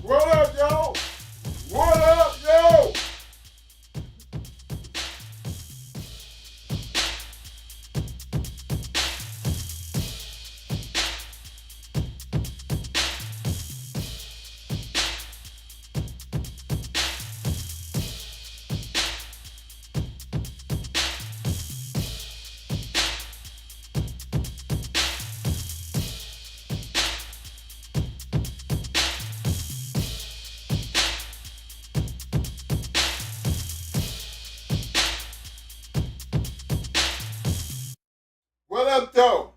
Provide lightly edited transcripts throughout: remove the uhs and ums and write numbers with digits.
What up, yo? What up, yo? What up, though?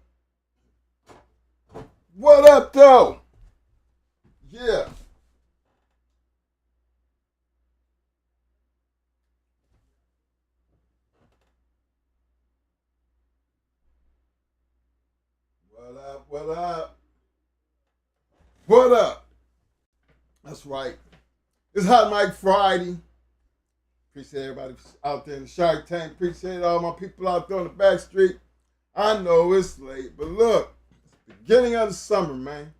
What up, though? Yeah. What up, what up? What up? That's right. It's Hot Mike Friday. Appreciate everybody out there in the Shark Tank. Appreciate all my people out there on the back street. I know it's late, but look, it's the beginning of the summer, man.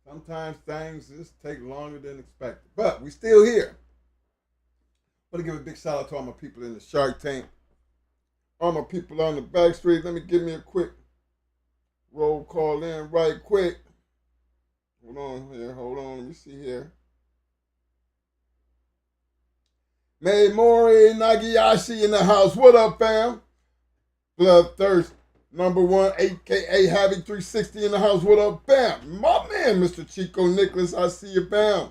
Sometimes things just take longer than expected, but we still here. I want to give a big shout out to all my people in the Shark Tank, all my people on the back street. Let me give me a quick roll call in right quick. Hold on here, hold on. Let me see here. May Mori Nagiyashi in the house. What up, fam? Bloodthirst #1, aka Having 360 in the house. What up, fam? My man, Mr. Chico Nicholas. I see you, fam.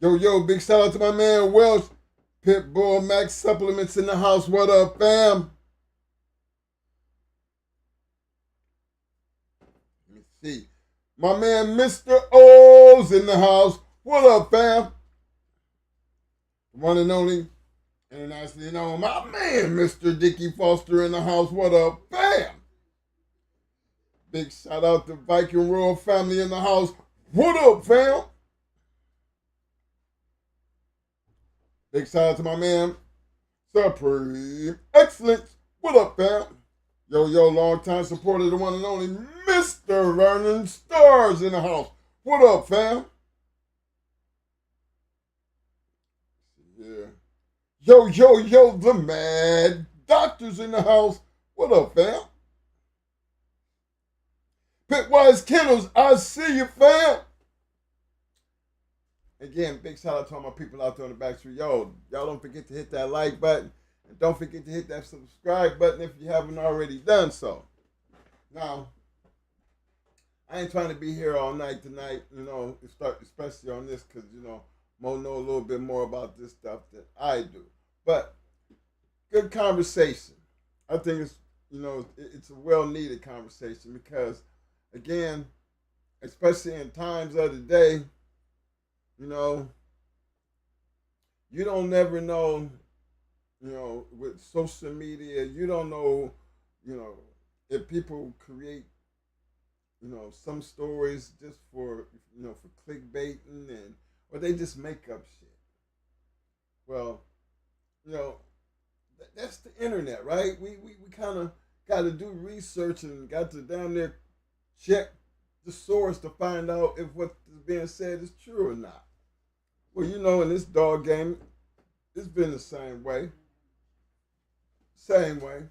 Yo, big shout out to my man Welsh. Pitbull Max Supplements in the house. What up, fam? Let me see. My man Mr. O's in the house. What up, fam? One and only, internationally known, my man Mr. Dickie Foster in the house. What up, fam? Big shout out to Viking Royal family in the house. What up, fam? Big shout out to my man, Supreme Excellence. What up, fam? Yo, long time supporter, the one and only Mr. Vernon Stars in the house. What up, fam? Yeah. Yo, the Mad Doctor's in the house. What up, fam? Pitwise Kennels, I see you, fam. Again, big shout out to all my people out there on the back street. Yo, y'all don't forget to hit that like button. And don't forget to hit that subscribe button if you haven't already done so. Now, I ain't trying to be here all night tonight, especially on this, because, Mo know a little bit more about this stuff than I do. But good conversation. I think it's a well-needed conversation because, again, especially in times of the day, you don't never know, with social media, you don't know, if people create, some stories just for clickbaiting or they just make up shit. Well, that's the internet, right? We kind of got to do research and got to down there check the source to find out if what is being said is true or not. Well, in this dog game, it's been the same way. Same way.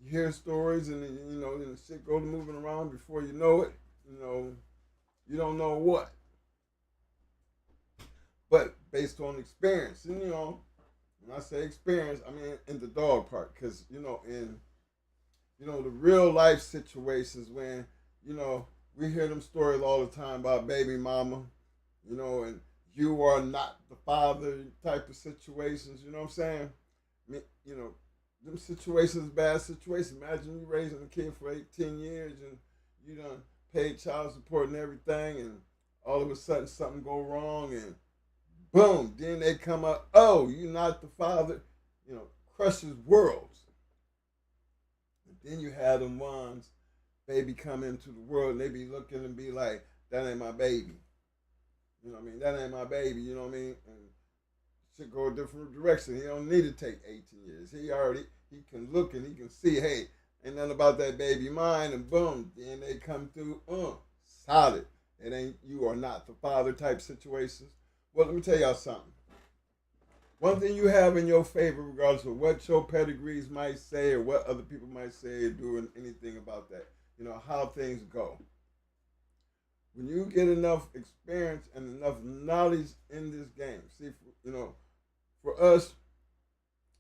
You hear stories and then, then the shit goes moving around before you know it. You don't know what. But based on experience, and when I say experience, I mean in the dog part, because in the real life situations when we hear them stories all the time about baby mama, and you are not the father type of situations. You know what I'm saying? I mean, them situations, bad situations. Imagine you raising a kid for 18 years and you done paid child support and everything, and all of a sudden something go wrong and boom, then they come up, oh, you're not the father, crushes worlds. And then you have them ones, baby come into the world and they be looking and be like, that ain't my baby. You know what I mean? That ain't my baby, you know what I mean? And shit go a different direction. He don't need to take 18 years. He can look and he can see, hey, ain't nothing about that baby mine, and boom, then they come through, solid. It ain't you or not the father type situations. Well, let me tell y'all something. One thing you have in your favor, regardless of what your pedigrees might say or what other people might say or doing anything about that, how things go. When you get enough experience and enough knowledge in this game, see, for us,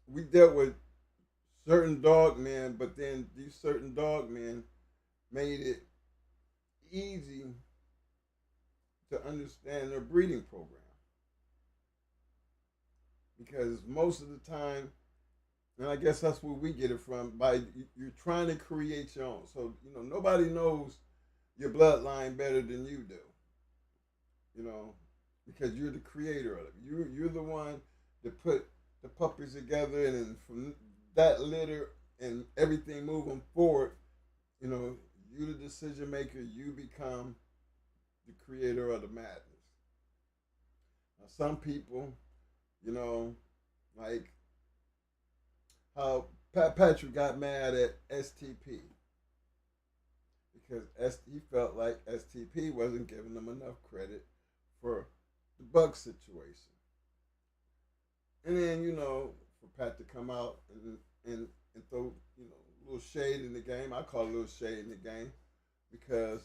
we dealt with certain dog men, but then these certain dog men made it easy to understand their breeding program. Because most of the time, and I guess that's where we get it from, by you're trying to create your own. So, nobody knows your bloodline better than you do, you know, because you're the creator of it. You're the one that put the puppies together, and then from that litter and everything moving forward, you the decision maker. You become the creator of the madness. Now, some people, you know, like how Pat Patrick got mad at STP because he felt like STP wasn't giving them enough credit for the Buck situation. And then, for Pat to come out and throw, a little shade in the game. I call it a little shade in the game because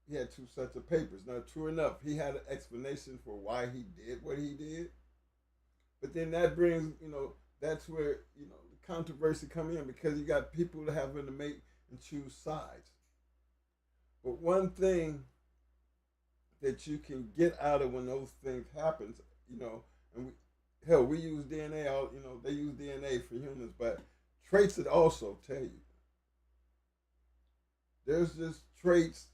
he had two sets of papers. Now, true enough, he had an explanation for why he did what he did. But then that brings, that's where, the controversy come in because you got people having to make and choose sides. But one thing that you can get out of when those things happen, and we use DNA, they use DNA for humans, but traits that also tell you. There's just traits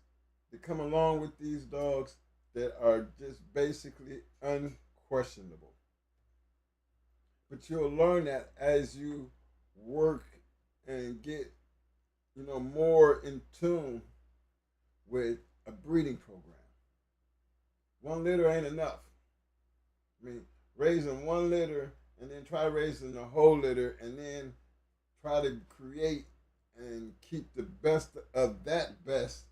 that come along with these dogs that are just basically unquestionable. But you'll learn that as you work and get, more in tune with a breeding program. One litter ain't enough. I mean, raising one litter and then try raising the whole litter and then try to create and keep the best of that best,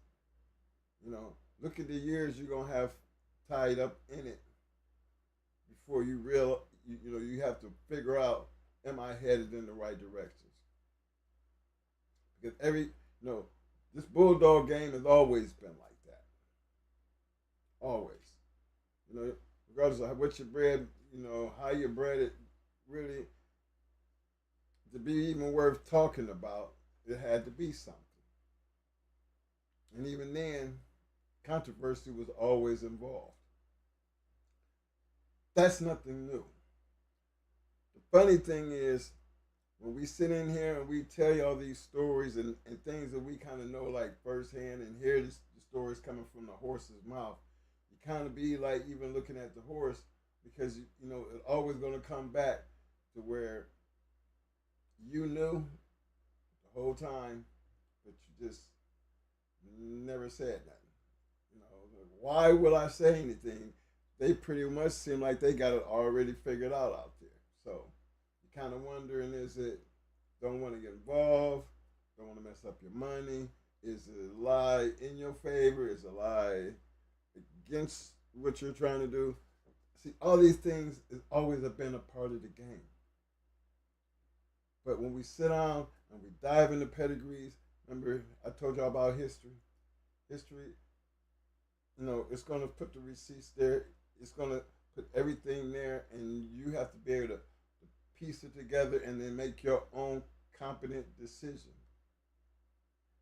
look at the years you're going to have tied up in it before you have to figure out, am I headed in the right directions? Because this bulldog game has always been like that. Always. Regardless of what you bred, how you bred it, really, to be even worth talking about, it had to be something. And even then, controversy was always involved. That's nothing new. The funny thing is, when we sit in here and we tell y'all these stories and things that we kind of know like firsthand and hear the stories coming from the horse's mouth, you kind of be like even looking at the horse because, it's always going to come back to where you knew the whole time, but you just never said nothing. Why would I say anything? They pretty much seem like they got it already figured out there. So you kind of wondering, is it don't want to get involved, don't want to mess up your money? Is it a lie in your favor? Is it a lie against what you're trying to do? See, all these things has always been a part of the game. But when we sit down and we dive into pedigrees, remember I told y'all about history. History, it's going to put the receipts there. It's going to put everything there, and you have to be able to piece it together and then make your own competent decision.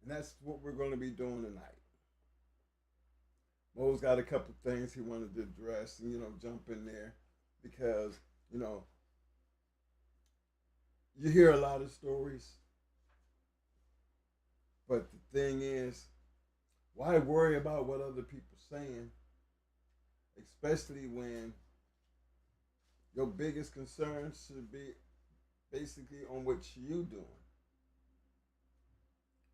And that's what we're going to be doing tonight. Mo's got a couple things he wanted to address and, jump in there because, you hear a lot of stories, but the thing is, why worry about what other people are saying, especially when your biggest concern should be basically on what you doing?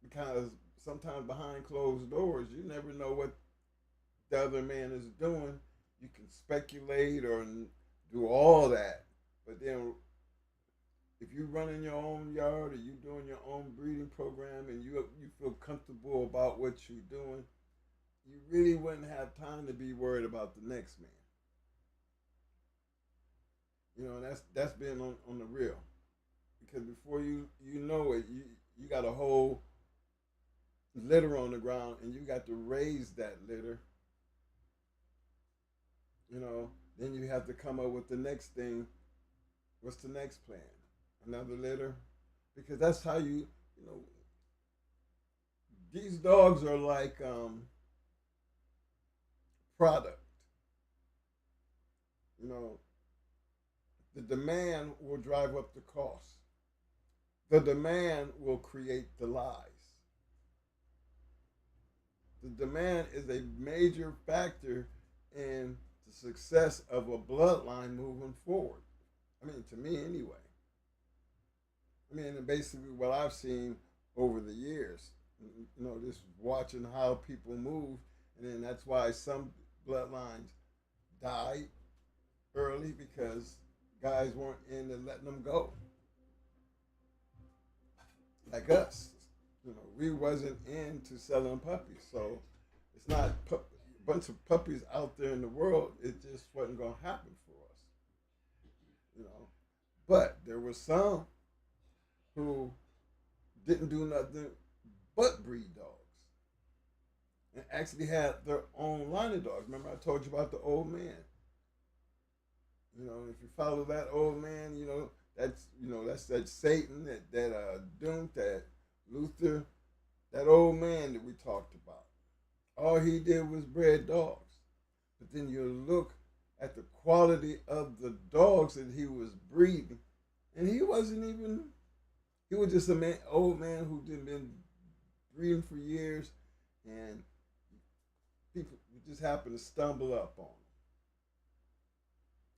Because sometimes behind closed doors, you never know what the other man is doing. You can speculate or do all that, but then if you run in your own yard or you doing your own breeding program and you feel comfortable about what you're doing, you really wouldn't have time to be worried about the next man. You know, and that's being on the real. Because before you know it, you got a whole litter on the ground, and you got to raise that litter. You know, then you have to come up with the next thing. What's the next plan? Another litter, because that's how you know these dogs are like product. You know, the demand will drive up the cost. The demand will create the lies. The demand is a major factor in the success of a bloodline moving forward. I mean, to me anyway. I mean, basically what I've seen over the years, you know, just watching how people move, and then that's why some bloodlines died early because guys weren't into letting them go, like us. You know, we wasn't into selling puppies, so it's not a bunch of puppies out there in the world. It just wasn't gonna happen for us, you know. But there were some who didn't do nothing but breed dogs and actually had their own line of dogs. Remember, I told you about the old man. You know, if you follow that old man, that's that Satan, that Dunk, that Luther, that old man that we talked about. All he did was bred dogs. But then you look at the quality of the dogs that he was breeding, and he wasn't even. He was just a old man who had been breeding for years, and people just happened to stumble up on him.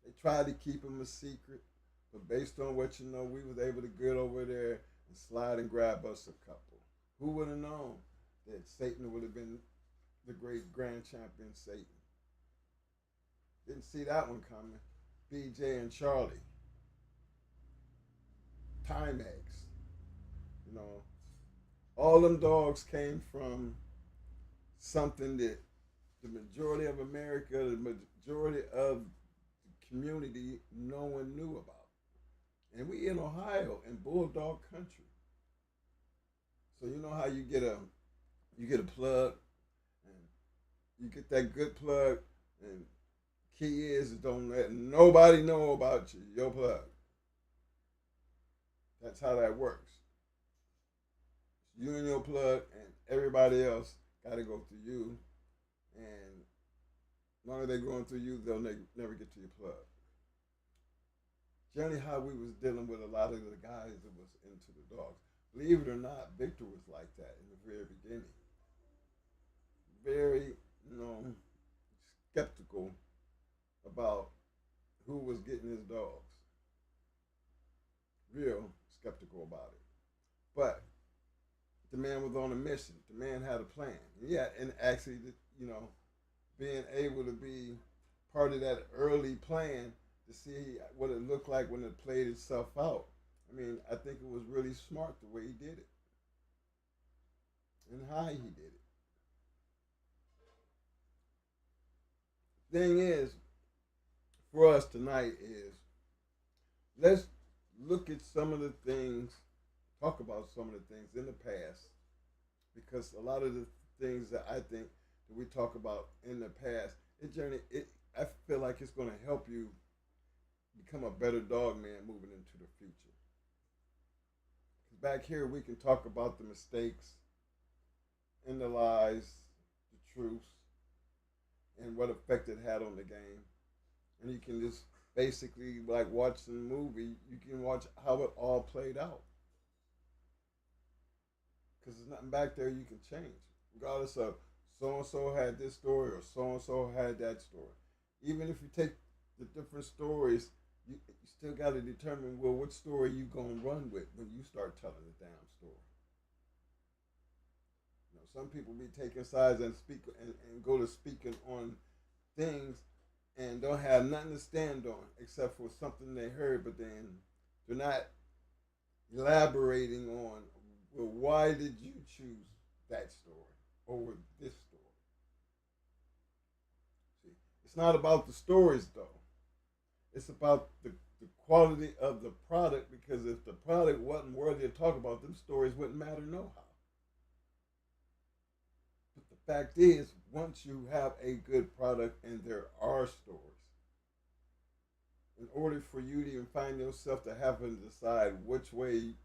They tried to keep him a secret, but based on what you know, we was able to get over there and slide and grab us a couple. Who would have known that Satan would have been the great grand champion Satan? Didn't see that one coming. BJ and Charlie, Timex, you know, all them dogs came from something that the majority of America, the majority of the community, no one knew about. And we in Ohio, in Bulldog country. So you know how you get a plug, and you get that good plug, and key is don't let nobody know about your plug. That's how that works. You and your plug, and everybody else got to go through you. And as long as they're going through you, they'll never get to your plug. Generally, how we was dealing with a lot of the guys that was into the dogs. Believe it or not, Victor was like that in the very beginning. Very, skeptical about who was getting his dogs. Real skeptical about it. But the man was on a mission. The man had a plan. Yeah, and actually, being able to be part of that early plan to see what it looked like when it played itself out. I mean, I think it was really smart the way he did it and how he did it. Thing is, for us tonight is let's look at some of the things, talk about some of the things in the past, because a lot of the things that I think that we talk about in the past, I feel like it's going to help you become a better dog man moving into the future. Because back here we can talk about the mistakes and the lies, the truths, and what effect it had on the game. And you can just basically, like watching a movie, you can watch how it all played out. Because there's nothing back there you can change. Regardless of so and so had this story or so and so had that story. Even if you take the different stories, you still got to determine, well, what story you going to run with when you start telling the damn story. Some people be taking sides and speak and go to speaking on things and don't have nothing to stand on except for something they heard, but then they're not elaborating on, well, why did you choose that story over this story? It's not about the stories though. It's about the quality of the product, because if the product wasn't worthy of talk about, them stories wouldn't matter no how. But the fact is, once you have a good product and there are stories, in order for you to even find yourself to have to decide which story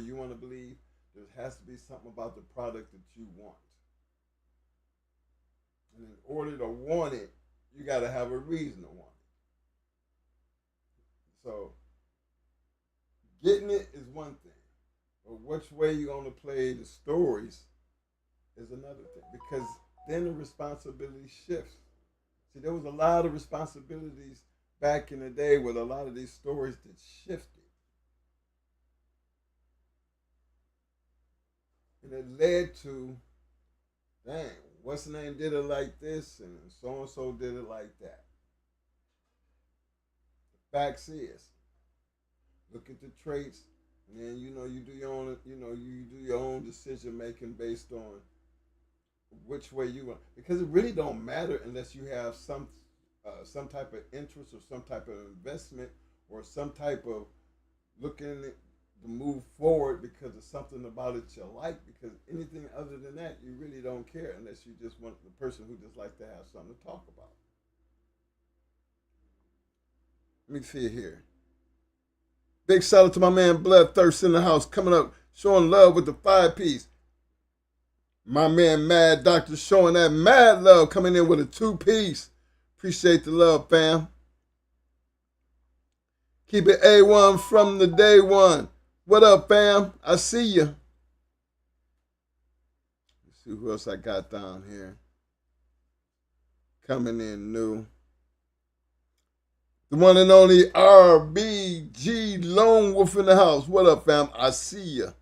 you want to believe, there has to be something about the product that you want. And in order to want it, you got to have a reason to want it. So getting it is one thing, but which way you're going to play the stories is another thing, because then the responsibility shifts. See, there was a lot of responsibilities back in the day with a lot of these stories that shifted. And it led to, dang, what's the name did it like this, and so did it like that. The facts is, look at the traits, and then you do your own, you do your own decision making based on which way you want, because it really don't matter unless you have some type of interest or some type of investment or some type of looking to move forward because of something about it you like. Because anything other than that, you really don't care unless you just want the person who just likes to have something to talk about. Let me see here. Big shout out to my man Bloodthirst in the house, coming up showing love with the 5-piece. My man Mad Doctor showing that mad love, coming in with a 2-piece. Appreciate the love, fam. Keep it A1 from the day one. What up, fam? I see you. Let's see who else I got down here. Coming in new. The one and only RBG Lone Wolf in the house. What up, fam? I see you.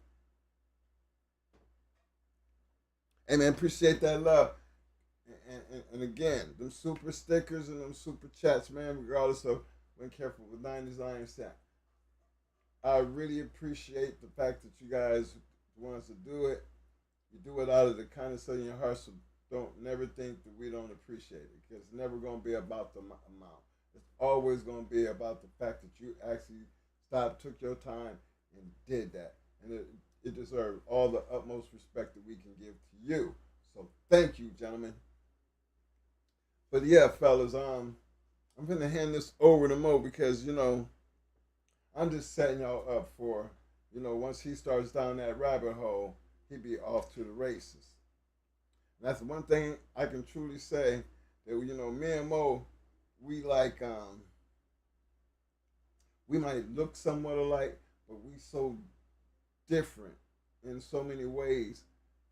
Hey, man, appreciate that love. And again, them super stickers and them super chats, man, regardless of when careful with 90s Iron Sound. I really appreciate the fact that you guys want us to do it. You do it out of the kindness of your heart, so don't never think that we don't appreciate it, because it's never going to be about the amount. It's always going to be about the fact that you actually stopped, took your time, and did that. And it deserves all the utmost respect that we can give to you. So thank you, gentlemen. But yeah, fellas, I'm gonna hand this over to Mo, because I'm just setting y'all up for, once he starts down that rabbit hole, he'd be off to the races. And that's the one thing I can truly say, that me and Mo, we we might look somewhat alike, but we so different in so many ways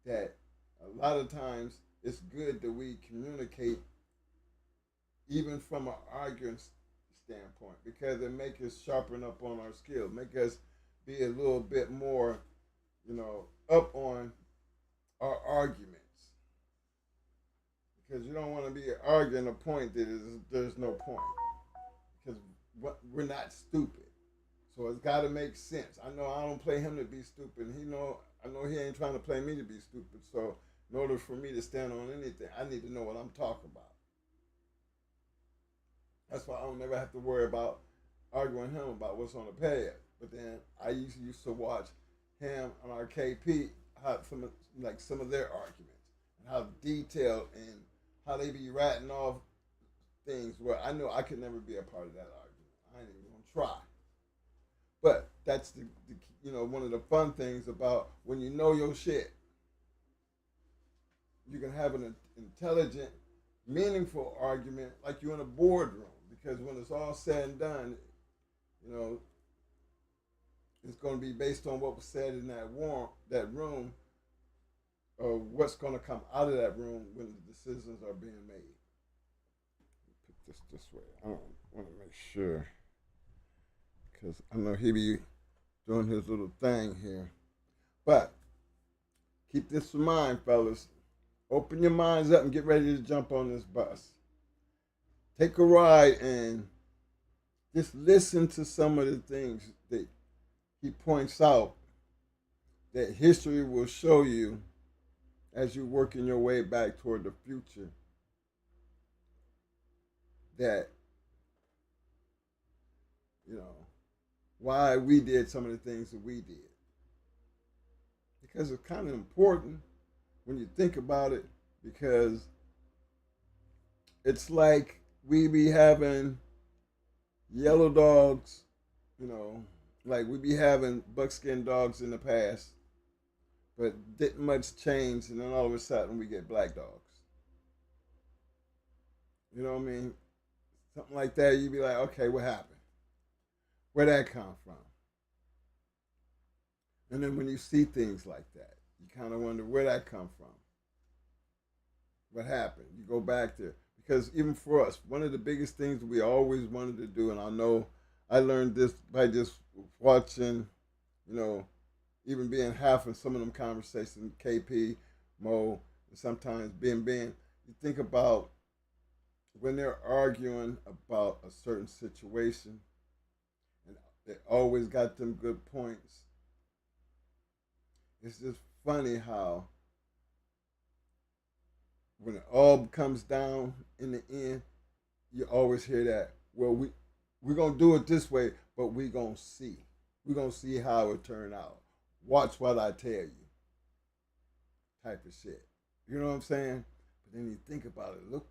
that a lot of times it's good that we communicate even from an arguing standpoint, because it makes us sharpen up on our skills, make us be a little bit more, up on our arguments. Because you don't want to be arguing a point that there's no point. Because we're not stupid. So it's got to make sense. I know I don't play him to be stupid. I know he ain't trying to play me to be stupid. So in order for me to stand on anything, I need to know what I'm talking about. That's why I don't never have to worry about arguing him about what's on the pad. But then I used to watch him on our KP, how some of their arguments, and how detailed and how they be ratting off things where I know I could never be a part of that argument. I ain't even gonna try. But that's the one of the fun things about when you know your shit. You can have an intelligent, meaningful argument like you're in a boardroom, because when it's all said and done, it's going to be based on what was said in that room, or what's going to come out of that room when the decisions are being made. Put this way. I want to make sure, because I know he be doing his little thing here. But keep this in mind, fellas. Open your minds up and get ready to jump on this bus. Take a ride and just listen to some of the things that he points out that history will show you as you're working your way back toward the future. that, you know, why we did some of the things that we did. Because it's kind of important when you think about it, because it's like we be having yellow dogs, you know, like we be having buckskin dogs in the past, but didn't much change, and then all of a sudden we get black dogs. You know what I mean? Something like that, you'd be like, okay, what happened? Where'd that come from? And then when you see things like that, you kind of wonder where that come from. What happened? You go back there. Because even for us, one of the biggest things we always wanted to do, and I know I learned this by just watching, you know, even being half in some of them conversations, KP, Mo, and sometimes Ben, you think about when they're arguing about a certain situation, and they always got them good points. It's just funny how when it all comes down in the end, you always hear that. Well, we're gonna do it this way, but we're gonna see. We're gonna see how it turn out. Watch what I tell you, type of shit. You know what I'm saying? But then you think about it. Look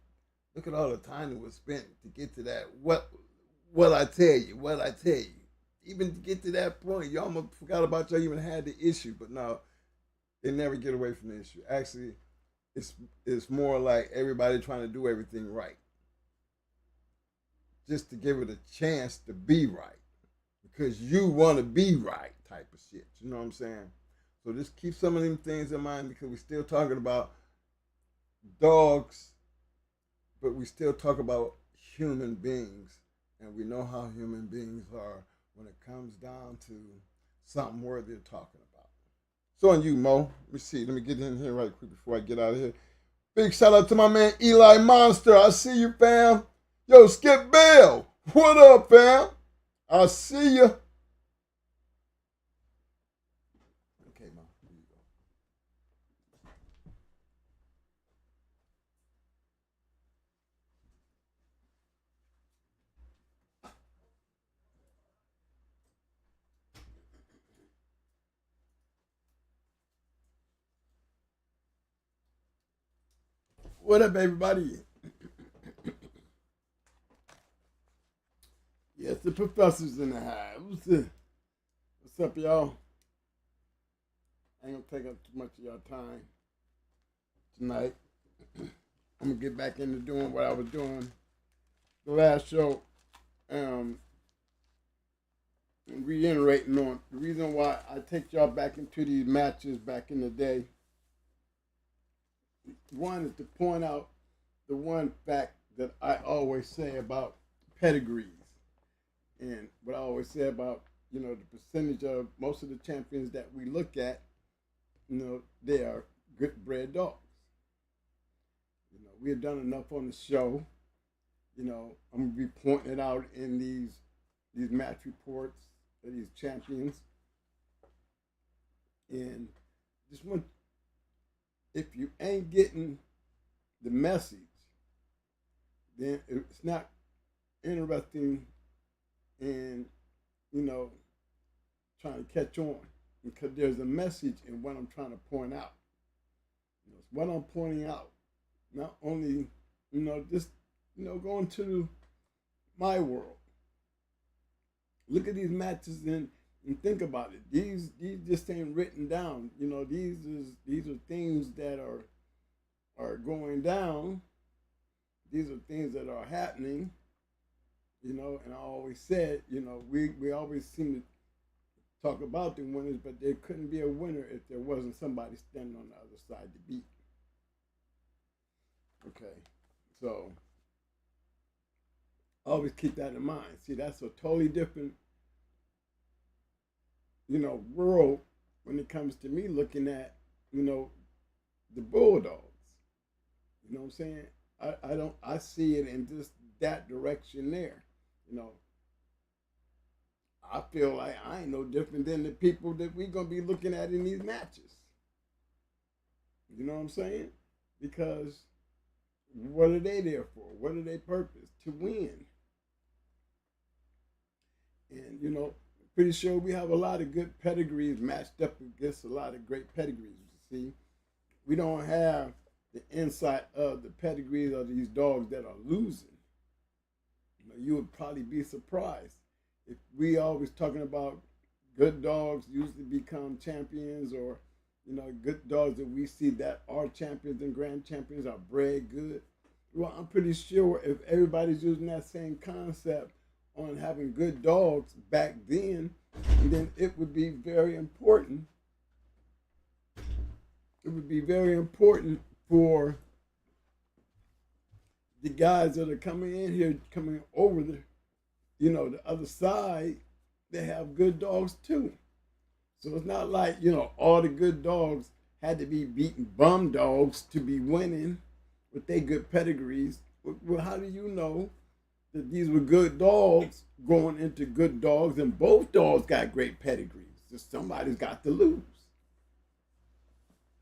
at all the time that was spent to get to that. What I tell you, what I tell you. Even to get to that point, you almost forgot about you even had the issue. But no, they never get away from the issue. Actually, it's more like everybody trying to do everything right, just to give it a chance to be right, because you want to be right, type of shit. You know what I'm saying? So just keep some of them things in mind, because we're still talking about dogs, but we still talk about human beings, and we know how human beings are when it comes down to something worthy of talking about. So on you, Mo. Let me see. Let me get in here right quick before I get out of here. Big shout out to my man Eli Monster. I see you, fam. Yo, Skip Bell. What up, fam? I see you. Okay, Mo. Here you go. What up, everybody? Yes, the professor's in the house. What's up, y'all? I ain't gonna take up too much of y'all time tonight. I'm gonna get back into doing what I was doing the last show. And reiterating on the reason why I take y'all back into these matches back in the day. One is to point out the one fact that I always say about pedigrees, and what I always say about, you know, the percentage of most of the champions that we look at, you know, they are good bred dogs. You know, we have done enough on the show. You know, I'm gonna be pointing it out in these match reports of these champions, and just want, if you ain't getting the message, then it's not interesting in, you know, trying to catch on, because there's a message in what I'm trying to point out. You know, it's what I'm pointing out. Not only, you know, just, you know, going to my world. Look at these matches and think about it. These just ain't written down. You know, these are things that are going down. These are things that are happening. You know, and I always said, you know, we always seem to talk about the winners, but there couldn't be a winner if there wasn't somebody standing on the other side to beat. Okay, so always keep that in mind. See, that's a totally different, you know, world when it comes to me looking at, you know, the Bulldogs. You know what I'm saying? I see it in just that direction there. You know, I feel like I ain't no different than the people that we're gonna be looking at in these matches. You know what I'm saying? Because What are they there for? What are their purpose? To win. And, pretty sure we have a lot of good pedigrees matched up against a lot of great pedigrees. See, we don't have the insight of the pedigrees of these dogs that are losing. You would probably be surprised if we always talking about good dogs usually become champions, or good dogs that we see that are champions and grand champions are bred good. Well, I'm pretty sure if everybody's using that same concept on having good dogs back then it would be very important. It would be very important for the guys that are coming in here, coming over the other side, they have good dogs too. So it's not like, all the good dogs had to be beating bum dogs to be winning with their good pedigrees. Well, how do you know that these were good dogs going into good dogs and both dogs got great pedigrees? Just somebody's got to lose.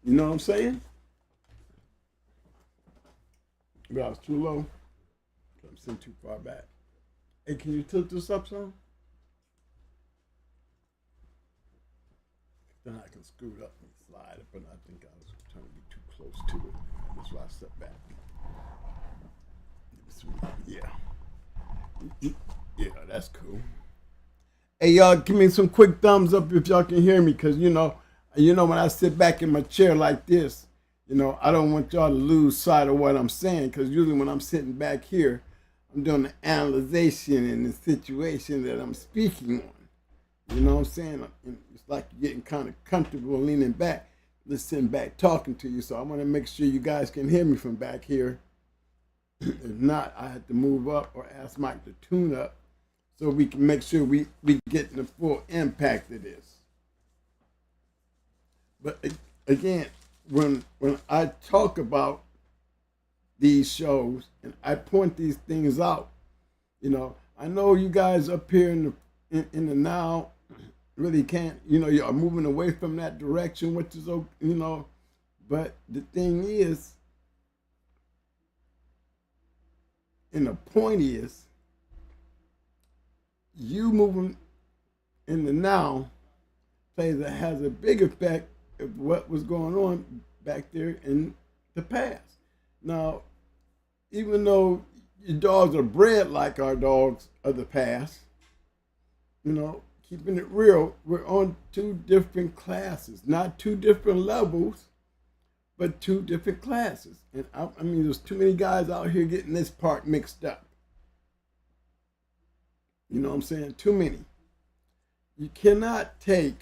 You know what I'm saying? But I was too low. I'm sitting too far back. Hey, can you tilt this up some? Then I can screw it up and slide it, but I think I was trying to be too close to it. That's why I stepped back. Yeah. Yeah, that's cool. Hey, y'all, give me some quick thumbs up if y'all can hear me, because, when I sit back in my chair like this, I don't want y'all to lose sight of what I'm saying, because usually when I'm sitting back here, I'm doing the analyzation in the situation that I'm speaking on. You know what I'm saying? It's like you're getting kind of comfortable leaning back, just sitting back talking to you. So I want to make sure you guys can hear me from back here. If not, I had to move up or ask Mike to tune up so we can make sure we get the full impact of this. But again, when I talk about these shows and I point these things out, I know you guys up here in the now really can't, you're moving away from that direction, which is, but the thing is, and the point is, you moving in the now has a big effect of what was going on back there in the past. Now, even though your dogs are bred like our dogs of the past, keeping it real, we're on two different classes, not two different levels, but two different classes. And I mean, there's too many guys out here getting this part mixed up. You know what I'm saying? Too many. You cannot take,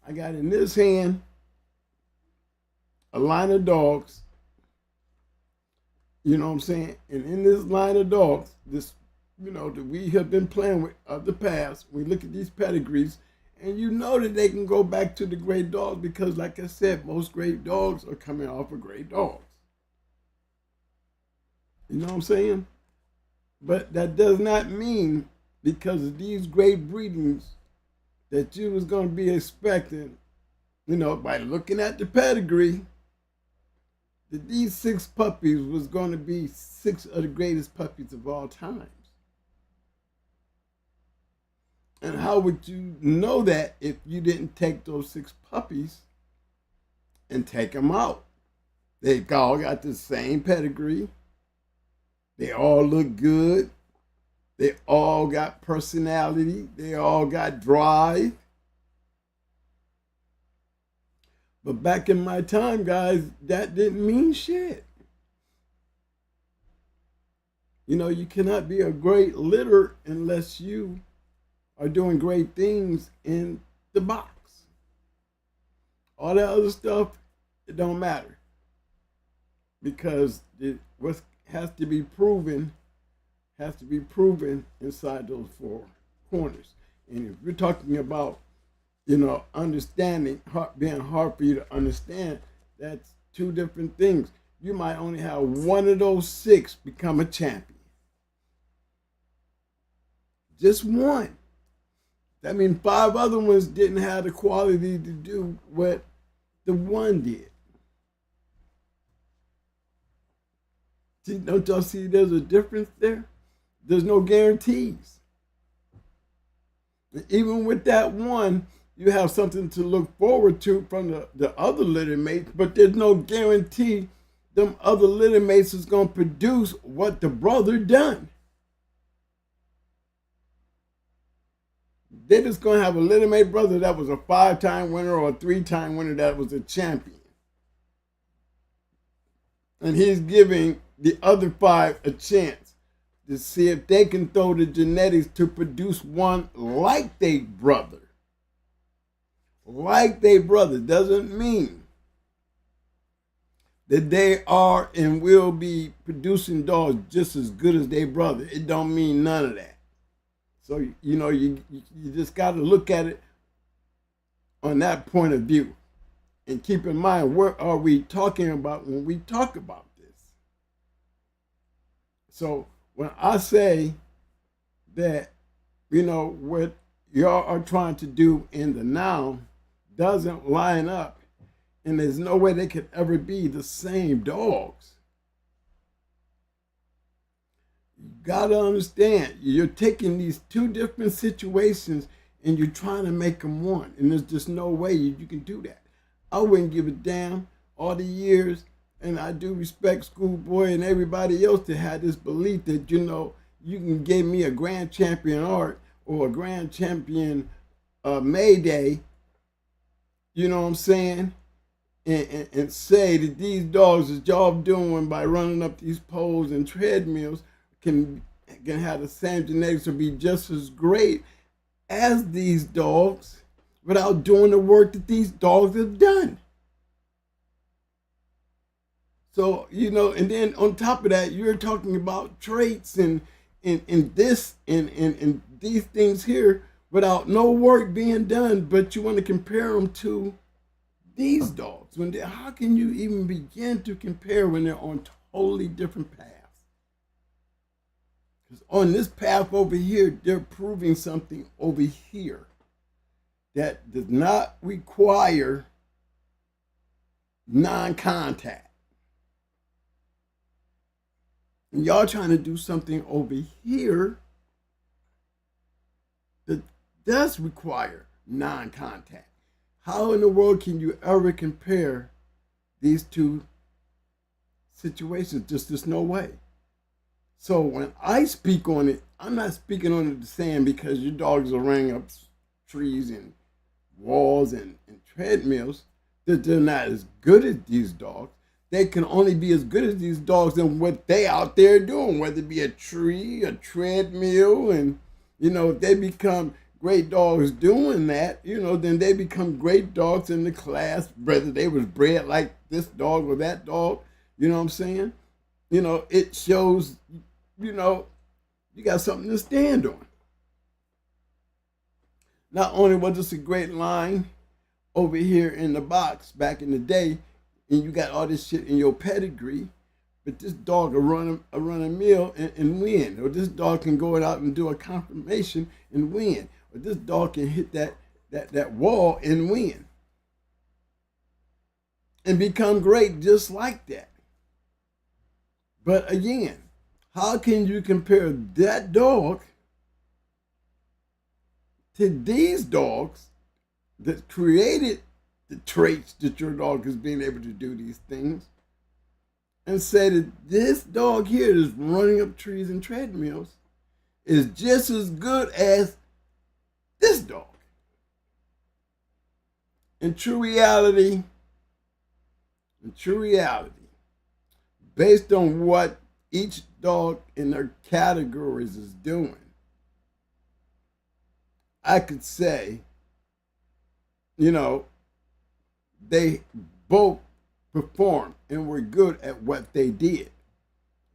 I got in this hand a line of dogs, you know what I'm saying? And in this line of dogs, this, that we have been playing with of the past, we look at these pedigrees, and that they can go back to the great dogs because, like I said, most great dogs are coming off of great dogs. You know what I'm saying? But that does not mean because of these great breedings that you was going to be expecting, by looking at the pedigree, that these 6 puppies was going to be 6 of the greatest puppies of all times. And how would you know that if you didn't take those 6 puppies and take them out? They all got the same pedigree. They all look good. They all got personality. They all got drive. But back in my time, guys, that didn't mean shit. You cannot be a great litter unless you are doing great things in the box. All that other stuff, it don't matter. Because what has to be proven inside those 4 corners. And if you're talking about, understanding, being hard for you to understand, that's 2 different things. You might only have one of those 6 become a champion. Just one. That means 5 other ones didn't have the quality to do what the one did. See, don't y'all see there's a difference there? There's no guarantees. And even with that one, you have something to look forward to from the other litter mates, but there's no guarantee them other litter mates is going to produce what the brother done. They're just going to have a litter mate brother that was a 5-time winner or a 3-time winner that was a champion. And he's giving the other 5 a chance to see if they can throw the genetics to produce one like their brother. Like their brother doesn't mean that they are and will be producing dogs just as good as their brother. It don't mean none of that. So, you just got to look at it on that point of view. And keep in mind, what are we talking about when we talk about this? So when I say that, what y'all are trying to do in the now doesn't line up, and there's no way they could ever be the same dogs. You gotta understand, you're taking these 2 different situations and you're trying to make them one, and there's just no way you can do that. I wouldn't give a damn all the years, and I do respect Schoolboy and everybody else that had this belief that, you can give me a grand champion art or a grand champion Mayday, you know what I'm saying? And say that these dogs that y'all doing by running up these poles and treadmills can have the same genetics or be just as great as these dogs without doing the work that these dogs have done. So, and then on top of that, you're talking about traits and this and these things here without no work being done, but you want to compare them to these dogs. How can you even begin to compare when they're on totally different paths? Because on this path over here, they're proving something over here that does not require non-contact. And y'all trying to do something over here that does require non-contact. How in the world can you ever compare these 2 situations? Just no way. So when I speak on it, I'm not speaking on it saying because your dogs are running up trees and walls and treadmills that they're not as good as these dogs. They can only be as good as these dogs in what they out there doing, whether it be a tree, a treadmill, and if they become great dogs doing that, then they become great dogs in the class, whether they was bred like this dog or that dog, you know what I'm saying? It shows, you got something to stand on. Not only was this a great line over here in the box back in the day, and you got all this shit in your pedigree, but this dog will run a mill and win. Or this dog can go out and do a confirmation and win. Or this dog can hit that wall and win. And become great just like that. But again, how can you compare that dog to these dogs that created the traits that your dog is being able to do these things, and say that this dog here that's running up trees and treadmills is just as good as this dog? In true reality, based on what each dog in their categories is doing, I could say, they both performed and were good at what they did.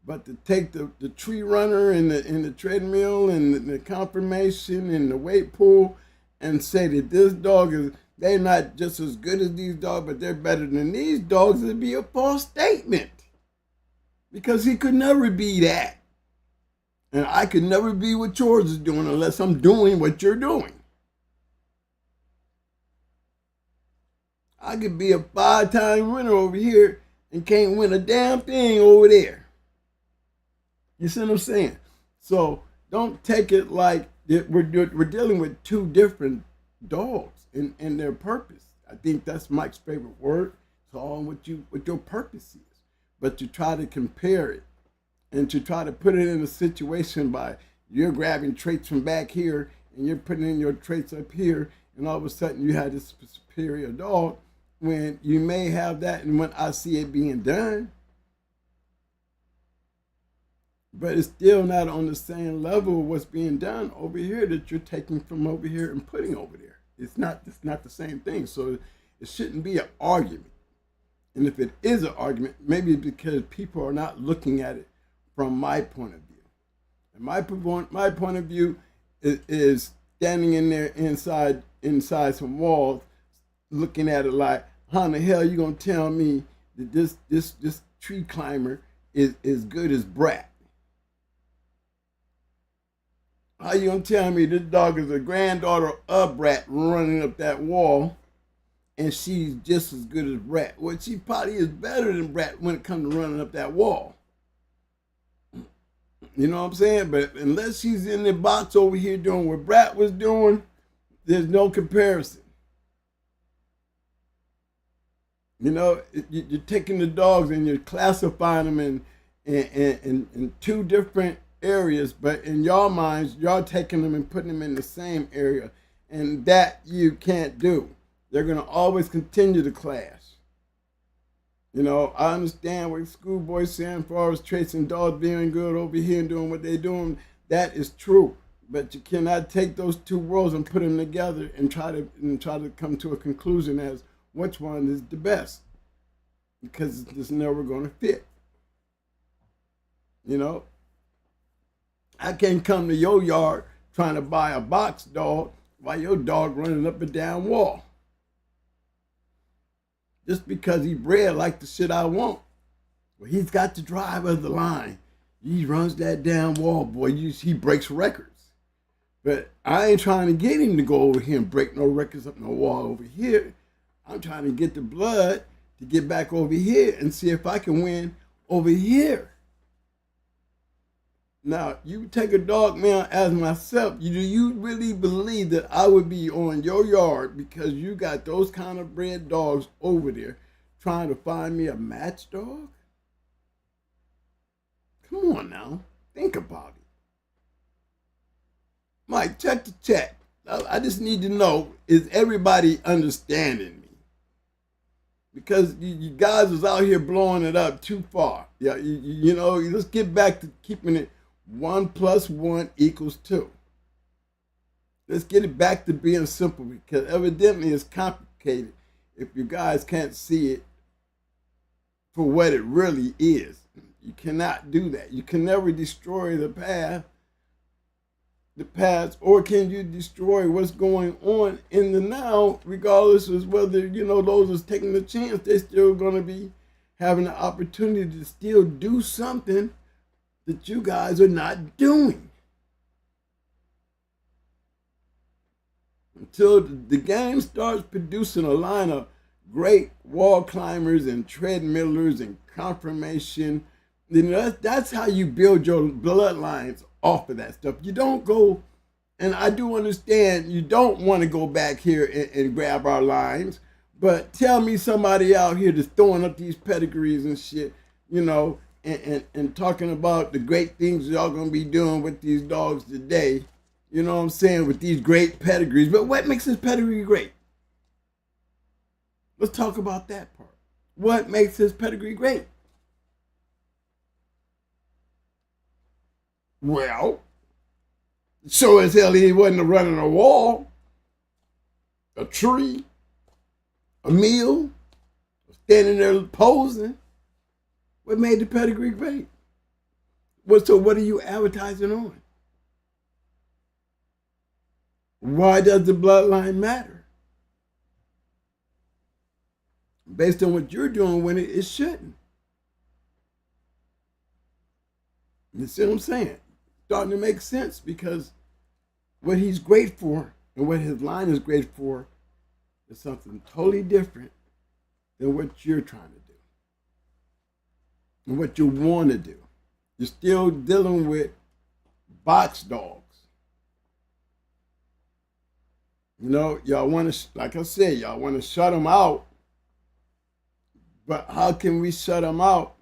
But to take the tree runner and the treadmill and the confirmation and the weight pool and say that this dog they're not just as good as these dogs, but they're better than these dogs, it'd be a false statement. Because he could never be that. And I could never be what yours is doing unless I'm doing what you're doing. I could be a 5-time winner over here and can't win a damn thing over there. You see what I'm saying? So don't take it like we're dealing with two different dogs and their purpose. I think that's Mike's favorite word. It's all what your purpose is. But to try to compare it and to try to put it in a situation by you're grabbing traits from back here and you're putting in your traits up here, and all of a sudden you have this superior dog when you may have that, and when I see it being done, but it's still not on the same level of what's being done over here that you're taking from over here and putting over there. It's not the same thing. So it shouldn't be an argument. And if it is an argument, maybe because people are not looking at it from my point of view. And my point of view is standing in there inside some walls, looking at it like, how in the hell you gonna tell me that this tree climber is as good as Brat? How you gonna tell me this dog is a granddaughter of Brat running up that wall, and she's just as good as Brat? Well, she probably is better than Brat when it comes to running up that wall. You know what I'm saying? But unless she's in the box over here doing what Brat was doing, there's no comparison. You know, you're taking the dogs and you're classifying them in two different areas, but in your minds, y'all taking them and putting them in the same area, and that you can't do. They're going to always continue to clash. You know, I understand what Schoolboy's saying as far as tracing dogs being good over here and doing what they're doing. That is true, but you cannot take those two worlds and put them together and try to come to a conclusion as which one is the best, because it's never going to fit. You know, I can't come to your yard trying to buy a box dog while your dog running up and down wall. Just because he bred like the shit I want. Well, he's got the drive of the line. He runs that damn wall, boy. He breaks records. But I ain't trying to get him to go over here and break no records up no wall over here. I'm trying to get the blood to get back over here and see if I can win over here. Now, you take a dog man as myself, do you really believe that I would be on your yard because you got those kind of bred dogs over there trying to find me a match dog? Come on now, think about it. Mike, check the chat. I just need to know, is everybody understanding me? Because you guys is out here blowing it up too far. Yeah, you know, let's get back to keeping it 1 + 1 = 2. Let's get it back to being simple, because evidently it's complicated if you guys can't see it for what it really is. You cannot do that. You can never destroy the past, or can you destroy what's going on in the now, regardless of whether, you know, those is taking the chance, they're still going to be having the opportunity to still do something that you guys are not doing. Until the game starts producing a line of great wall climbers and treadmillers and confirmation, then that's how you build your bloodlines off of that stuff. You don't go, and I do understand you don't want to go back here and grab our lines, but tell me somebody out here that's throwing up these pedigrees and shit, you know, and talking about the great things y'all gonna be doing with these dogs today, you know what I'm saying, with these great pedigrees. But what makes this pedigree great? Let's talk about that part. What makes his pedigree great? Well, sure as hell he wasn't running a wall, a tree, a meal, standing there posing. What made the pedigree great? So what are you advertising on? Why does the bloodline matter? Based on what you're doing with it, it shouldn't. You see what I'm saying? Starting to make sense, because what he's great for and what his line is great for is something totally different than what you're trying to do and what you want to do. You're still dealing with box dogs. You know, y'all want to, like I said, y'all want to shut them out. But how can we shut them out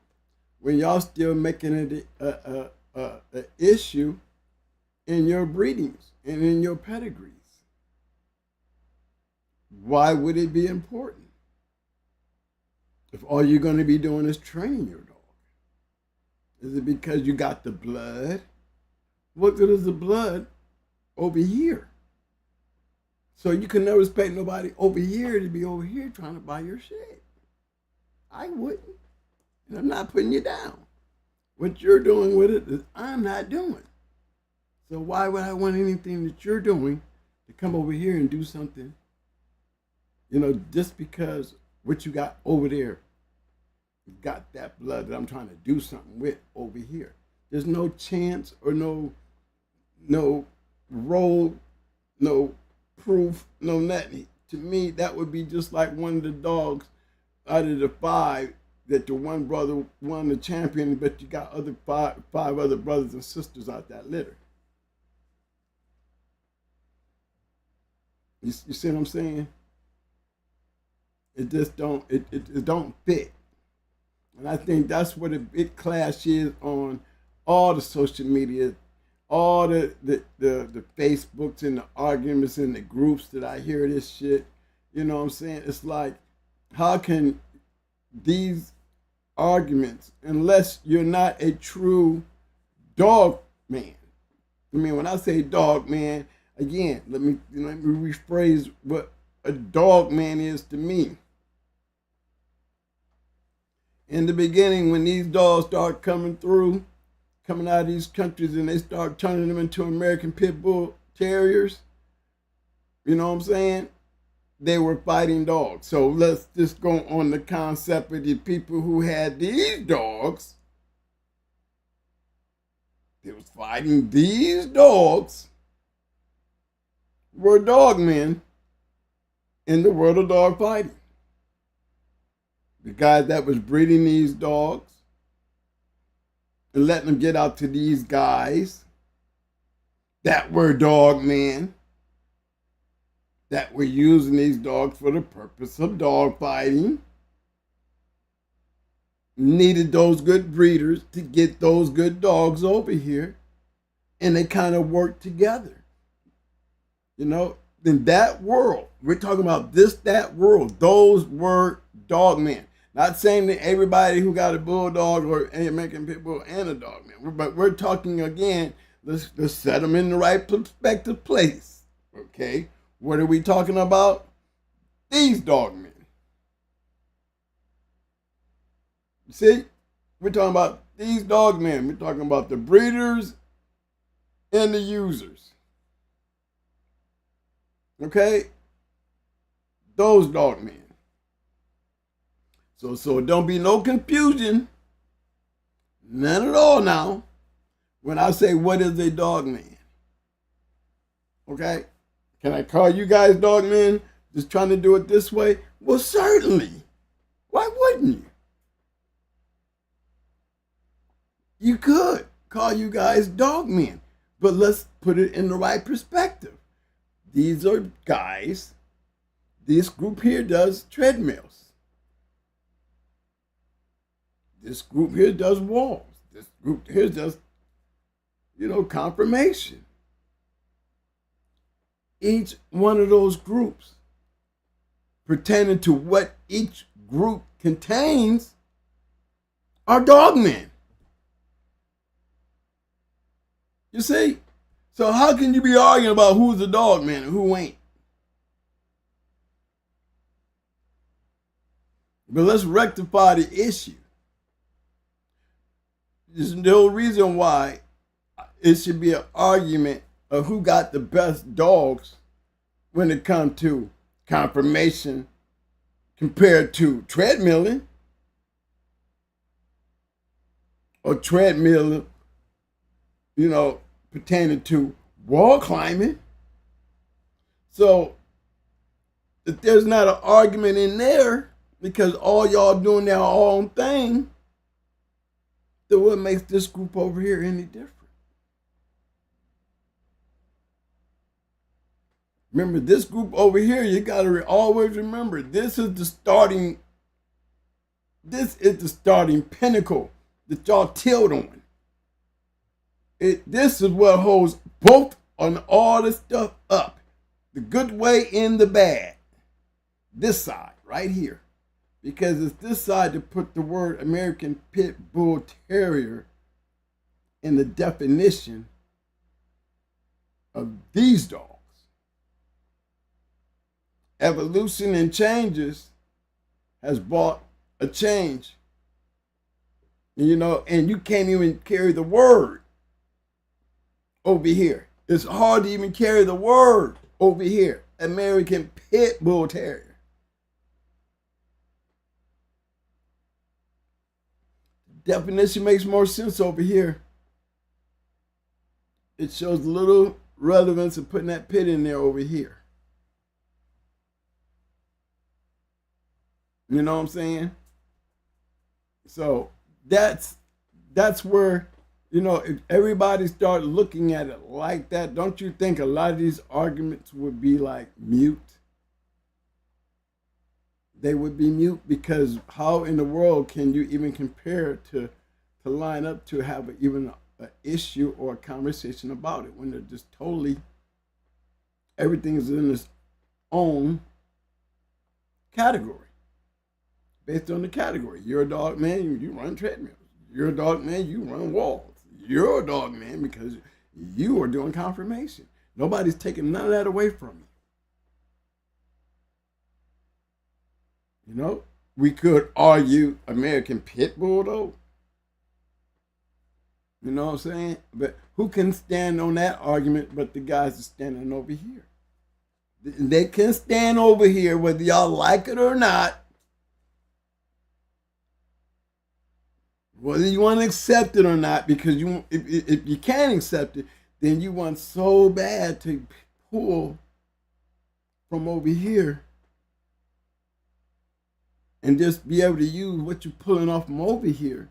when y'all still making it a issue in your breedings and in your pedigrees? Why would it be important if all you're going to be doing is training your dog? Is it because you got the blood? What good is the blood over here? So you can never expect nobody over here to be over here trying to buy your shit. I wouldn't. And I'm not putting you down. What you're doing with it is I'm not doing. So why would I want anything that you're doing to come over here and do something, you know, just because what you got over there got that blood that I'm trying to do something with over here. There's no chance or no role, no proof, no nothing. To me, that would be just like one of the dogs out of the 5 that the one brother won the champion, but you got other five other brothers and sisters out that litter. You see what I'm saying? It just don't it don't fit. And I think that's what a big clash is on all the social media, all the Facebooks and the arguments and the groups that I hear this shit. You know what I'm saying? It's like, how can these arguments, unless you're not a true dog man? I mean, when I say dog man, again, let me rephrase what a dog man is to me. In the beginning, when these dogs start coming out of these countries and they start turning them into American Pit Bull Terriers, you know what I'm saying? They were fighting dogs. So let's just go on the concept of the people who had these dogs. They was fighting these dogs, were dog men in the world of dog fighting. The guys that was breeding these dogs and letting them get out to these guys that were dog men, that were using these dogs for the purpose of dog fighting, needed those good breeders to get those good dogs over here, and they kind of worked together. You know, in that world, we're talking about that world, those were dog men. Not saying that everybody who got a bulldog or an American Pit Bull and a dog man, but we're talking again, let's set them in the right perspective place, okay? What are we talking about? These dog men. See, we're talking about these dog men. We're talking about the breeders and the users. Okay? Those dog men. So don't be no confusion. None at all now. When I say what is a dog man. Okay? Can I call you guys dog men just trying to do it this way? Well, certainly. Why wouldn't you? You could call you guys dog men, but let's put it in the right perspective. These are guys. This group here does treadmills. This group here does walls. This group here does, confirmation. Each one of those groups, pertaining to what each group contains, are dogmen. You see? So how can you be arguing about who's a dogman and who ain't? But let's rectify the issue. There's no reason why it should be an argument of who got the best dogs when it comes to confirmation compared to treadmilling or treadmill, pertaining to wall climbing. So if there's not an argument in there because all y'all doing their own thing, then what makes this group over here any different? Remember, this group over here, you got to always remember, this is the starting pinnacle that y'all tilled on. This is what holds both on all this stuff up. The good way and the bad. This side, right here. Because it's this side to put the word American Pit Bull Terrier in the definition of these dogs. Evolution and changes has brought a change. And you can't even carry the word over here. It's hard to even carry the word over here. American Pit Bull Terrier. Definition makes more sense over here. It shows little relevance of putting that pit in there over here. You know what I'm saying? So that's where, if everybody started looking at it like that, don't you think a lot of these arguments would be like mute? They would be mute, because how in the world can you even compare to line up to have even an issue or a conversation about it when they're just totally, everything is in its own category. Based on the category. You're a dog man, you run treadmills. You're a dog man, you run walls. You're a dog man because you are doing confirmation. Nobody's taking none of that away from you. We could argue American Pit Bull though. You know what I'm saying? But who can stand on that argument but the guys that's standing over here? They can stand over here whether y'all like it or not. Whether you want to accept it or not, because if you can't accept it, then you want so bad to pull from over here and just be able to use what you're pulling off from over here.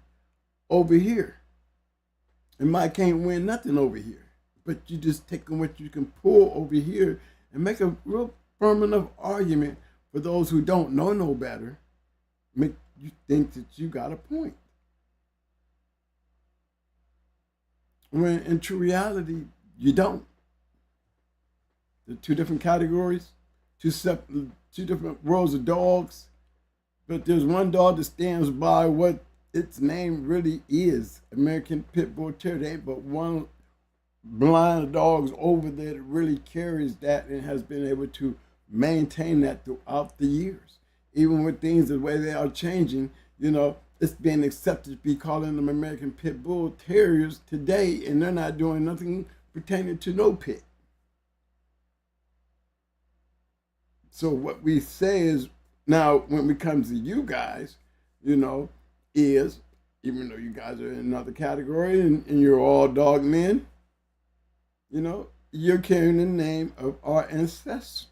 And Mike can't win nothing over here, but you just taking what you can pull over here and make a real firm enough argument for those who don't know no better, make you think that you got a point. When in true reality, you don't. They're two different categories, two different worlds of dogs, but there's one dog that stands by what its name really is, American Pit Bull Terrier. There ain't but one blind of dogs over there that really carries that and has been able to maintain that throughout the years. Even with things the way they are changing, it's being accepted to be calling them American Pit Bull Terriers today, and they're not doing nothing pertaining to no pit. So what we say is, now when it comes to you guys, is, even though you guys are in another category and you're all dog men, you're carrying the name of our ancestors.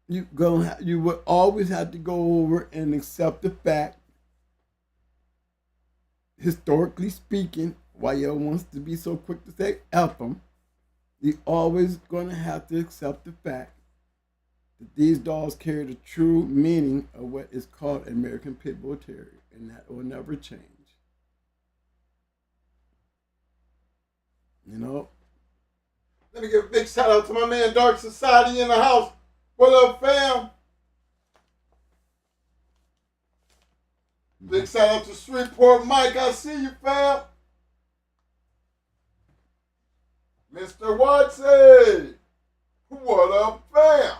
You would always have to go over and accept the fact, historically speaking, why y'all wants to be so quick to say F them, you're always going to have to accept the fact that these dogs carry the true meaning of what is called American Pit Bull Terrier, and that will never change. Let me give a big shout out to my man Dark Society in the house. What up, fam? Big shout out to Shreveport Mike. I see you, fam. Mr. Watson. What up, fam?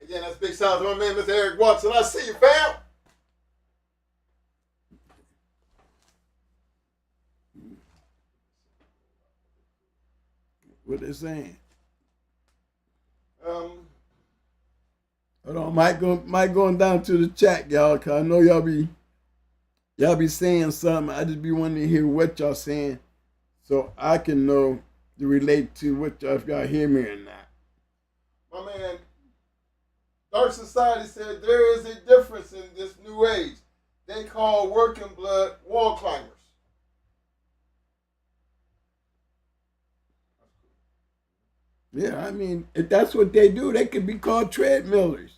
Again, that's big shout out to my man, Mr. Eric Watson. I see you, fam. What they saying? Um, Hold on, Mike going down to the chat, y'all, cause I know y'all be saying something. I just be wanting to hear what y'all saying, so I can know to relate to what y'all, if y'all hear me or not. My man our society said there is a difference in this new age. They call working blood wall climbers. Yeah, I mean, if that's what they do, they could be called treadmillers.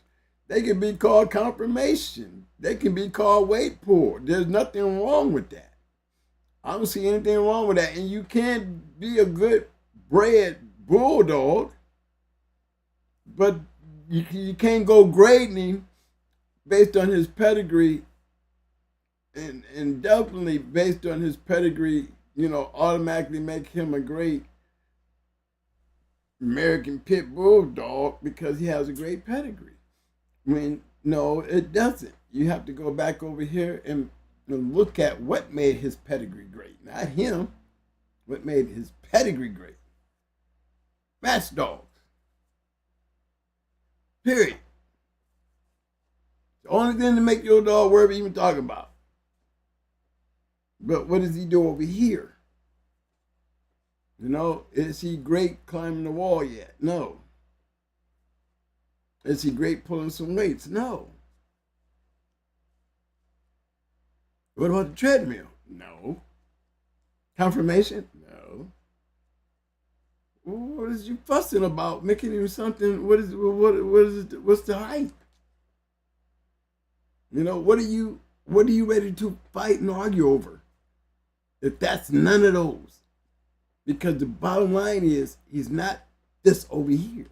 They could be called confirmation. They can be called weight pull. There's nothing wrong with that. I don't see anything wrong with that. And you can't be a good bred bulldog, but you can't go grading him based on his pedigree, and definitely based on his pedigree, automatically make him a great American pit bulldog because he has a great pedigree. No, it doesn't. You have to go back over here and look at what made his pedigree great. Not him. What made his pedigree great. Match dogs. Period. The only thing to make your dog worth even talking about. But what does he do over here? Is he great climbing the wall yet? No. Is he great pulling some weights? No. What about the treadmill? No. Confirmation? No. What is you fussing about? Making him something? What is it? What's the hype? What are you ready to fight and argue over? If that's none of those. Because the bottom line is, he's not this over here.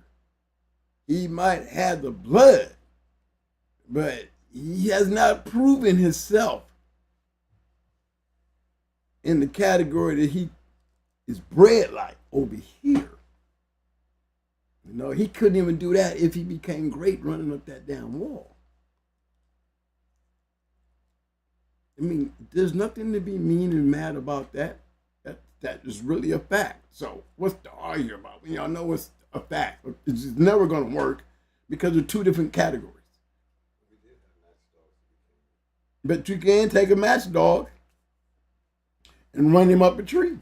He might have the blood, but he has not proven himself in the category that he is bred like over here. He couldn't even do that if he became great running up that damn wall. I mean, there's nothing to be mean and mad about that. That is really a fact. So what's to argue about? Y'all know it's a fact. It's just never going to work because they're two different categories. But you can take a matchdog and run him up a tree.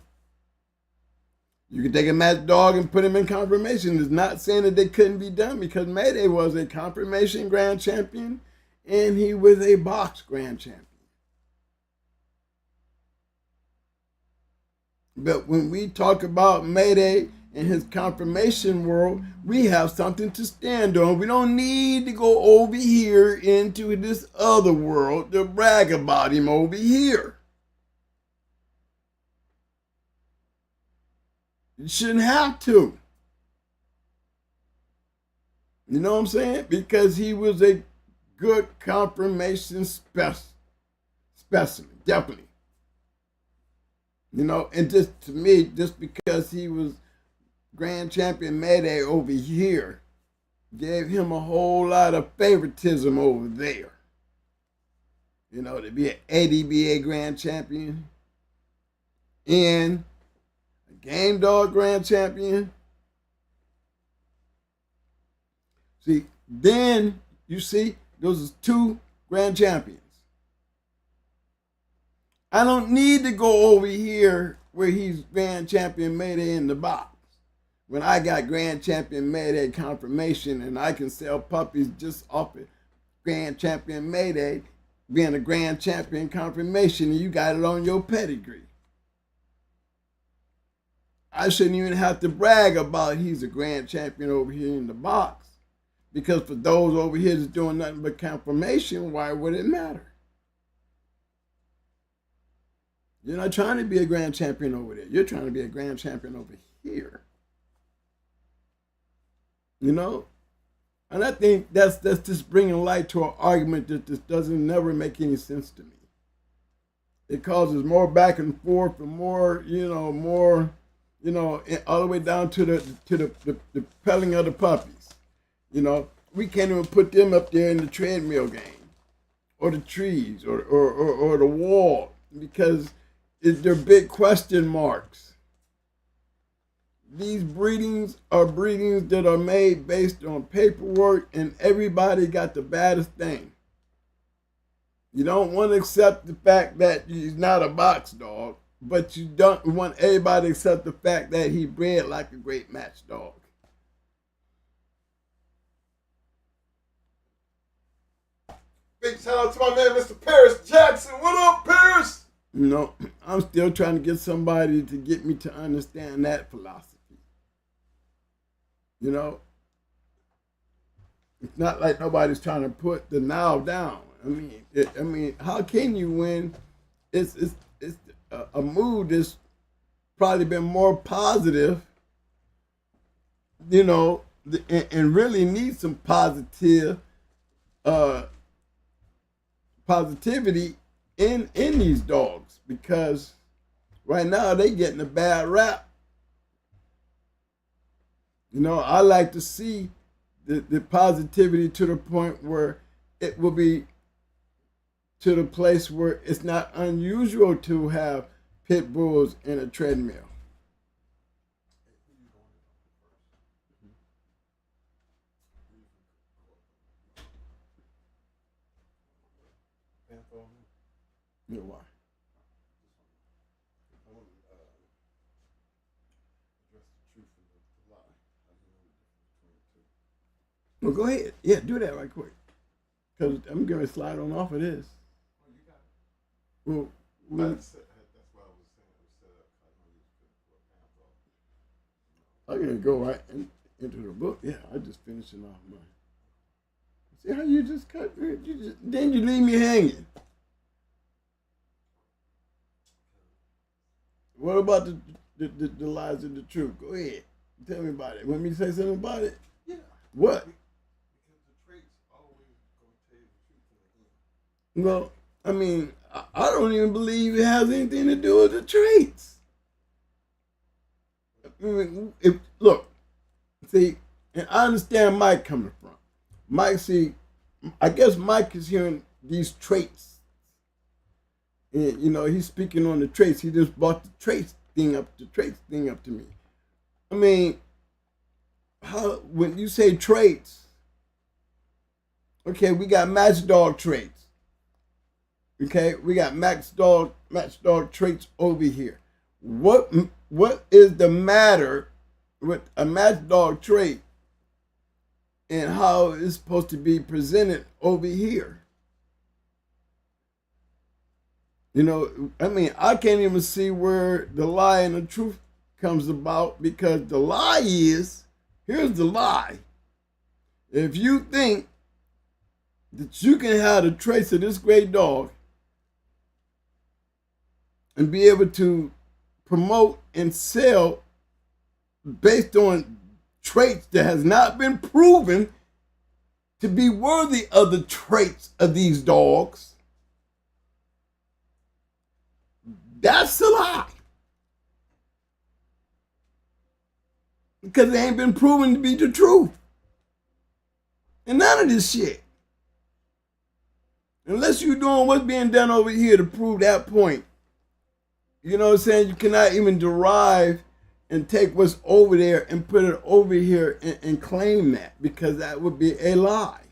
You can take a matchdog and put him in confirmation. It's not saying that they couldn't be done because Mayday was a confirmation grand champion and he was a box grand champion. But when we talk about Mayday and his confirmation world, we have something to stand on. We don't need to go over here into this other world to brag about him over here. You shouldn't have to. You know what I'm saying? Because he was a good confirmation specimen, definitely. And just to me, just because he was grand champion Mayday over here, gave him a whole lot of favoritism over there. To be an ADBA grand champion and a game dog grand champion. See, then you see, those are two grand champions. I don't need to go over here where he's grand champion Mayday in the box. When I got grand champion Mayday confirmation and I can sell puppies just off it, grand champion Mayday being a grand champion confirmation, and you got it on your pedigree. I shouldn't even have to brag about he's a grand champion over here in the box. Because for those over here that's doing nothing but confirmation, why would it matter? You're not trying to be a grand champion over there. You're trying to be a grand champion over here. And I think that's just bringing light to an argument that just doesn't never make any sense to me. It causes more back and forth and more, all the way down to the pelling of the puppies. We can't even put them up there in the treadmill game or the trees or the wall because they're big question marks. These breedings are breedings that are made based on paperwork, and everybody got the baddest thing. You don't want to accept the fact that he's not a box dog, but you don't want everybody to accept the fact that he bred like a great match dog. Big shout out to my man, Mr. Paris Jackson. What up, Paris? You know, I'm still trying to get somebody to get me to understand that philosophy. You know, it's not like nobody's trying to put the now down. I mean, how can you when it's a mood that's probably been more positive, you know, and really needs some positivity in these dogs, because right now they getting a bad rap. You know, I like to see the positivity to the point where it will be to the place where it's not unusual to have pit bulls in a treadmill. You know why? Well, go ahead. Yeah, do that right quick. Because I'm going to slide on off of this. Well, That's why I was saying it was set up. I'm going to go right into the book. Yeah, I just finishing off mine. See how you just cut? Then you leave me hanging. What about the lies of the truth? Go ahead. Tell me about it. Want me to say something about it? Yeah. What? Because the traits always going to tell you the truth in the end. Well, I mean, I don't even believe it has anything to do with the traits. I mean, look, see, and I understand Mike coming from. Mike, see, I guess Mike is hearing these traits. And, you know, he's speaking on the traits. He just brought the traits thing up to me. I mean, when you say traits, okay, we got matchdog traits. Okay, we got matchdog traits over here. What is the matter with a matchdog trait and how it's supposed to be presented over here? You know, I mean, I can't even see where the lie and the truth comes about, because the lie is, here's the lie. If you think that you can have the traits of this great dog and be able to promote and sell based on traits that has not been proven to be worthy of the traits of these dogs, that's a lie. Because it ain't been proven to be the truth. And none of this shit. Unless you're doing what's being done over here to prove that point. You know what I'm saying? You cannot even derive and take what's over there and put it over here and claim that, because that would be a lie.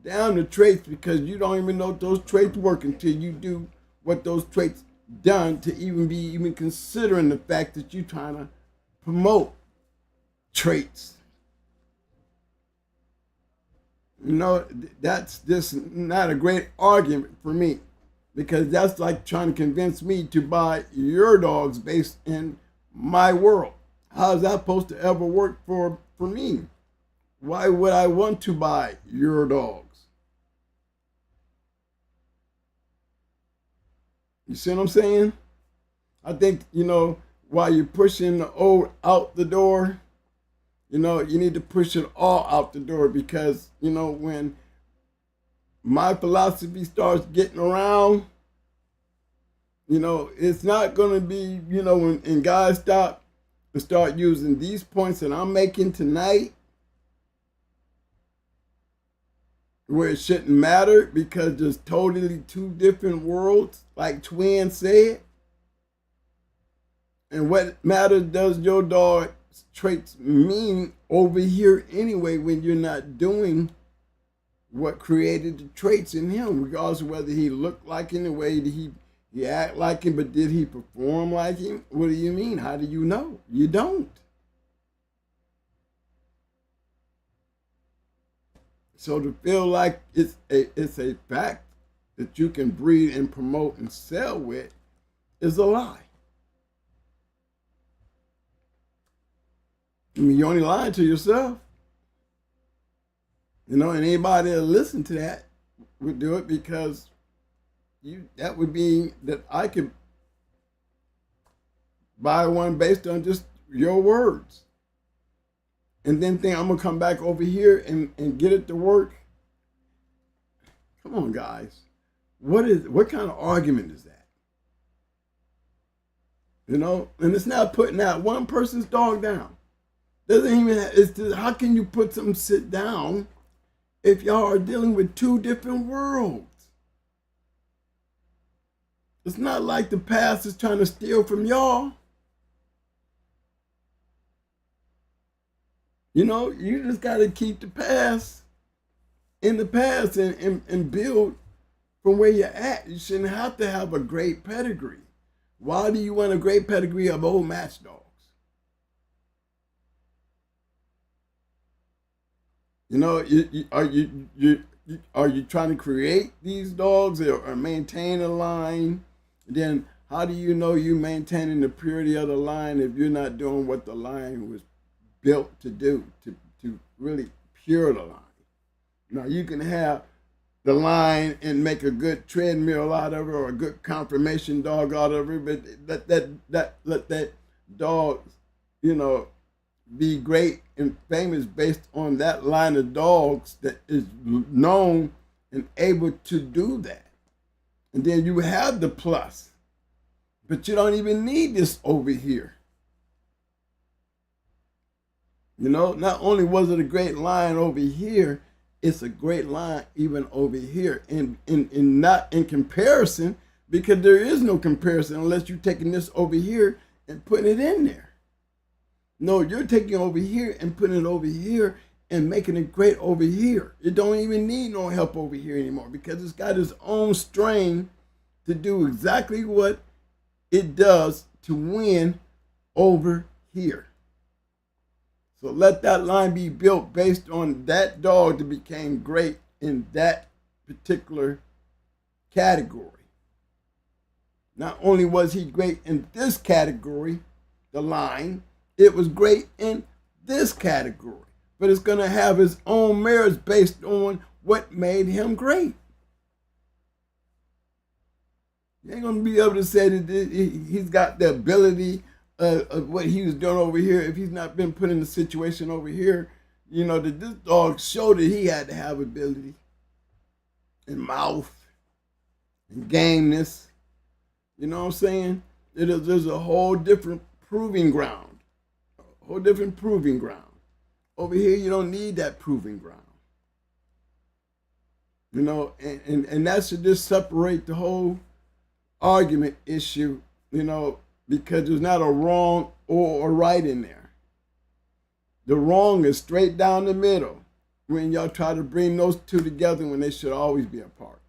Down the traits, because you don't even know those traits work until you do what those traits done to even considering the fact that you're trying to promote traits. You know, that's just not a great argument for me, because that's like trying to convince me to buy your dogs based in my world. How is that supposed to ever work for me? Why would I want to buy your dogs? You see what I'm saying? I think, you know, while you're pushing the old out the door, you know, you need to push it all out the door, because, you know, when my philosophy starts getting around, you know, it's not going to be, you know, when guys start using these points that I'm making tonight, where it shouldn't matter, because there's totally two different worlds, like Twin said. And what matters does your dog's traits mean over here anyway, when you're not doing what created the traits in him, regardless of whether he looked like him, the way that he act like him, but did he perform like him? What do you mean? How do you know? You don't. So to feel like it's a fact that you can breed and promote and sell with is a lie. I mean, you're only lying to yourself. And anybody that listen to that would do it because that would be that I could buy one based on just your words. And then think I'm gonna come back over here and get it to work. Come on, guys. What kind of argument is that? And it's not putting that one person's dog down. Doesn't even it's just, how can you put something sit down if y'all are dealing with two different worlds? It's not like the past is trying to steal from y'all. You just got to keep the past in the past and build from where you're at. You shouldn't have to have a great pedigree. Why do you want a great pedigree of old match dogs? Are you trying to create these dogs or maintain a line? Then how do you know you maintaining the purity of the line if you're not doing what the line was built to do, to really pure the line? Now you can have the line and make a good treadmill out of it or a good confirmation dog out of it, but let that dog, be great and famous based on that line of dogs that is known and able to do that. And then you have the plus, but you don't even need this over here. Not only was it a great line over here, it's a great line even over here. And not in comparison, because there is no comparison unless you're taking this over here and putting it in there. No, you're taking over here and putting it over here and making it great over here. It don't even need no help over here anymore because it's got its own strain to do exactly what it does to win over here. So let that line be built based on that dog that became great in that particular category. Not only was he great in this category, the line, it was great in this category. But it's going to have its own merits based on what made him great. You ain't going to be able to say that he's got the ability of what he was doing over here if he's not been put in the situation over here. That this dog showed that he had to have ability and mouth and gameness. You know what I'm saying? There's a whole different proving ground. A whole different proving ground. Over here, you don't need that proving ground. And that should just separate the whole argument issue, because there's not a wrong or a right in there. The wrong is straight down the middle when y'all try to bring those two together when they should always be apart.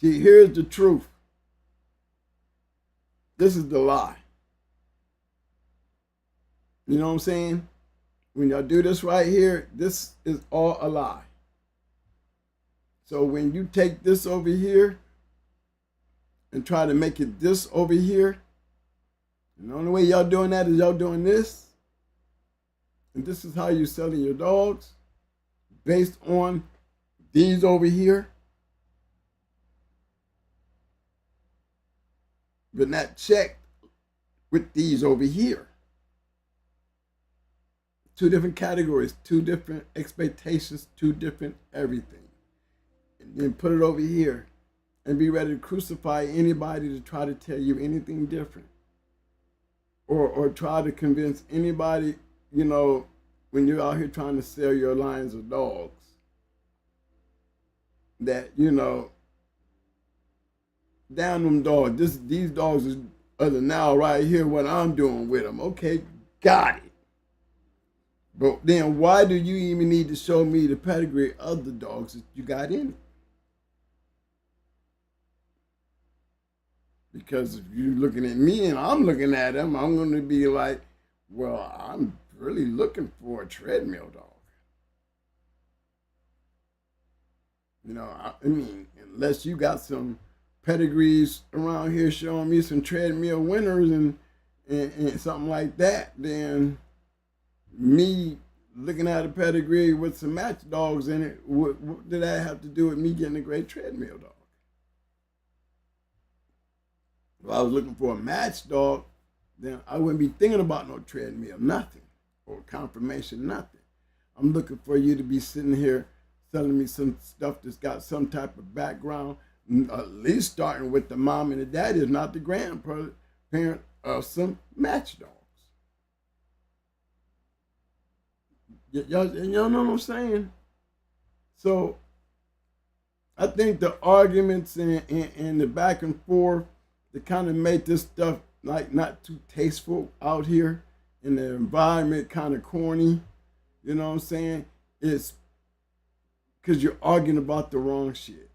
See, here's the truth. This is the lie. You know what I'm saying? When y'all do this right here, this is all a lie. So when you take this over here and try to make it this over here, and the only way y'all doing that is y'all doing this. And this is how you're selling your dogs based on these over here. But not checked with these over here. Two different categories, two different expectations, two different everything. And then put it over here and be ready to crucify anybody to try to tell you anything different. Or try to convince anybody, when you're out here trying to sell your lines of dogs, that, down them dogs, these dogs are the now right here what I'm doing with them. Okay, got it. But then why do you even need to show me the pedigree of the dogs that you got in it? Because if you're looking at me and I'm looking at them, I'm going to be like, well, really looking for a treadmill dog. You know, I mean, unless you got some pedigrees around here showing me some treadmill winners and something like that, then me looking at a pedigree with some match dogs in it, what did that have to do with me getting a great treadmill dog? If I was looking for a match dog, then I wouldn't be thinking about no treadmill, nothing, or confirmation, nothing. I'm looking for you to be sitting here telling me some stuff that's got some type of background, at least starting with the mom and the daddy is not the grandparent of some match dogs. Y'all know what I'm saying? So I think the arguments and the back and forth to kind of make this stuff like not too tasteful out here in the environment kind of corny, you know what I'm saying? It's because you're arguing about the wrong shit.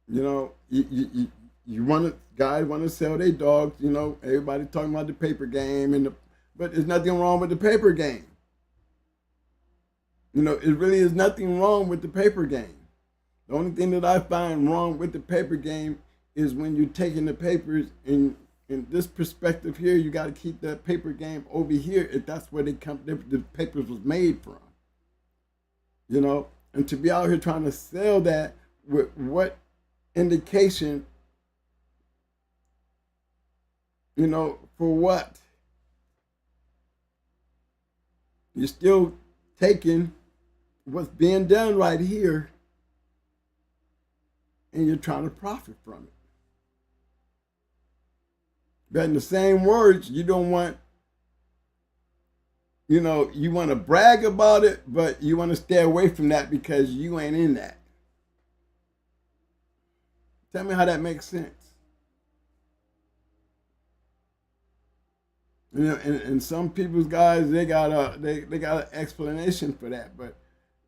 You know, you want to, guys want to sell their dogs, you know, everybody talking about the paper game, but there's nothing wrong with the paper game. You know, it really is nothing wrong with the paper game. The only thing that I find wrong with the paper game is when you're taking the papers in this perspective here, you got to keep that paper game over here if that's where the papers was made from. You know, and to be out here trying to sell that with what indication, you know, for what? You're still taking what's being done right here and you're trying to profit from it. But in the same words, you don't want, you know, you want to brag about it, but you want to stay away from that because you ain't in that. Tell me how that makes sense. You know, and some people's guys, they got an explanation for that, but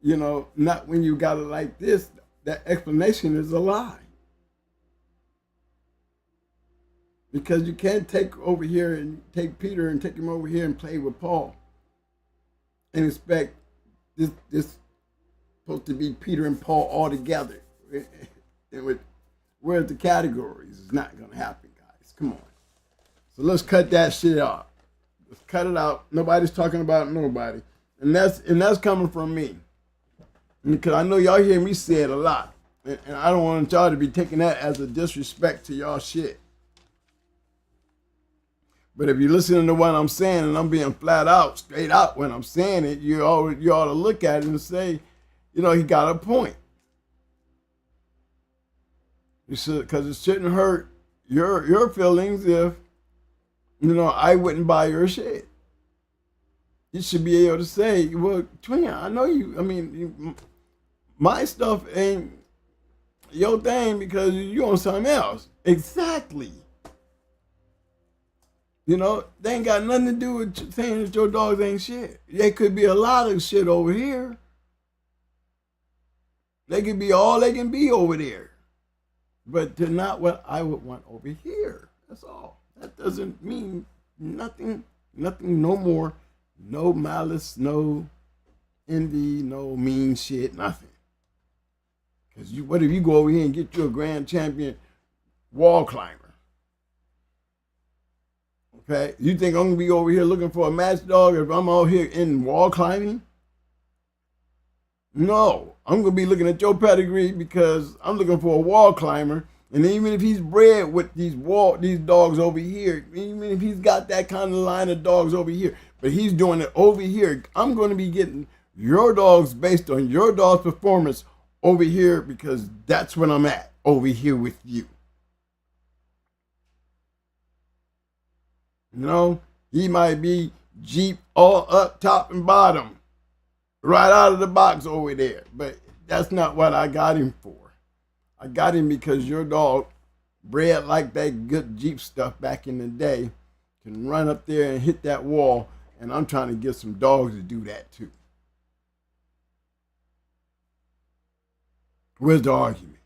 you know, not when you got it like this. That explanation is a lie. Because you can't take over here and take Peter and take him over here and play with Paul and expect this supposed to be Peter and Paul all together. Where's the categories? It's not going to happen, guys. Come on. So let's cut that shit off. Let's cut it out. Nobody's talking about nobody. And that's coming from me. Because I know y'all hear me say it a lot. And I don't want y'all to be taking that as a disrespect to y'all shit. But if you're listening to what I'm saying and I'm being flat out, straight out when I'm saying it, you ought to look at it and say, you know, he got a point. You should, because it shouldn't hurt your feelings if, you know, I wouldn't buy your shit. You should be able to say, well, Twin, I know you, I mean, my stuff ain't your thing because you on something else. Exactly. You know, they ain't got nothing to do with saying that your dogs ain't shit. There could be a lot of shit over here. They could be all they can be over there. But they're not what I would want over here. That's all. That doesn't mean nothing, no more. No malice, no envy, no mean shit, nothing. Because what if you go over here and get you a grand champion wall climber? Okay, you think I'm gonna be over here looking for a match dog if I'm out here in wall climbing? No, I'm gonna be looking at your pedigree because I'm looking for a wall climber. And even if he's bred with these dogs over here, even if he's got that kind of line of dogs over here, but he's doing it over here, I'm going to be getting your dogs based on your dog's performance over here because that's when I'm at, over here with you. You know, he might be Jeep all up, top and bottom, right out of the box over there, but that's not what I got him for. I got him because your dog, bred like that good Jeep stuff back in the day, can run up there and hit that wall, and I'm trying to get some dogs to do that too. Where's the argument?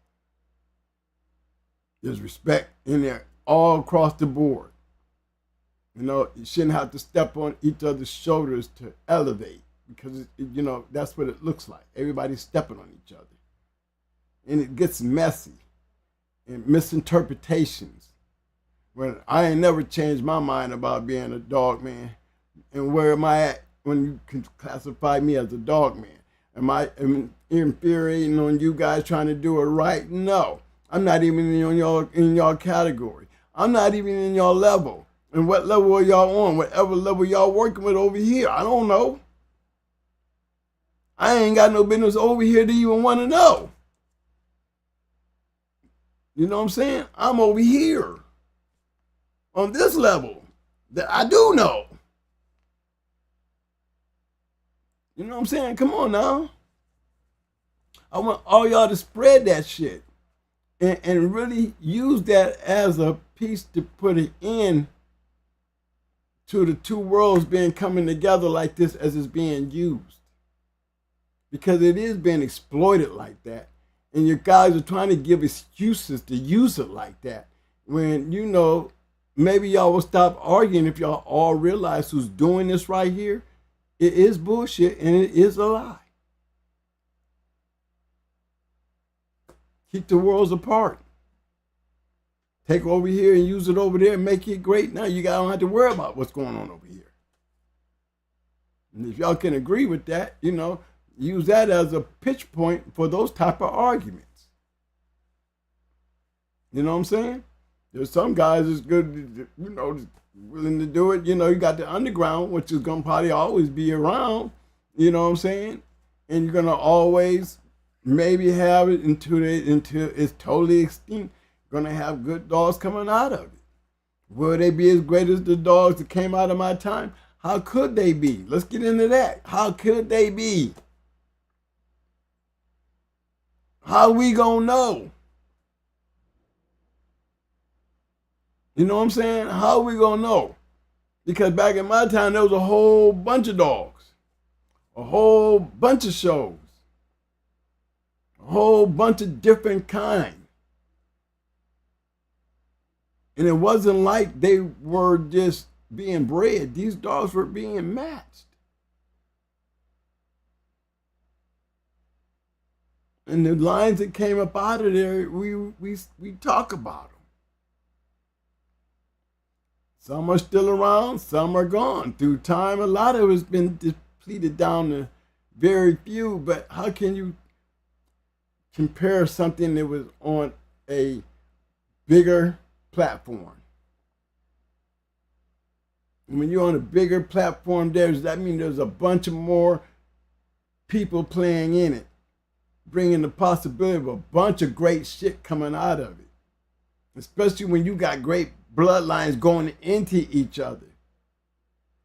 There's respect in there all across the board. You know, you shouldn't have to step on each other's shoulders to elevate because, that's what it looks like. Everybody's stepping on each other. And it gets messy and misinterpretations. When I ain't never changed my mind about being a dog man. And where am I at when you can classify me as a dog man? Am I infuriating on you guys trying to do it right? No. I'm not even in y'all category. I'm not even in y'all level. And what level are y'all on? Whatever level y'all working with over here. I don't know. I ain't got no business over here to even want to know. You know what I'm saying? I'm over here on this level that I do know. You know what I'm saying? Come on now. I want all y'all to spread that shit and really use that as a piece to put it in to the two worlds being coming together like this as it's being used. Because it is being exploited like that. And you guys are trying to give excuses to use it like that. When, maybe y'all will stop arguing if y'all all realize who's doing this right here. It is bullshit and it is a lie. Keep the worlds apart. Take over here and use it over there and make it great. Now you don't have to worry about what's going on over here. And if y'all can agree with that, use that as a pitch point for those type of arguments. You know what I'm saying? There's some guys that's good, willing to do it. You got the underground, which is going to probably always be around. You know what I'm saying? And you're going to always maybe have it until it's totally extinct. Going to have good dogs coming out of it. Will they be as great as the dogs that came out of my time? How could they be? Let's get into that. How could they be? How we gonna know? You know what I'm saying? How we gonna know? Because back in my time, there was a whole bunch of dogs, a whole bunch of shows, a whole bunch of different kinds. And it wasn't like they were just being bred. These dogs were being matched. And the lines that came up out of there, we talk about them. Some are still around, some are gone. Through time, a lot of it has been depleted down to very few. But how can you compare something that was on a bigger platform? When you're on a bigger platform, does that mean there's a bunch of more people playing in it, bringing the possibility of a bunch of great shit coming out of it? Especially when you got great bloodlines going into each other.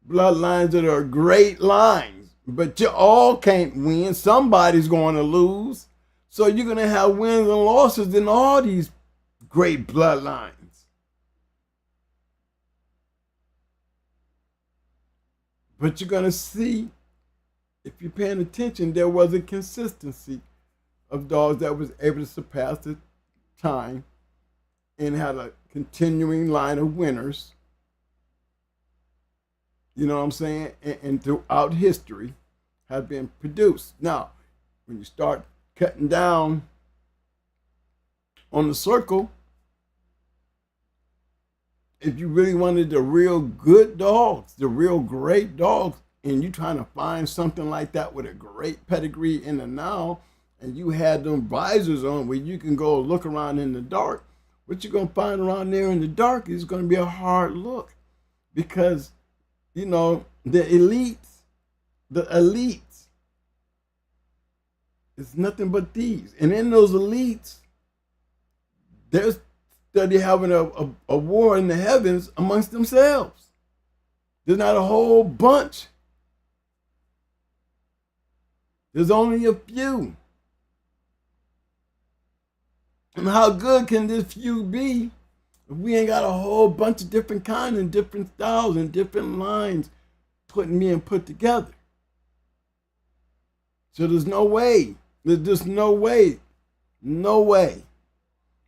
Bloodlines that are great lines, but you all can't win. Somebody's going to lose. So you're going to have wins and losses in all these great bloodlines. But you're going to see, if you're paying attention, there was a consistency of dogs that was able to surpass the time and had a continuing line of winners. You know what I'm saying? And throughout history have been produced. Now, when you start cutting down on the circle, if you really wanted the real good dogs, the real great dogs, and you trying to find something like that with a great pedigree in the now, and you had them visors on where you can go look around in the dark, what you're going to find around there in the dark is going to be a hard look. Because, the elites, it's nothing but these. And in those elites, there's study having a war in the heavens amongst themselves. There's not a whole bunch. There's only a few. And how good can this few be if we ain't got a whole bunch of different kinds and different styles and different lines being put together? So there's no way. There's just no way. No way.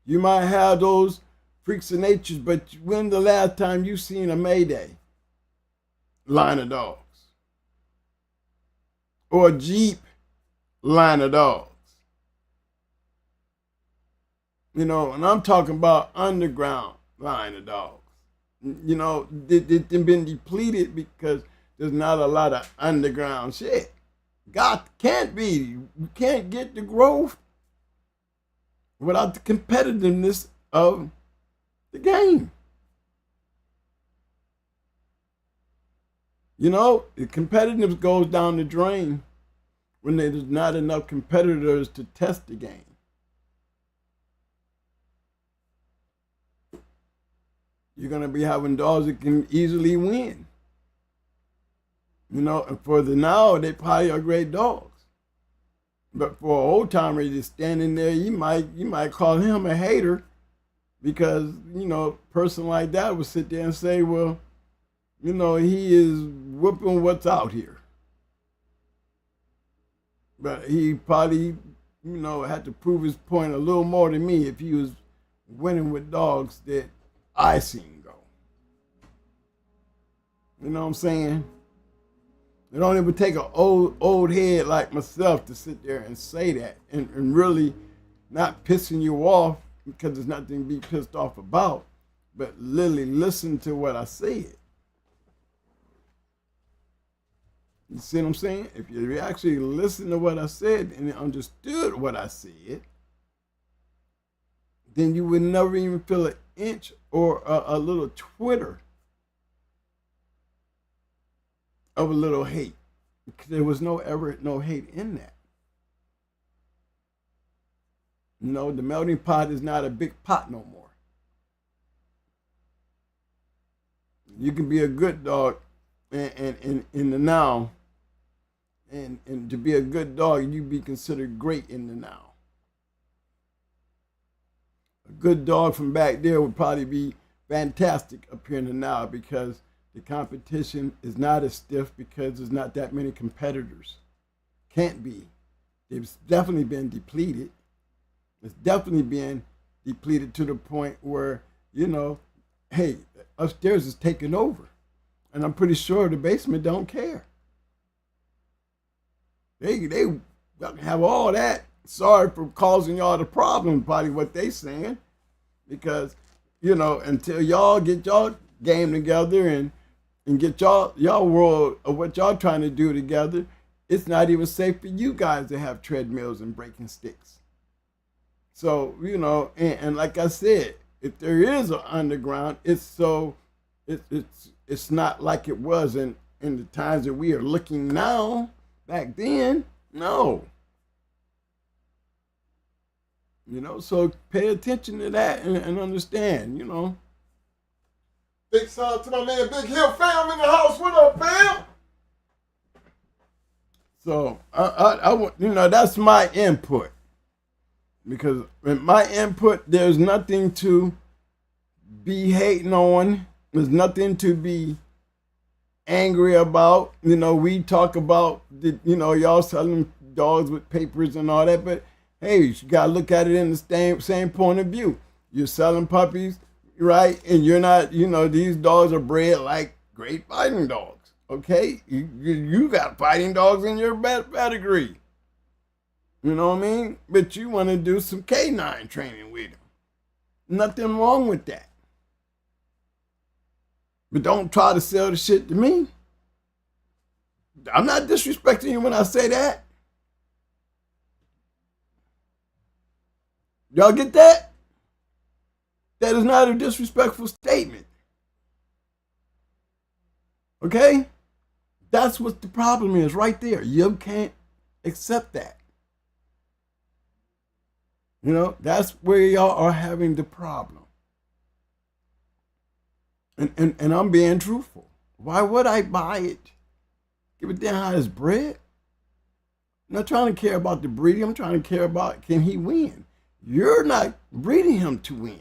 You might have those freaks of nature, but when the last time you seen a Mayday? line of dogs or a Jeep line of dogs. You know, and I'm talking about underground line of dogs. You know, they've been depleted because there's not a lot of underground shit. God can't be. You can't get the growth without the competitiveness of the game. You know, the competitiveness goes down the drain when there's not enough competitors to test the game. You're going to be having dogs that can easily win. You know, and for the now, they probably are great dogs. But for an old timer just standing there, you might call him a hater because, you know, a person like that would sit there and say, well, you know, he is whooping what's out here. But he probably, you know, had to prove his point a little more to me if he was winning with dogs that I seen go. You know what I'm saying? It don't even take an old head like myself to sit there and say that and really not pissing you off because there's nothing to be pissed off about, but literally listen to what I said. You see what I'm saying? If you actually listen to what I said and understood what I said, then you would never even feel an inch or a little twitter of a little hate. Because there was no hate in that. No, the melting pot is not a big pot no more. You can be a good dog and in the now. And to be a good dog, you be considered great in the now. A good dog from back there would probably be fantastic up here in the now because the competition is not as stiff because there's not that many competitors. Can't be. They've definitely been depleted. It's definitely been depleted to the point where, you know, hey, upstairs is taking over. And I'm pretty sure the basement don't care. They have all that. Sorry for causing y'all the problem, probably what they saying. Because, you know, until y'all get y'all game together and get y'all world of what y'all trying to do together, it's not even safe for you guys to have treadmills and breaking sticks. So, you know, and like I said, if there is an underground, it's not like it was in the times that we are looking now. Back then, no. You know, so pay attention to that and understand, you know. Big shout out to my man Big Hill fam in the house. What up, fam? So I you know, that's my input. Because in my input, there's nothing to be hating on. There's nothing to be angry about. You know, we talk about you know, y'all selling dogs with papers and all that, but hey, you gotta look at it in the same point of view. You're selling puppies, right? And you're not, you know, these dogs are bred like great fighting dogs. Okay, you got fighting dogs in your pedigree. You know what I mean? But you want to do some canine training with them. Nothing wrong with that. But don't try to sell the shit to me. I'm not disrespecting you when I say that. Y'all get that? That is not a disrespectful statement. Okay? That's what the problem is right there. You can't accept that. You know, that's where y'all are having the problem. And I'm being truthful. Why would I buy it? Give a damn how it's bred. I'm not trying to care about the breeding. I'm trying to care about, can he win? You're not breeding him to win.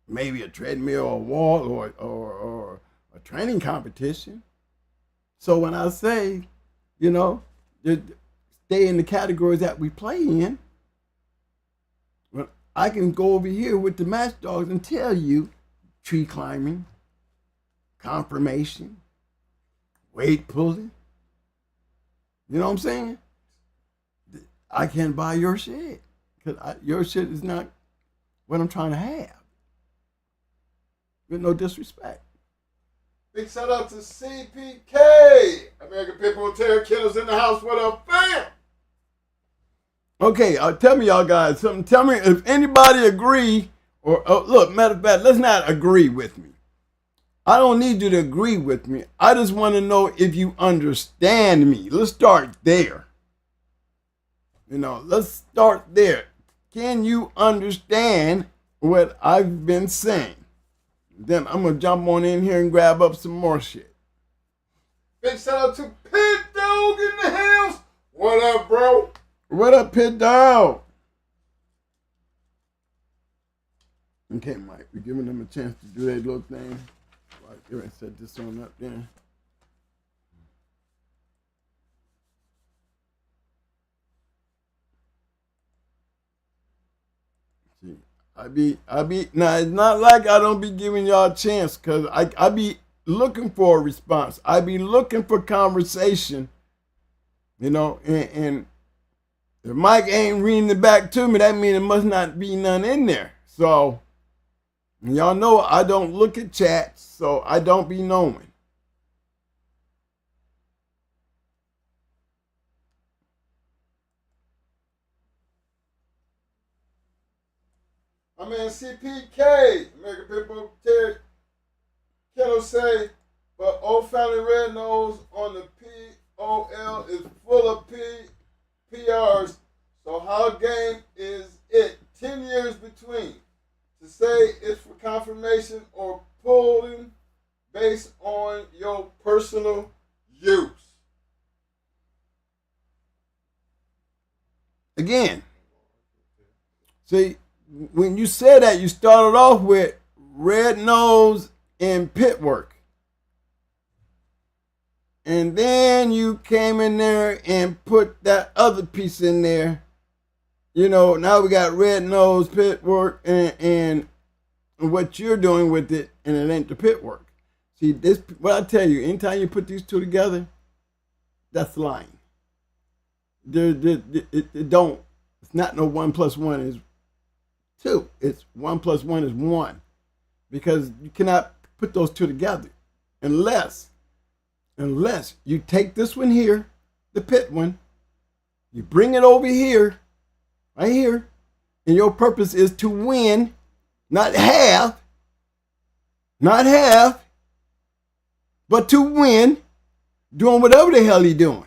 Maybe a treadmill or a wall or a training competition. So when I say, you know, stay in the categories that we play in, well, I can go over here with the match dogs and tell you tree climbing, confirmation, weight pulling. You know what I'm saying? I can't buy your shit because your shit is not what I'm trying to have. With no disrespect. Big shout out to CPK. American Pitbull Terrier Kennels in the house with a fam. Okay, tell me y'all guys something. Tell me if anybody agree or look, matter of fact, let's not agree with me. I don't need you to agree with me. I just want to know if you understand me. Let's start there. Let's start there. Can you understand what I've been saying? Then I'm going to jump on in here and grab up some more shit. Big shout out to Pit Dog in the house. What up, bro? What up, Pit Dog? Okay, Mike, we're giving them a chance to do their little thing. Right here, I set this one up there. See, now it's not like I don't be giving y'all a chance, because I be looking for a response. I be looking for conversation, and if Mike ain't reading it back to me, that means there must not be none in there. So, y'all know I don't look at chats, so I don't be knowing. I mean, CPK, American Pitbull Terrier Kennels say, but Old Family Red Nose on the POL is full of PRs. So how game is it? 10 years between. To say it's for confirmation or pulling based on your personal use. Again, see, when you said that, you started off with red nose and pit work. And then you came in there and put that other piece in there. Now we got red nose, pit work, and what you're doing with it, and it ain't the pit work. See, this, what I tell you, anytime you put these two together, that's lying. It don't, it's not no 1 + 1 is 2. It's 1 + 1 is 1. Because you cannot put those two together unless you take this one here, the pit one, you bring it over here, right here, and your purpose is to win, not have, but to win, doing whatever the hell you're doing.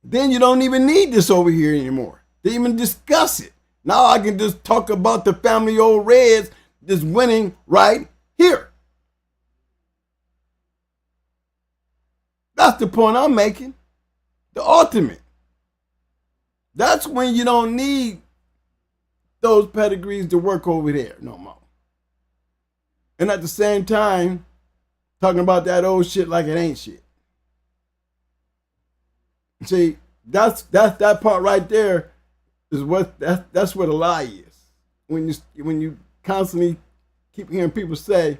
Then you don't even need this over here anymore to even discuss it. Now I can just talk about the family old Reds just winning right here. That's the point I'm making. The ultimate. That's when you don't need those pedigrees to work over there no more. And at the same time, talking about that old shit like it ain't shit. See, that's that part right there is what that's what a lie is. When you constantly keep hearing people say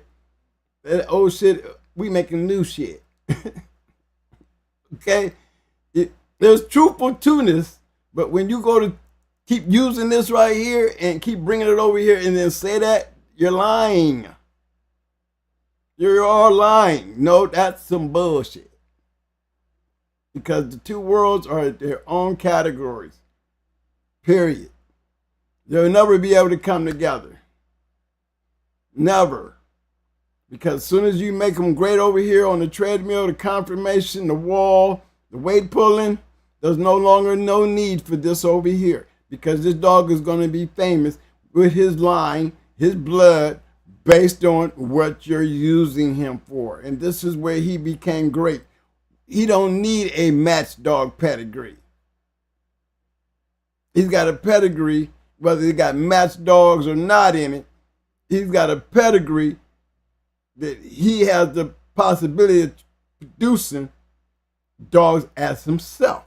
that old shit, we making new shit. Okay, there's truthful to this, but when you go to keep using this right here and keep bringing it over here and then say that, you're lying. You are lying. No, that's some bullshit. Because the two worlds are their own categories. Period. They'll never be able to come together. Never. Because as soon as you make them great over here on the treadmill, the confirmation, the wall, the weight pulling, there's no longer no need for this over here. Because this dog is going to be famous with his line, his blood, based on what you're using him for. And this is where he became great. He don't need a match dog pedigree. He's got a pedigree, whether he got match dogs or not in it, he's got a pedigree that he has the possibility of producing dogs as himself.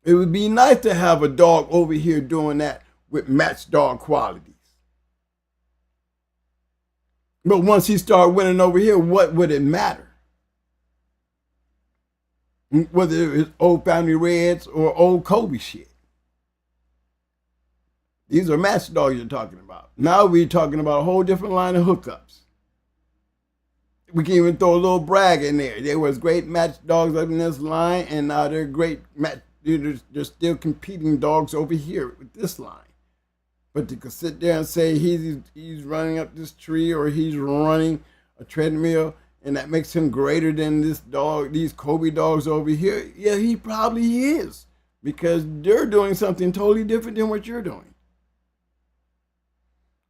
It would be nice to have a dog over here doing that with match dog qualities. But once he started winning over here, what would it matter? Whether it was old Family Reds or old Kobe shit. These are match dogs you're talking about. Now we're talking about a whole different line of hookups. We can even throw a little brag in there. There was great match dogs up in this line, and now they're great match. They're still competing dogs over here with this line. But to sit there and say he's running up this tree or he's running a treadmill, and that makes him greater than this dog, these Kobe dogs over here, yeah, he probably is, because they're doing something totally different than what you're doing.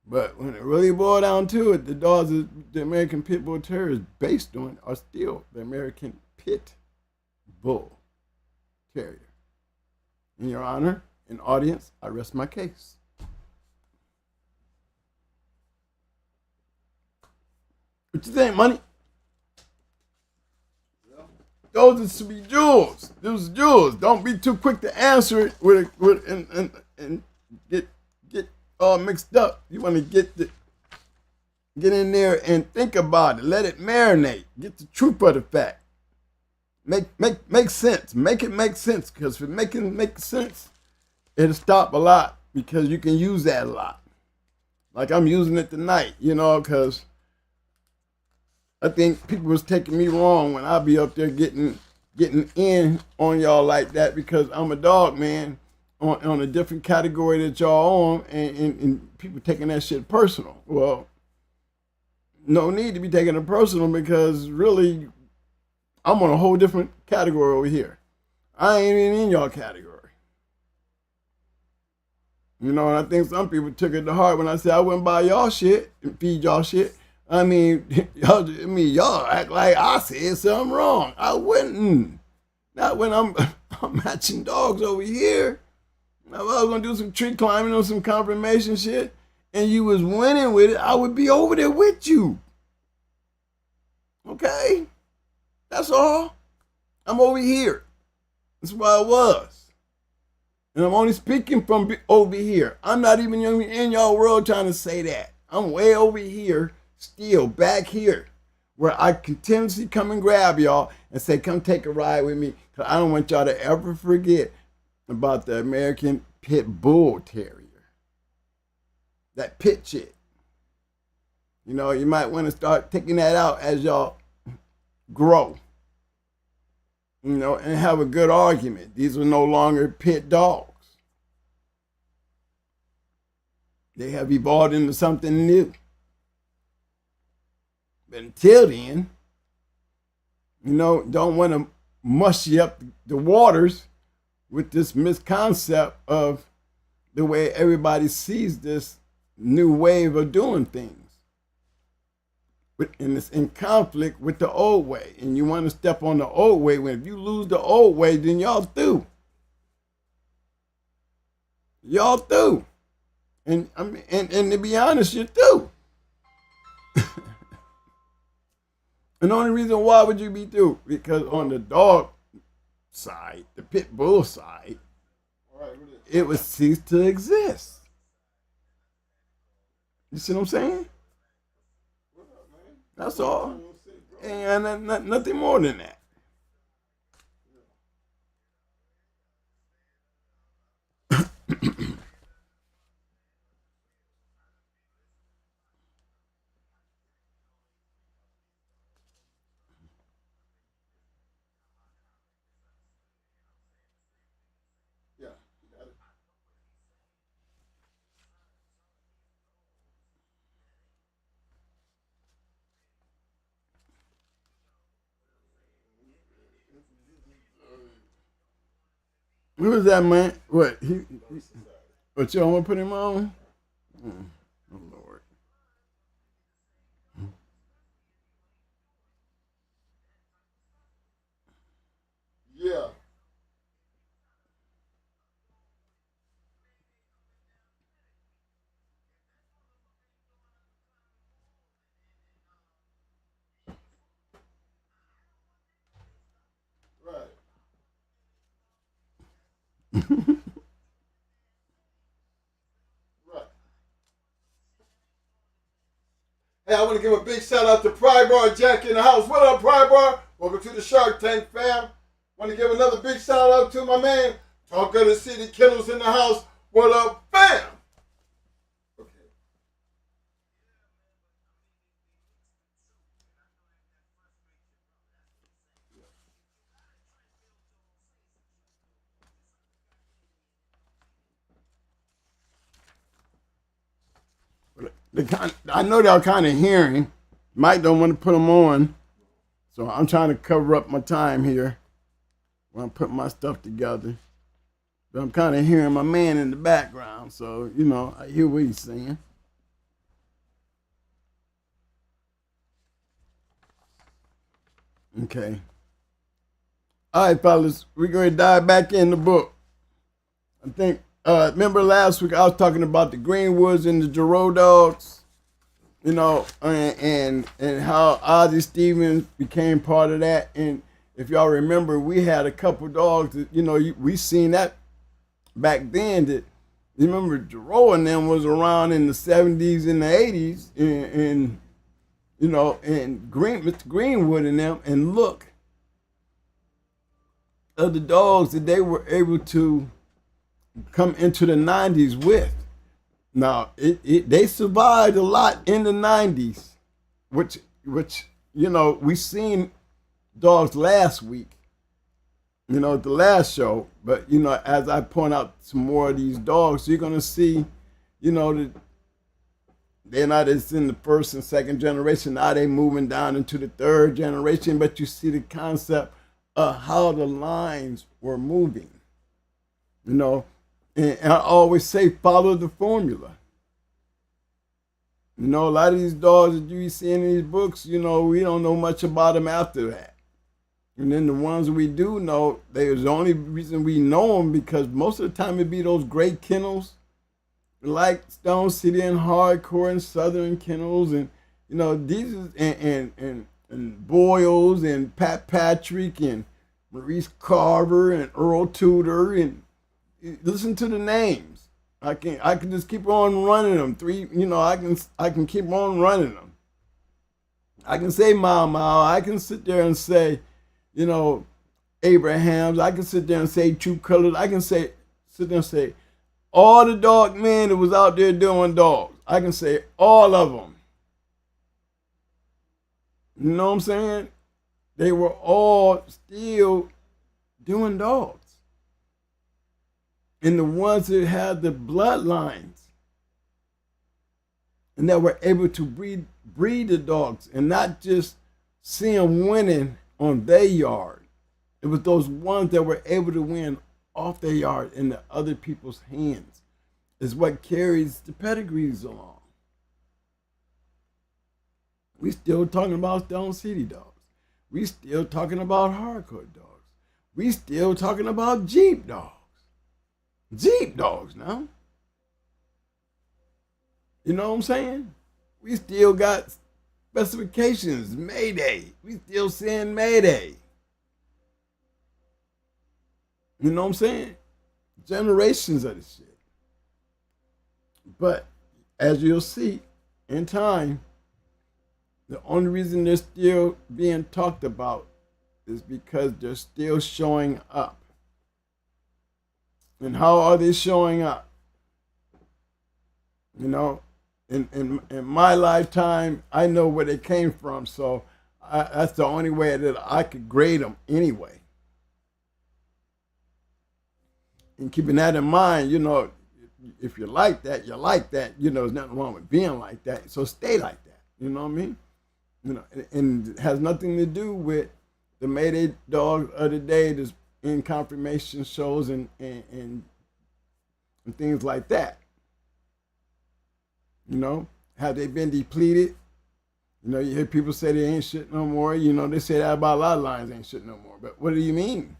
But when it really boils down to it, the dogs that the American Pit Bull Terrier is based on are still the American Pit Bull Terrier. In your honor and audience, I rest my case. What you think, money? Those are to be jewels. Those are jewels. Don't be too quick to answer it and get all mixed up. You want to get in there and think about it. Let it marinate. Get the truth of the fact. Make sense. Make it make sense. Because if it make sense, it'll stop a lot, because you can use that a lot. Like I'm using it tonight, because I think people was taking me wrong when I be up there getting in on y'all like that, because I'm a dog man on a different category that y'all on, and people taking that shit personal. Well, no need to be taking it personal, because really I'm on a whole different category over here. I ain't even in y'all category. And I think some people took it to heart when I said I wouldn't buy y'all shit and feed y'all shit. I mean, y'all act like I said something wrong. I wouldn't. Not when I'm matching dogs over here. If I was gonna do some tree climbing or some confirmation shit, and you was winning with it, I would be over there with you. Okay? That's all. I'm over here. That's where I was. And I'm only speaking from over here. I'm not even in y'all world trying to say that. I'm way over here, still back here, where I continuously come and grab y'all and say, come take a ride with me. Because I don't want y'all to ever forget about the American Pit Bull Terrier. That pit shit. You might want to start taking that out as y'all grow. And have a good argument. These are no longer pit dogs. They have evolved into something new. But until then, don't want to mushy up the waters with this misconcept of the way everybody sees this new wave of doing things. And it's in conflict with the old way. And you want to step on the old way. When if you lose the old way, then y'all through. Y'all through. And to be honest, you're through. And the only reason why would you be through? Because on the dog side, the pit bull side, it would cease to exist. You see what I'm saying? That's all. And nothing more than that. Who was that man? What? What y'all want to put him on? Oh Lord. Yeah. Right. Right. Hey, I want to give a big shout out to Pry Bar Jack in the house. What up, Pry Bar? Welcome to the Shark Tank, fam. Want to give another big shout out to my man, Talk of the City, Kennels in the house. What up, fam? Okay. I know they're kind of hearing. Mike don't want to put them on, so I'm trying to cover up my time here when I'm putting my stuff together. But I'm kind of hearing my man in the background, so I hear what he's saying. Okay. All right, fellas, we're going to dive back in the book. I think, remember last week I was talking about the Greenwoods and the Giroux dogs, and how Ozzie Stevens became part of that. And if y'all remember, we had a couple dogs that, we seen that back then. That you remember Giroux and them was around in the 70s and the 80s, and Mr. Greenwood and them, and look of the dogs that they were able to come into the 90s with. Now, they survived a lot in the 90s, which we seen dogs last week, at the last show. But, as I point out some more of these dogs, you're going to see, that they're not just in the first and second generation. Now they moving down into the third generation, but you see the concept of how the lines were moving, and I always say follow the formula. A lot of these dogs that you see in these books, we don't know much about them after that. And then the ones we do know, there's the only reason we know them because most of the time it be those great kennels, like Stone City and Hardcore and Southern Kennels, and these is, and Boyles and Pat Patrick and Maurice Carver and Earl Tudor, and listen to the names. I can just keep on running them. I can keep on running them. I can say Mau Mau. I can sit there and say, Abrahams. I can sit there and say True Colors. I can sit there and say all the dog men that was out there doing dogs. I can say all of them. You know what I'm saying? They were all still doing dogs. And the ones that had the bloodlines and that were able to breed the dogs and not just see them winning on their yard. It was those ones that were able to win off their yard into other people's hands is what carries the pedigrees along. We still talking about Stone City dogs. We still talking about hardcore dogs. We still talking about Jeep dogs. Jeep dogs now. You know what I'm saying? We still got specifications, Mayday. We still saying Mayday. You know what I'm saying? Generations of this shit. But as you'll see in time, the only reason they're still being talked about is because they're still showing up. And how are they showing up? In my lifetime, I know where they came from, so that's the only way that I could grade them anyway. And keeping that in mind, if you like that, you like that. There's nothing wrong with being like that. So stay like that. You know what I mean? And it has nothing to do with the Mayday dog of the day that's in confirmation shows and things like that. Have they been depleted? You hear people say they ain't shit no more. They say that about a lot of lions ain't shit no more. But what do you mean?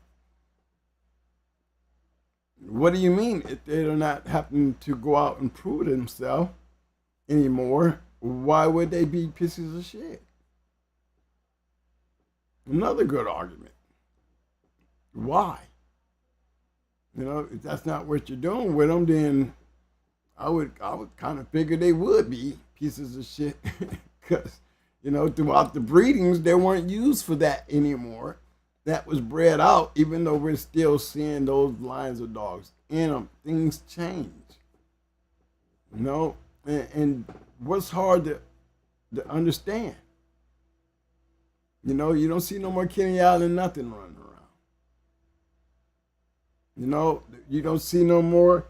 What do you mean if they're not happening to go out and prove themselves anymore? Why would they be pieces of shit? Another good argument. Why? If that's not what you're doing with them, then I would kind of figure they would be pieces of shit. because, throughout the breedings, they weren't used for that anymore. That was bred out, even though we're still seeing those lines of dogs in them. Things change, and what's hard to understand? You don't see no more Kenny Island nothing running around. You don't see no more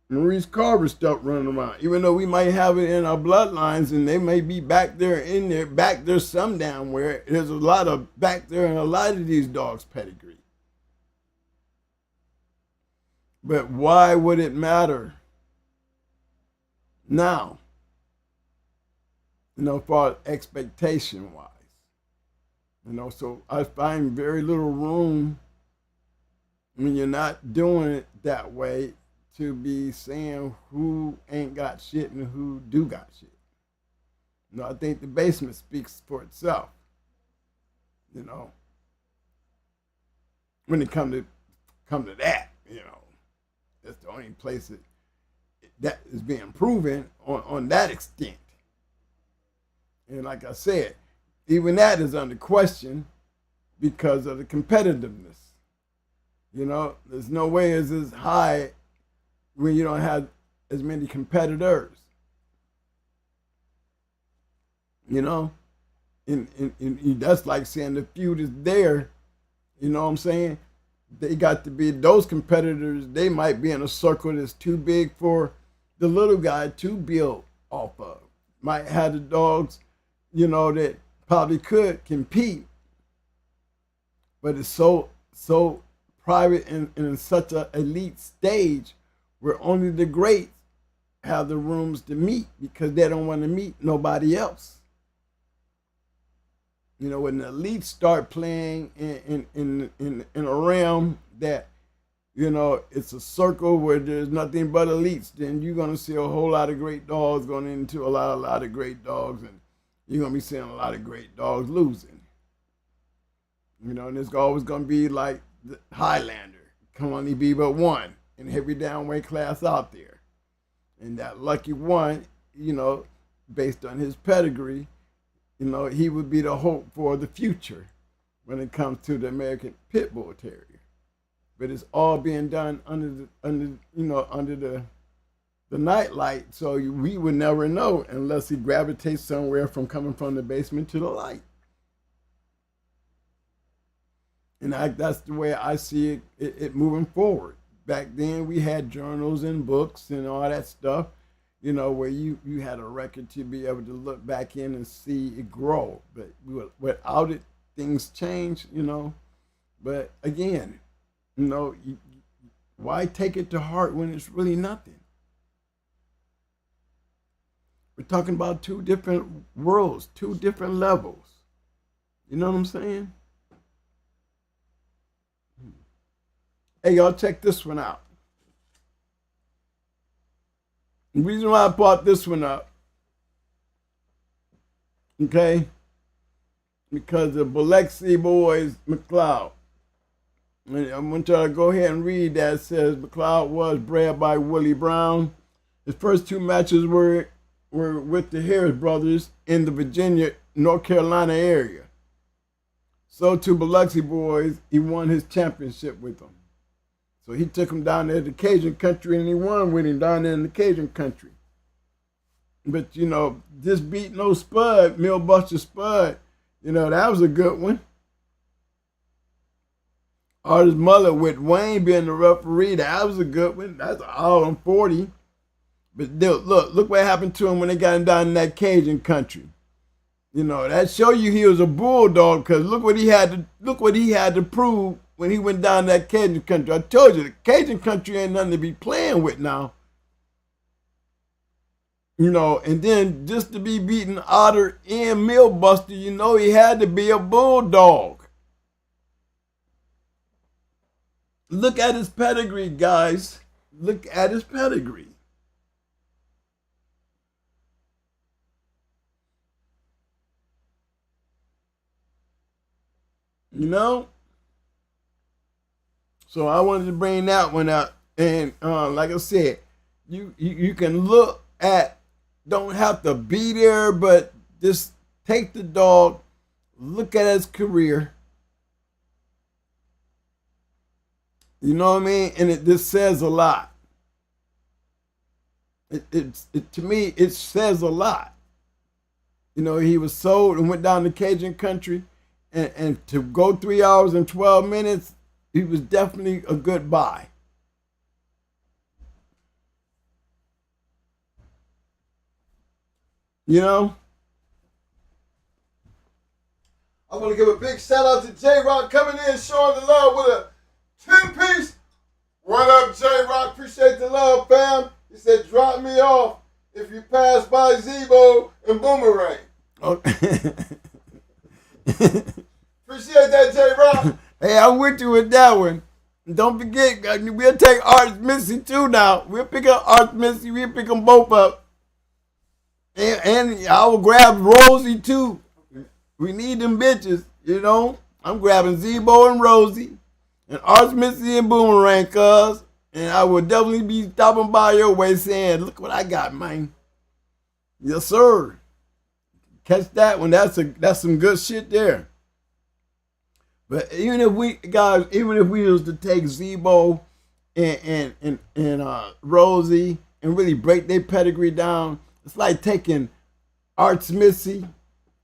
Maurice Carver stuff running around, even though we might have it in our bloodlines and they may be back there some down where there's a lot of back there in a lot of these dogs' pedigree. But why would it matter now? For expectation wise. So I find very little room when you're not doing it that way to be saying who ain't got shit and who do got shit. I think the basement speaks for itself. When it come to that, that's the only place that is being proven on that extent. And like I said, even that is under question because of the competitiveness. There's no way it's as high when you don't have as many competitors. And that's like saying the feud is there. You know what I'm saying? They got to be those competitors. They might be in a circle that's too big for the little guy to build off of. Might have the dogs, that probably could compete, but it's so private and in such an elite stage where only the greats have the rooms to meet because they don't want to meet nobody else. When the elites start playing in a realm that, it's a circle where there's nothing but elites, then you're going to see a whole lot of great dogs going into a lot of great dogs, and you're going to be seeing a lot of great dogs losing. And it's always going to be like the Highlander, can only be but one in every down weight class out there. And that lucky one, based on his pedigree, he would be the hope for the future when it comes to the American Pit Bull Terrier. But it's all being done under the nightlight, so we would never know unless he gravitates somewhere from coming from the basement to the light. And that's the way I see it moving forward. Back then we had journals and books and all that stuff, where you had a record to be able to look back in and see it grow. But without it, things change, But again, why take it to heart when it's really nothing? We're talking about two different worlds, two different levels. You know what I'm saying? Hey, y'all, check this one out. The reason why I brought this one up, okay, because the Biloxi boys, McLeod. And I want y'all to go ahead and read that. It says McLeod was bred by Willie Brown. His first two matches were with the Harris brothers in the Virginia, North Carolina area. So to Biloxi boys, he won his championship with them. So he took him down there to Cajun country and he won with him down there in the Cajun country. But, just beating old Spud, Millbuster Spud, that was a good one. Artist Muller with Wayne being the referee, that was a good one. That's all on 40. But look what happened to him when they got him down in that Cajun country. That show you he was a bulldog, because look what he had to prove when he went down that Cajun country. I told you, the Cajun country ain't nothing to be playing with now. And then just to be beating Otter and Millbuster, he had to be a bulldog. Look at his pedigree, guys. Look at his pedigree. So I wanted to bring that one out. And like I said, you can look at, don't have to be there, but just take the dog, look at his career. You know what I mean? And it just says a lot. To me, it says a lot. You know, he was sold and went down to Cajun country, and to go 3 hours and 12 minutes, he was definitely a good buy. You know? I want to give a big shout out to J Rock coming in, showing the love with a 10-piece. What up, J Rock? Appreciate the love, fam. He said, drop me off if you pass by Zebo and Boomerang. Okay. Appreciate that, J Rock. Hey, I'm with you with that one. Don't forget, we'll take Arts Missy too now. We'll pick up Arts Missy. We'll pick them both up. And I will grab Rosie too. We need them bitches, you know. I'm grabbing Zebo and Rosie and Arts Missy and Boomerang, cuz. And I will definitely be stopping by your way saying, look what I got, man. Yes, sir. Catch that one. That's some good shit there. But even if we was to take Zebo and Rosie and really break their pedigree down, it's like taking Arts Missy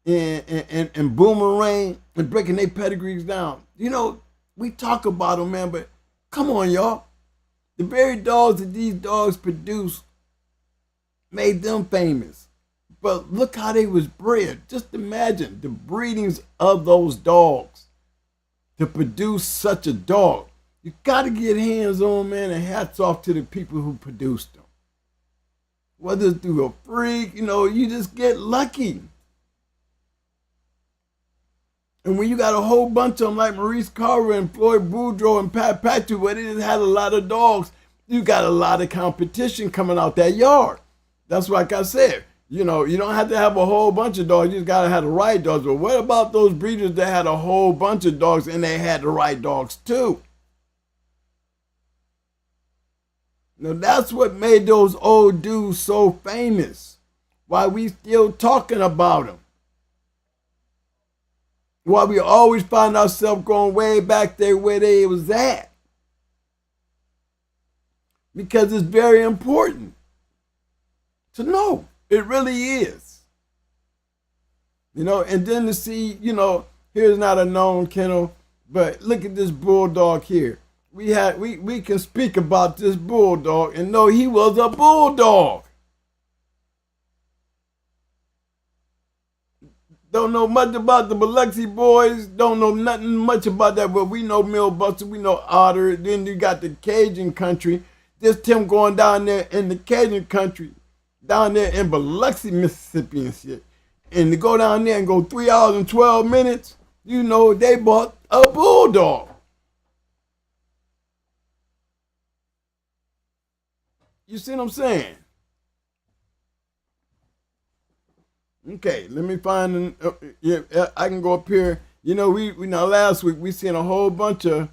and Boomerang and breaking their pedigrees down. You know, we talk about them, man, but come on, y'all. The very dogs that these dogs produce made them famous. But look how they was bred. Just imagine the breedings of those dogs to produce such a dog. You got to get hands on, man, and hats off to the people who produced them. Whether it's through a freak, you know, you just get lucky. And when you got a whole bunch of them like Maurice Carver and Floyd Boudreaux and Pat Patrick, where they just had a lot of dogs, you got a lot of competition coming out that yard. That's like I said. You know, you don't have to have a whole bunch of dogs. You just got to have the right dogs. But what about those breeders that had a whole bunch of dogs and they had the right dogs too? Now, that's what made those old dudes so famous. Why we still talking about them. Why we always find ourselves going way back there where they was at. Because it's very important to know. It really is. You know, and then to see, you know, here's not a known kennel, but look at this bulldog here. We can speak about this bulldog and know he was a bulldog. Don't know much about the Biloxi boys. Don't know nothing much about that, but we know Millbuster, we know Otter. Then you got the Cajun country. This Tim going down there in the Cajun country, down there in Biloxi, Mississippi and shit. And to go down there and go 3 hours and 12 minutes, you know, they bought a bulldog. You see what I'm saying? Okay, let me find. Yeah, I can go up here. You know, we now last week we seen a whole bunch of.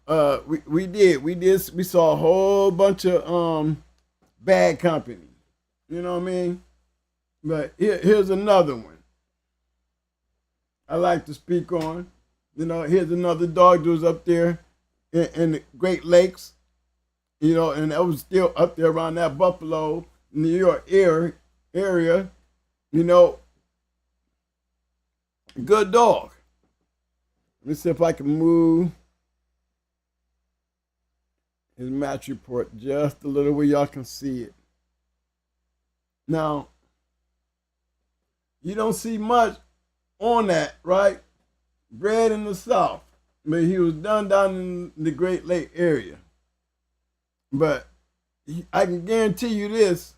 We saw a whole bunch of bad company. You know what I mean? But here's another one I like to speak on. You know, here's another dog that was up there in the Great Lakes. You know, and that was still up there around that Buffalo, New York area. You know, good dog. Let me see if I can move his match report just a little where y'all can see it. Now, you don't see much on that, right? Bred in the South, but he was done down in the Great Lake area. But I can guarantee you this.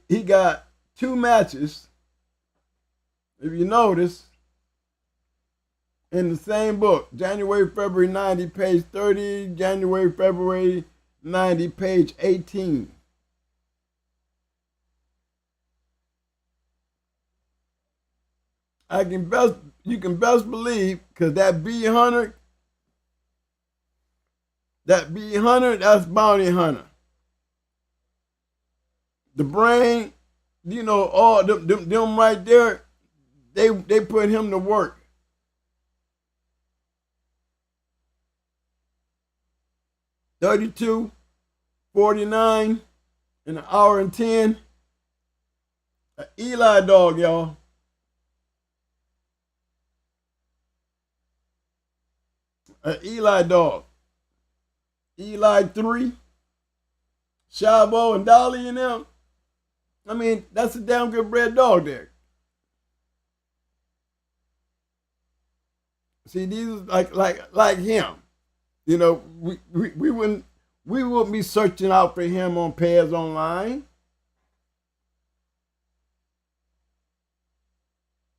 He got 2 matches, if you notice, in the same book. January, February 90, page 30. January, February 90, page 18. You can best believe, because that bee hunter, that's bounty hunter. The brain you know, all them right there, they put him to work. 32, 49, in an hour and 10. An Eli dog, y'all. An Eli dog. Eli 3, Shabo and Dolly and them. I mean, that's a damn good bred dog there. See, these is like him. You know, we wouldn't be searching out for him on pairs online.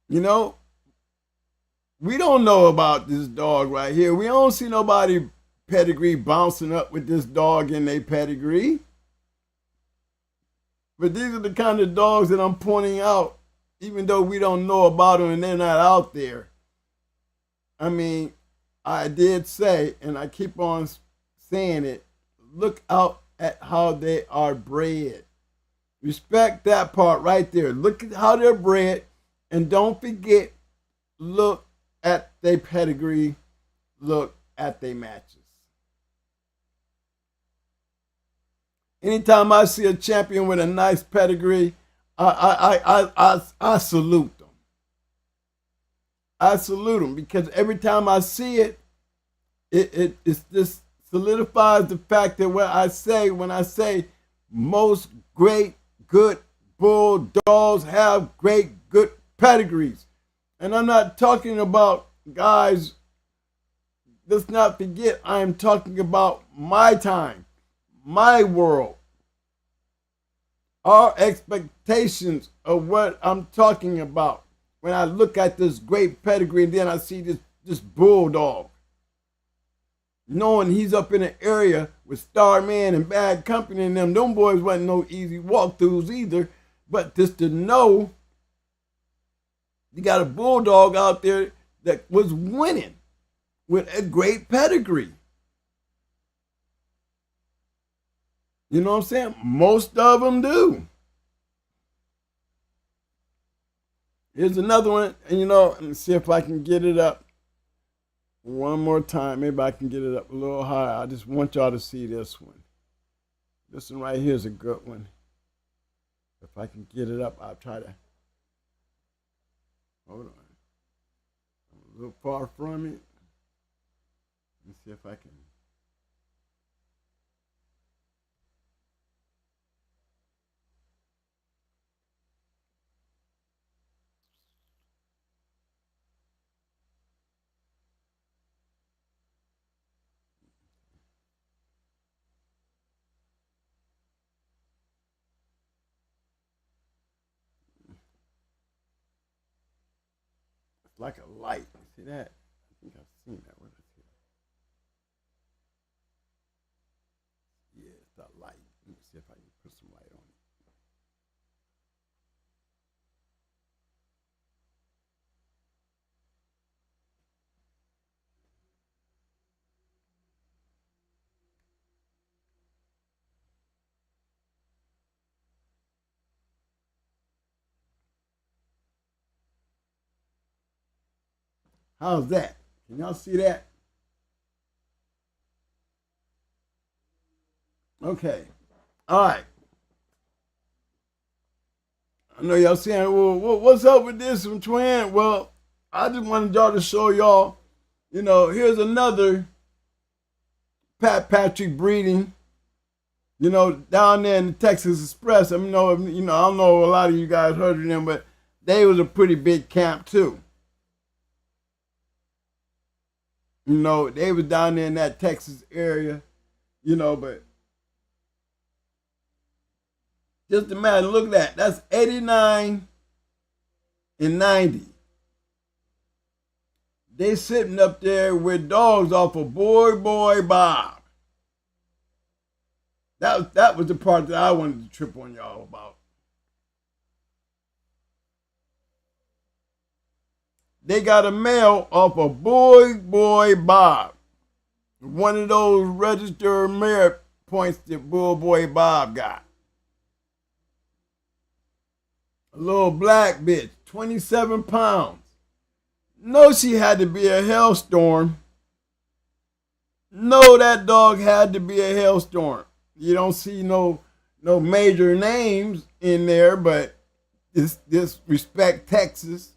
You know, we don't know about this dog right here. We don't see nobody pedigree bouncing up with this dog in their pedigree. But these are the kind of dogs that I'm pointing out, even though we don't know about them and they're not out there. I mean, I did say, and I keep on saying it, look out at how they are bred. Respect that part right there. Look at how they're bred, and don't forget, look at their pedigree, look at their matches. Anytime I see a champion with a nice pedigree, I salute them. I salute them because every time I see it, it just solidifies the fact that when I say most great good bulldogs have great good pedigrees. And I'm not talking about guys, let's not forget, I am talking about my time, my world. Our expectations of what I'm talking about. When I look at this great pedigree and then I see this bulldog, knowing he's up in an area with Starman and Bad Company and them boys wasn't no easy walkthroughs either, but just to know you got a bulldog out there that was winning with a great pedigree. You know what I'm saying? Most of them do. Here's another one, and let me see if I can get it up one more time. Maybe I can get it up a little higher. I just want y'all to see this one. This one right here is a good one. If I can get it up, I'll try to. Hold on. I'm a little far from it. Let me see if I can. Like a light. See that? I think I've seen that one. Yeah, it's that light. Let me see if I can put some light on it. How's that? Can y'all see that? Okay. All right. I know y'all saying, well, what's up with this one, twin? Well, I just wanted y'all to show y'all, here's another Pat Patrick breeding, down there in the Texas Express. I don't know a lot of you guys heard of them, but they was a pretty big camp too. They was down there in that Texas area, but just imagine, look at that. That's 89 and 90. They sitting up there with dogs off of Boy Bob. That was the part that I wanted to trip on y'all about. They got a male off of Boy Bob. One of those registered merit points that Boy Bob got. a little black bitch, 27 pounds. No, she had to be a hailstorm. No, that dog had to be a hailstorm. You don't see no major names in there, but this respect Texas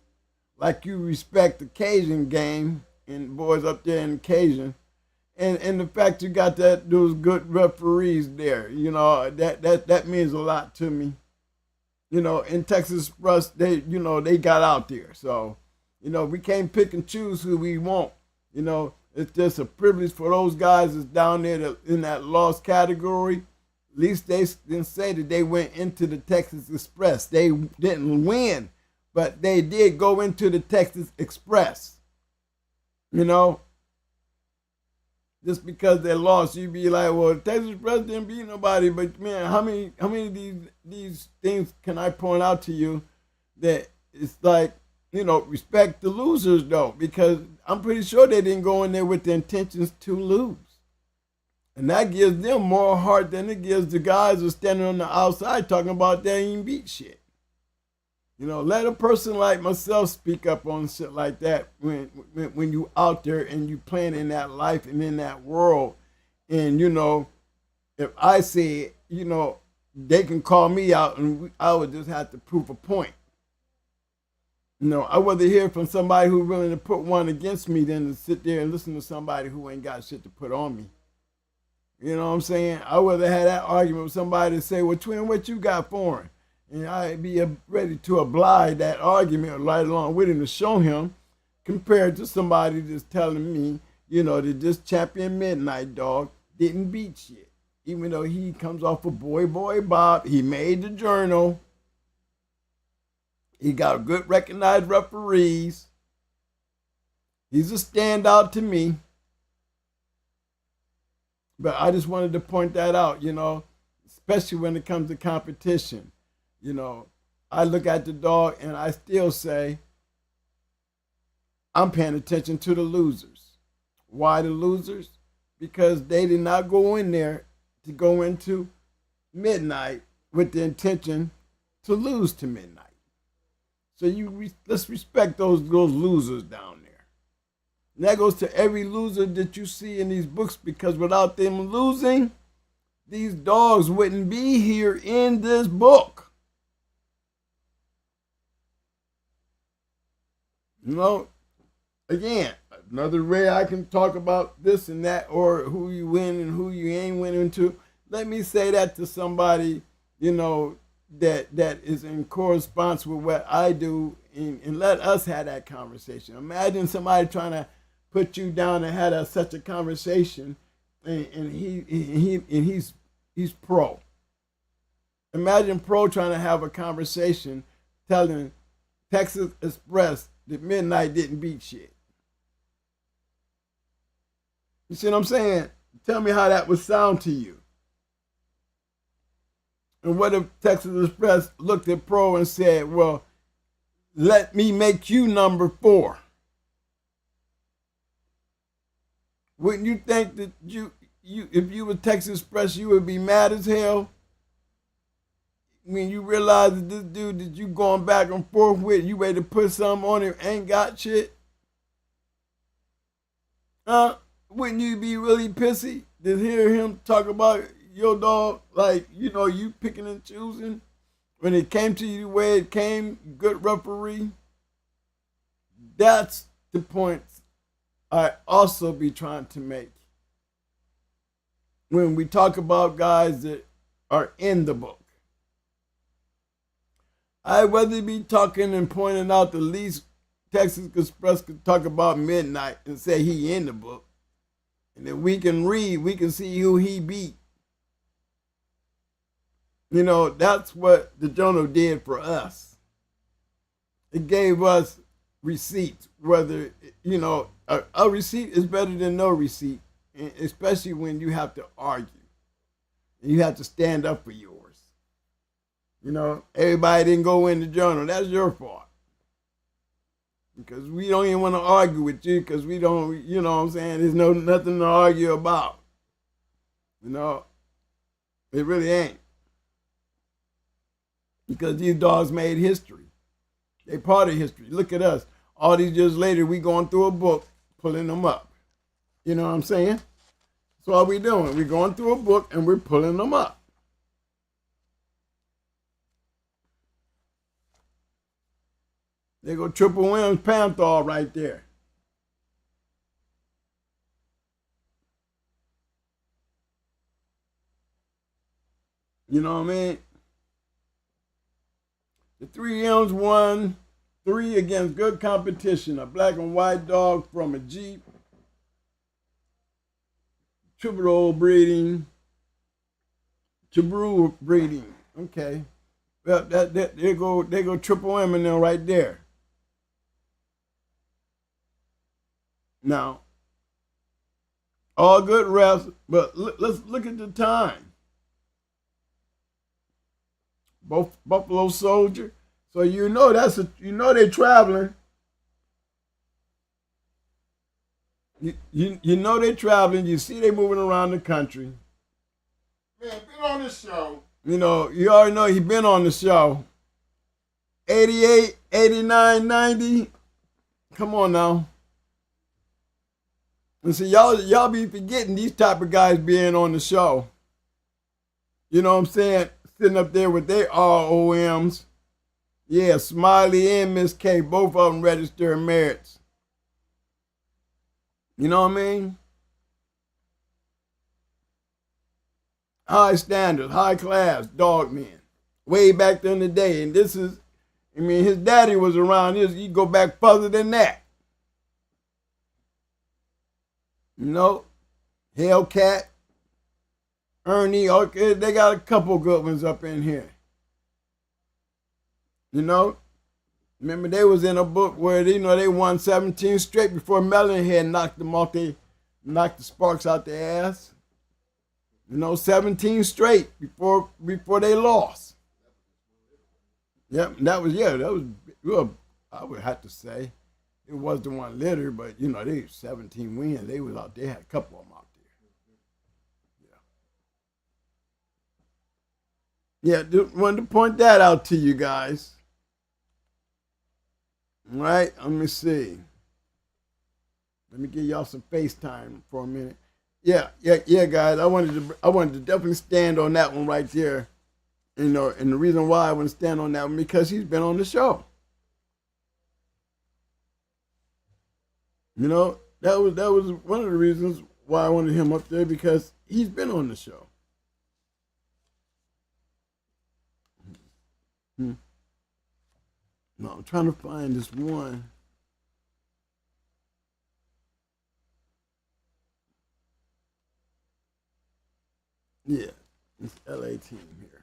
like you respect the Cajun game and boys up there in the Cajun. And the fact you got those good referees there, that means a lot to me. In Texas Express, they got out there. So, we can't pick and choose who we want. It's just a privilege for those guys that's down there in that lost category. At least they didn't say that they went into the Texas Express. They didn't win, but they did go into the Texas Express. Just because they lost, you'd be like, well, Texas Express didn't beat nobody. But man, how many of these things can I point out to you that it's like, respect the losers though, because I'm pretty sure they didn't go in there with the intentions to lose. And that gives them more heart than it gives the guys who are standing on the outside talking about they ain't beat shit. Let a person like myself speak up on shit like that when you out there and you playing in that life and in that world. And, if I say it, they can call me out and I would just have to prove a point. I'd rather hear from somebody who's willing to put one against me than to sit there and listen to somebody who ain't got shit to put on me. You know what I'm saying? I'd rather have that argument with somebody to say, well, twin, what you got for him? And I'd be ready to oblige that argument right along with him to show him, compared to somebody that's telling me, that this champion Midnight Dog didn't beat shit. Even though he comes off of Boy Bob, he made the journal. He got good recognized referees. He's a standout to me. But I just wanted to point that out, especially when it comes to competition. I look at the dog and I still say, I'm paying attention to the losers. Why the losers? Because they did not go in there to go into Midnight with the intention to lose to Midnight. So let's respect those losers down there. And that goes to every loser that you see in these books, because without them losing, these dogs wouldn't be here in this book. Again, another way I can talk about this and that, or who you win and who you ain't winning to. Let me say that to somebody, that is in correspondence with what I do, and let us have that conversation. Imagine somebody trying to put you down and have such a conversation, and he's pro. Imagine pro trying to have a conversation telling Texas Express that Midnight didn't beat shit. You see what I'm saying? Tell me how that would sound to you. And what if Texas Express looked at Pro and said, well, let me make you number 4? Wouldn't you think that you if you were Texas Express, you would be mad as hell? When you realize that this dude that you going back and forth with, you ready to put something on him, ain't got shit? Wouldn't you be really pissy to hear him talk about your dog, like, you picking and choosing? When it came to you the way it came, good referee. That's the point I also be trying to make. When we talk about guys that are in the book, I'd rather be talking and pointing out the least Texas Express could talk about Midnight and say he in the book. And then we can read, we can see who he beat. That's what the journal did for us. It gave us receipts, whether, a receipt is better than no receipt, especially when you have to argue. And you have to stand up for yours. Everybody didn't go in the journal. That's your fault. Because we don't even want to argue with you, because we don't, what I'm saying? There's nothing to argue about. It really ain't. because these dogs made history. They part of history. Look at us. All these years later, we going through a book, pulling them up. You know what I'm saying? That's what we doing. We're going through a book and we're pulling them up. There go Triple M's Panther right there. You know what I mean? The 3M's won 3 against good competition. A black and white dog from a Jeep. Triple breeding. Chabru breeding. Okay. Well, there go Triple M in there right there. Now, all good refs, but let's look at the time. Both Buffalo Soldier. So you know they're traveling. You know they're traveling. You see they moving around the country. Man, been on this show. You know, you already know he been on the show. 88, 89, 90. Come on now. And see, y'all be forgetting these type of guys being on the show. You know what I'm saying? Sitting up there with their ROMs. Yeah, Smiley and Miss K, both of them registered merits. You know what I mean? High standards, high class, dog men. Way back in the day. And this is, I mean, his daddy was around. You go back further than that. You know, Hellcat, Ernie, okay, they got a couple good ones up in here. You know, remember they was in a book where they won 17 straight before Melon had knocked them off. They knocked the sparks out their ass. 17 straight before they lost. Yep, that was well, I would have to say. It was the one litter, but they 17 wins. They was out there, had a couple of them out there. Yeah, just wanted to point that out to you guys. All right, let me see. Let me give y'all some FaceTime for a minute. Yeah, guys. I wanted to definitely stand on that one right there. And the reason why I want to stand on that one because he's been on the show. That was one of the reasons why I wanted him up there because he's been on the show. No, I'm trying to find this one. Yeah, it's LA team here.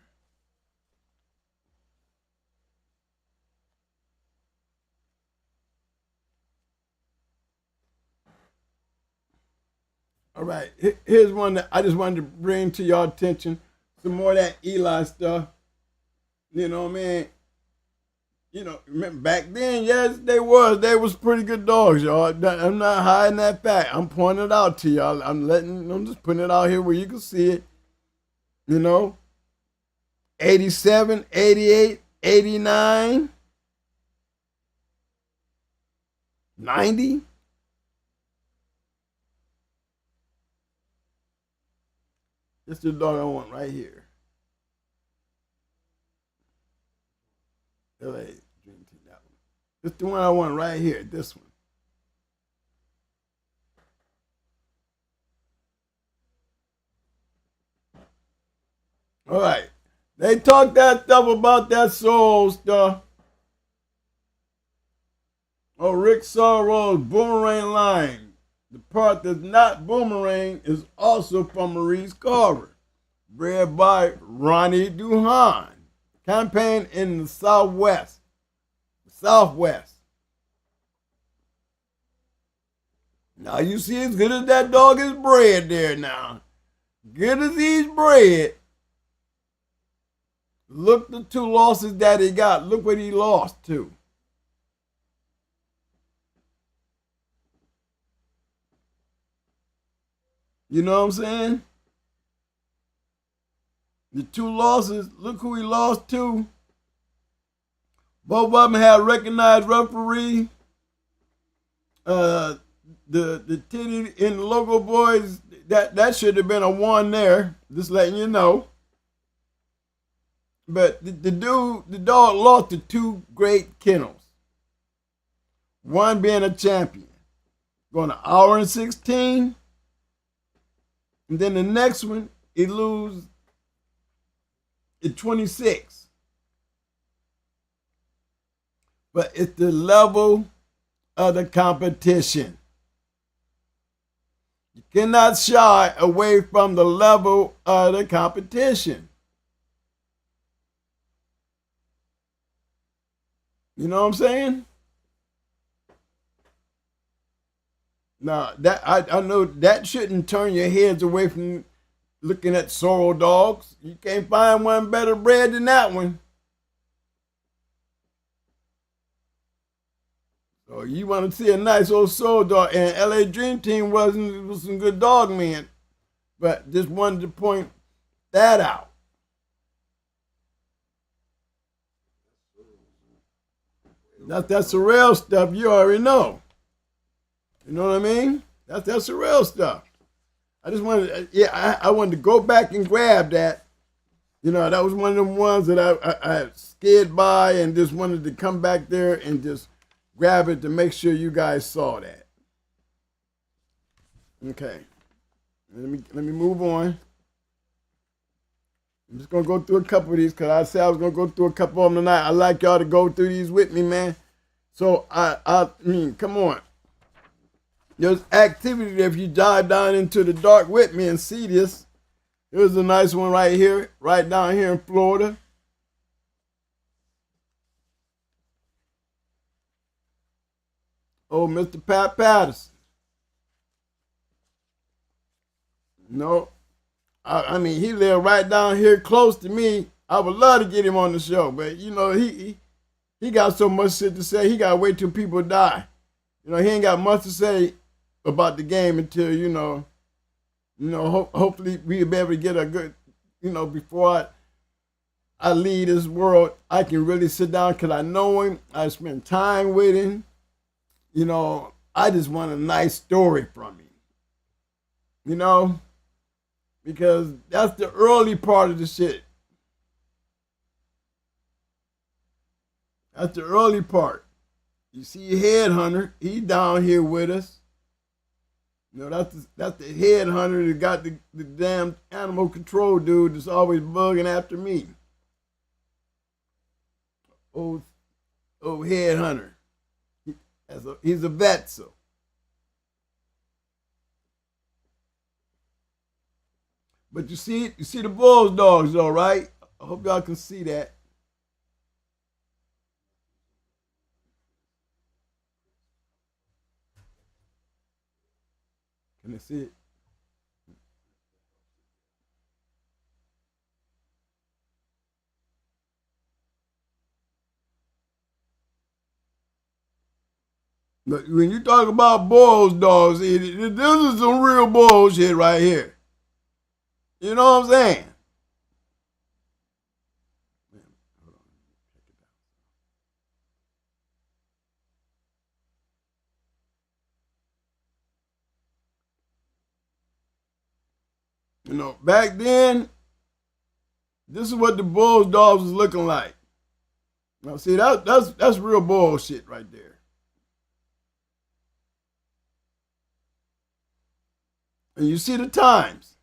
All right, here's one that I just wanted to bring to your attention. Some more of that Eli stuff. You know what I mean? Remember back then, yes, they was pretty good dogs, y'all. I'm not hiding that fact. I'm pointing it out to y'all. I'm just putting it out here where you can see it. 87, 88, 89, 90. This is the dog I want right here. LA Dream Team, that one. This is the one I want right here, this one. All right. They talk that stuff about that soul stuff. Oh, Rick Sorrell's Boomerang line. The part that's not Boomerang is also from Maurice Carver, bred by Ronnie Duhan. Campaign in the Southwest. Now you see, as good as that dog is bred there now, good as he's bred, look the 2 losses that he got. Look what he lost to. You know what I'm saying? The 2 losses, look who he lost to. Both of them had recognized referee. Uh, the titty in the local boys, that should have been a one there. Just letting you know. But the dog lost to two great kennels. One being a champion, going an hour and 16. And then the next one, he lose at 26. But it's the level of the competition. You cannot shy away from the level of the competition. You know what I'm saying? Now that I know that shouldn't turn your heads away from looking at sorrel dogs. You can't find one better bred than that one. So you want to see a nice old sorrel dog, and LA Dream Team was some good dog men, but just wanted to point that out. That's the real stuff. You already know. You know what I mean? That's the real stuff. I just wanted, I wanted to go back and grab that. You know, that was one of them ones that I skid by and just wanted to come back there and just grab it to make sure you guys saw that. Okay, let me move on. I'm just gonna go through a couple of these because I said I was gonna go through a couple of them tonight. I like y'all to go through these with me, man. So I mean, come on. There's activity if you dive down into the dark with me and see this. Here's a nice one right here, right down here in Florida. Oh, Mr. Pat Patterson. No, I mean, he lived right down here close to me. I would love to get him on the show, but you know, he got so much shit to say. He got to wait till people die. You know, he ain't got much to say about the game until, hopefully we'll be able to get a good, before I leave this world, I can really sit down because I know him. I spend time with him. You know, I just want a nice story from him. Because that's the early part of the shit. That's the early part. You see Headhunter, he down here with us. That's the headhunter that got the damn animal control dude that's always bugging after me. Old headhunter. He's a vet, so. But you see the Bulls dogs though, right? I hope y'all can see that. Can they see it? But when you talk about Bulls dogs, this is some real bullshit right here. You know what I'm saying? Back then, this is what the Bulls dogs was looking like. Now, see, that's real bullshit right there. And you see the times.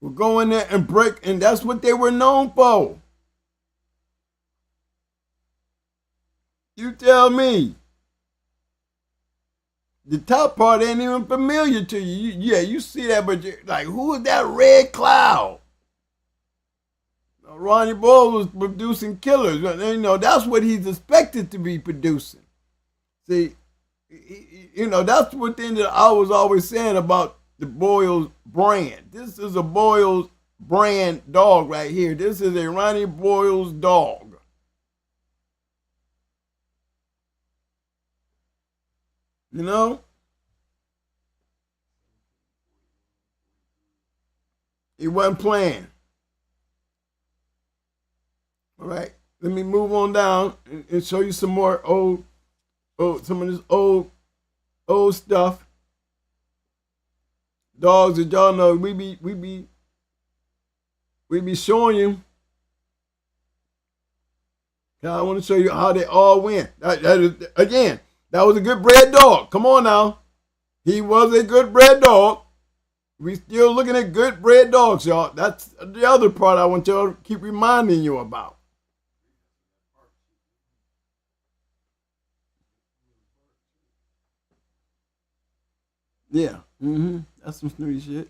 We'll go in there and break, and that's what they were known for. You tell me. The top part ain't even familiar to you. You see that, but you're like, who is that red cloud? Ronnie Bull was producing killers. That's what he's expected to be producing. See, that's one thing that I was always saying about the Boyles brand. This is a Boyles brand dog right here. This is a Ronnie Boyles dog. He wasn't playing. All right. let me move on down and show you some more some of this old stuff. Dogs that y'all know we be showing you. I want to show you how they all went. Again, that was a good bred dog. Come on now. He was a good bred dog. We still looking at good bred dogs, y'all. That's the other part I want y'all to keep reminding you about. Yeah. That's some snooty shit.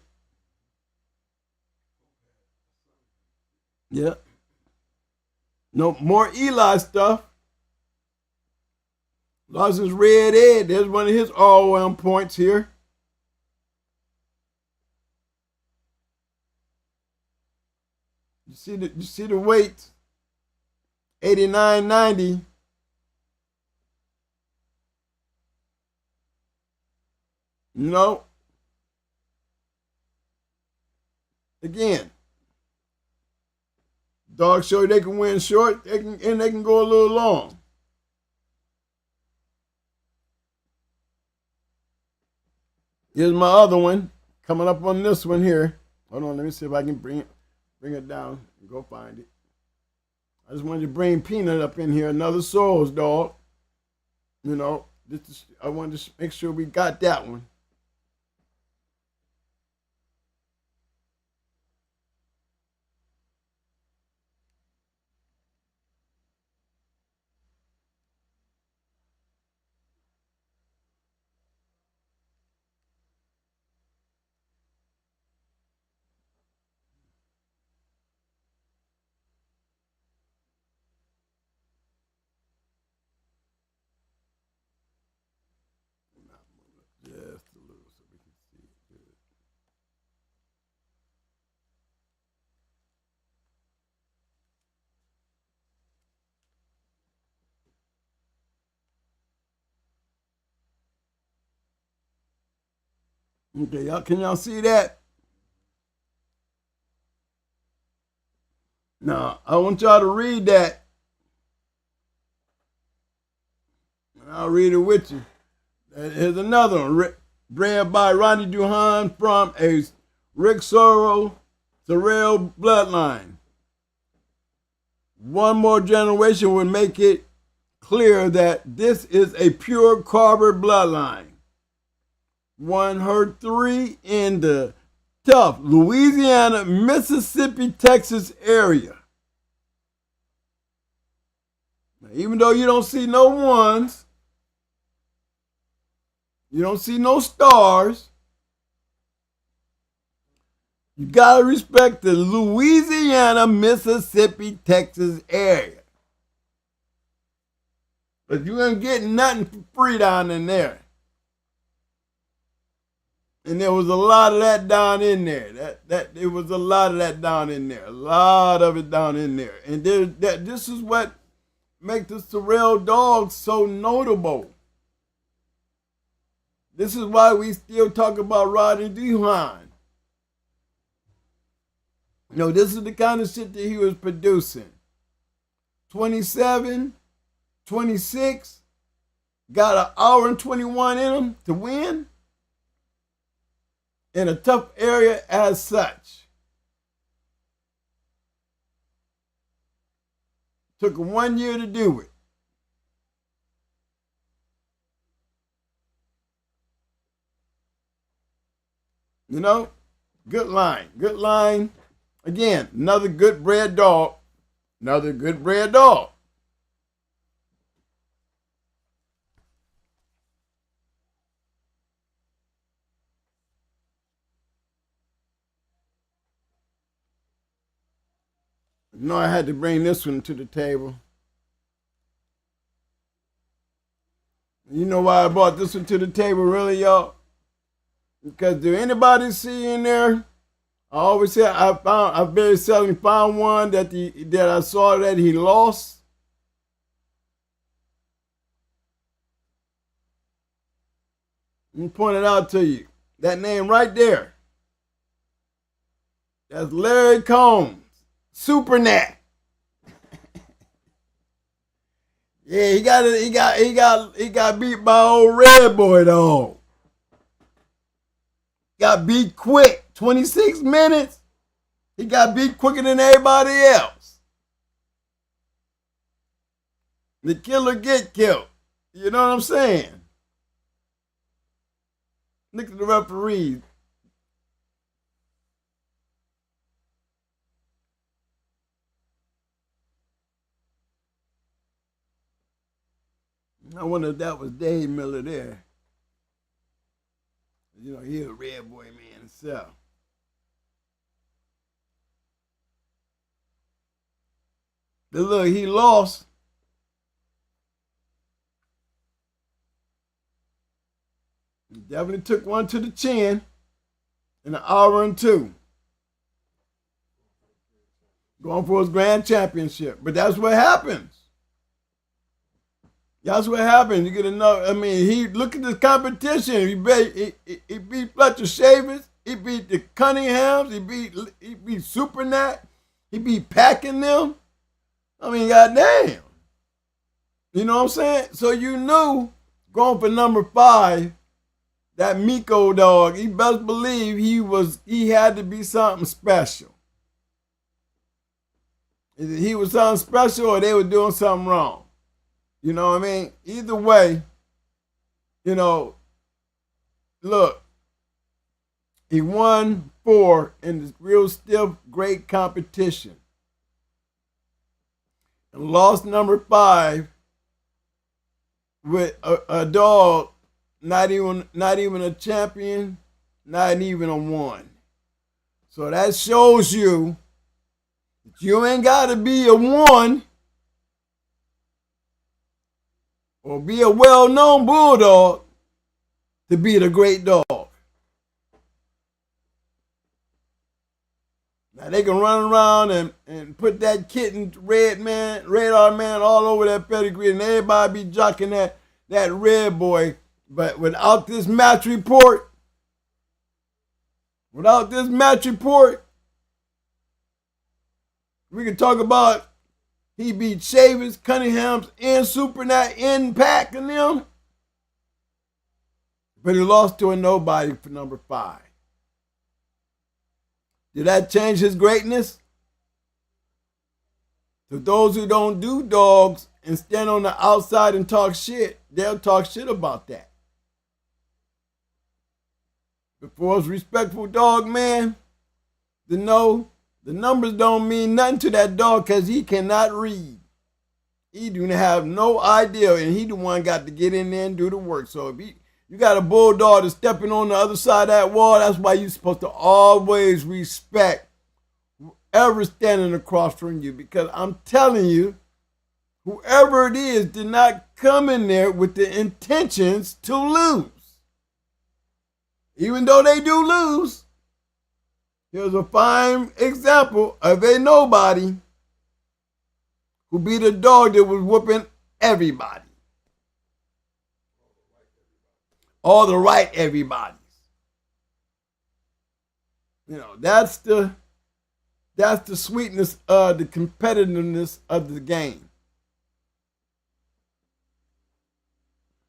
Yeah. No more Eli stuff. Lawson's Red Ed. There's one of his all-around points here. You see the weight. 89.90. No. Again, dogs show they can win short, and they can go a little long. Here's my other one coming up on this one here. Hold on, let me see if I can bring it down and go find it. I just wanted to bring Peanut up in here, another Sorrels dog. I wanted to make sure we got that one. Just a little so we can see it good. Okay, y'all, can y'all see that? Now, I want y'all to read that. And I'll read it with you. Here's another one, bred by Ronnie Duhan from a Rick Sorrell bloodline. One more generation would make it clear that this is a pure Carver bloodline. One heard 3 in the tough Louisiana, Mississippi, Texas area. Now, even though you don't see no ones, you don't see no stars, you gotta respect the Louisiana, Mississippi, Texas area. But you ain't getting nothing for free down in there. And there was a lot of that down in there. There was a lot of that down in there. A lot of it down in there. And this is what makes the Sorrel dogs so notable. This is why we still talk about Rodney Duhan. This is the kind of shit that he was producing. 27, 26, got an hour and 21 in him to win in a tough area as such. Took him 1 year to do it. Good line. Good line. Again, another good bred dog. Another good bred dog. I had to bring this one to the table. You know why I brought this one to the table, really, y'all? Because do anybody see in there? I always say I very seldom found one that I saw that he lost. Let me point it out to you. That name right there. That's Larry Combs, Super Nat. Yeah, he got beat by old Red Boy though. Got beat quick. 26 minutes. He got beat quicker than everybody else. The killer get killed. You know what I'm saying? Look at the referee. I wonder if that was Dave Miller there. You know, he a Red Boy man himself. But look, he lost. He definitely took one to the chin in an hour and two. Going for his grand championship. But that's what happens. That's what happens. You get enough. I mean, he look at this competition. He beat Fletcher Shavers. He beat the Cunninghams. He beat Supernat. He beat Packing them. I mean, goddamn. You know what I'm saying? So you knew going for number 5, that Miko dog. He best believe he had to be something special. Either he was something special or they were doing something wrong. You know what I mean? Either way, you know, look, he won 4 in this real stiff, great competition. And lost number 5 with a dog, not even a champion, not even a 1. So that shows you that you ain't got to be a 1 or be a well-known bulldog to be the great dog. Now they can run around and put that kitten red R man all over that pedigree and everybody be jocking that Red Boy. But without this match report, we can talk about he beat Shavers, Cunninghams, and Supernat in Pack and them. But he lost to a nobody for number 5. Did that change his greatness? To those who don't do dogs and stand on the outside and talk shit, they'll talk shit about that. But for us respectful dog man to know the numbers don't mean nothing to that dog because he cannot read. He do have no idea, and he the one got to get in there and do the work. So if you got a bulldog that's stepping on the other side of that wall, that's why you're supposed to always respect whoever standing across from you. Because I'm telling you, whoever it is did not come in there with the intentions to lose. Even though they do lose, here's a fine example of a nobody who beat a dog that was whooping everybody. All the right everybody's. You know, that's the sweetness of the competitiveness of the game.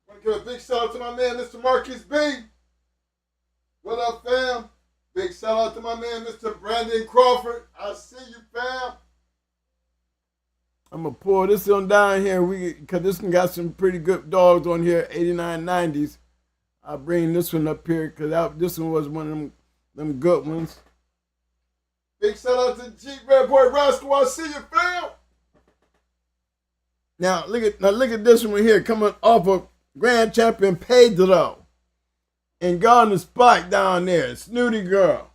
I want to give a big shout out to my man, Mr. Marcus B. What up, fam? Big shout out to my man, Mr. Brandon Crawford. I see you, fam. I'm going to pull this one down here because this one got some pretty good dogs on here, 89, 90s. I'll bring this one up here because this one was one of them good ones. Big shout out to Jeep Red Boy Rascal. I see you, fam. Now look at this one here coming off of Grand Champion Pedro. And Garden Spike down there, Snooty Girl.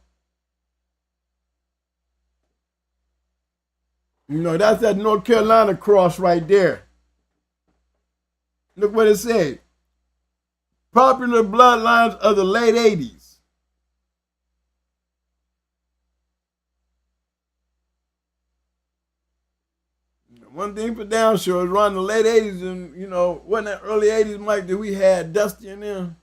You know, that's that North Carolina cross right there. Look what it said. Popular bloodlines of the late 80s. One thing for damn sure is around the late 80s and, you know, wasn't that early 80s, Mike, that we had Dusty and them?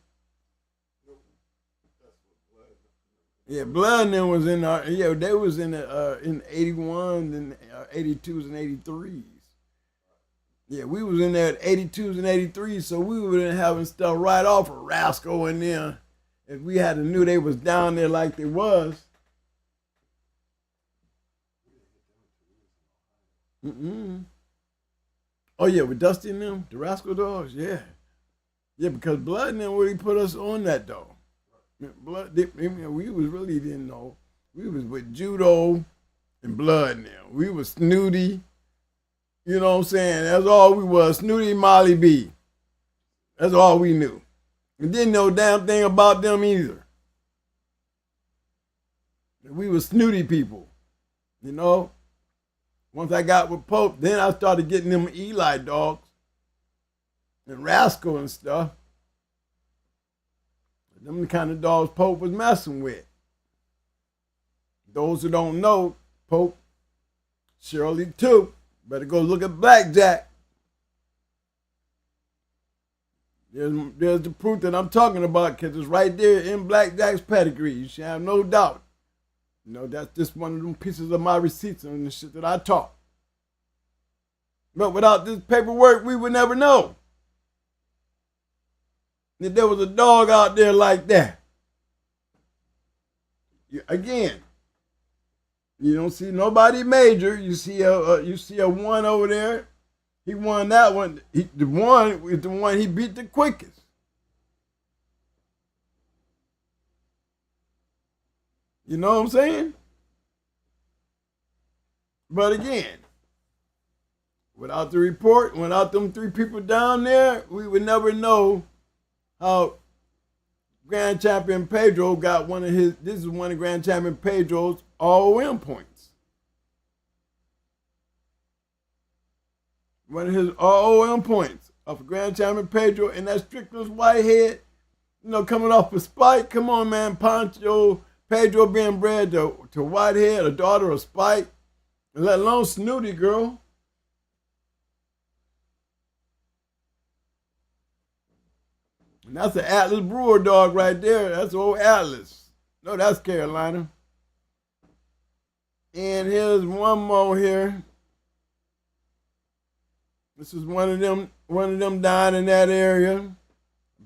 Yeah, Blood and them was in they was in 81 and 82s and 83s. Yeah, we was in there at 82s and 83s, so we were having stuff right off of Rascal in there. If we had knew they was down there like they was. Mm-mm. Oh yeah, with Dusty and them, the Rascal Dogs, yeah. Yeah, because Blood and them really put us on that though. Blood, we was really didn't know. We was with Judo and Blood and them. We was Snooty. You know what I'm saying? That's all we was. Snooty Molly B. That's all we knew. We didn't know a damn thing about them either. We was snooty people. You know? Once I got with Pope, then I started getting them Eli dogs and Rascal and stuff. Them the kind of dogs Pope was messing with. Those who don't know, Pope, Shirley too. Better go look at Blackjack. There's the proof that I'm talking about because it's right there in Blackjack's pedigree. You should have no doubt. You know, that's just one of them pieces of my receipts and the shit that I taught. But without this paperwork, we would never know that there was a dog out there like that. Again, you don't see nobody major. You see a one over there. He won that one. The one is the one he beat the quickest. You know what I'm saying? But again, without the report, without them 3 people down there, we would never know how Grand Champion Pedro got one of his. This is one of Grand Champion Pedro's ROM points. One of his ROM points of Grand Champion Pedro and that Strickland's Whitehead, you know, coming off a Spike. Come on, man. Pancho Pedro being bred to Whitehead, a daughter of Spike, and let alone Snooty girl. And that's an Atlas Brewer dog right there. That's old Atlas. No, that's Carolina. And here's one more here. This is one of them down in that area.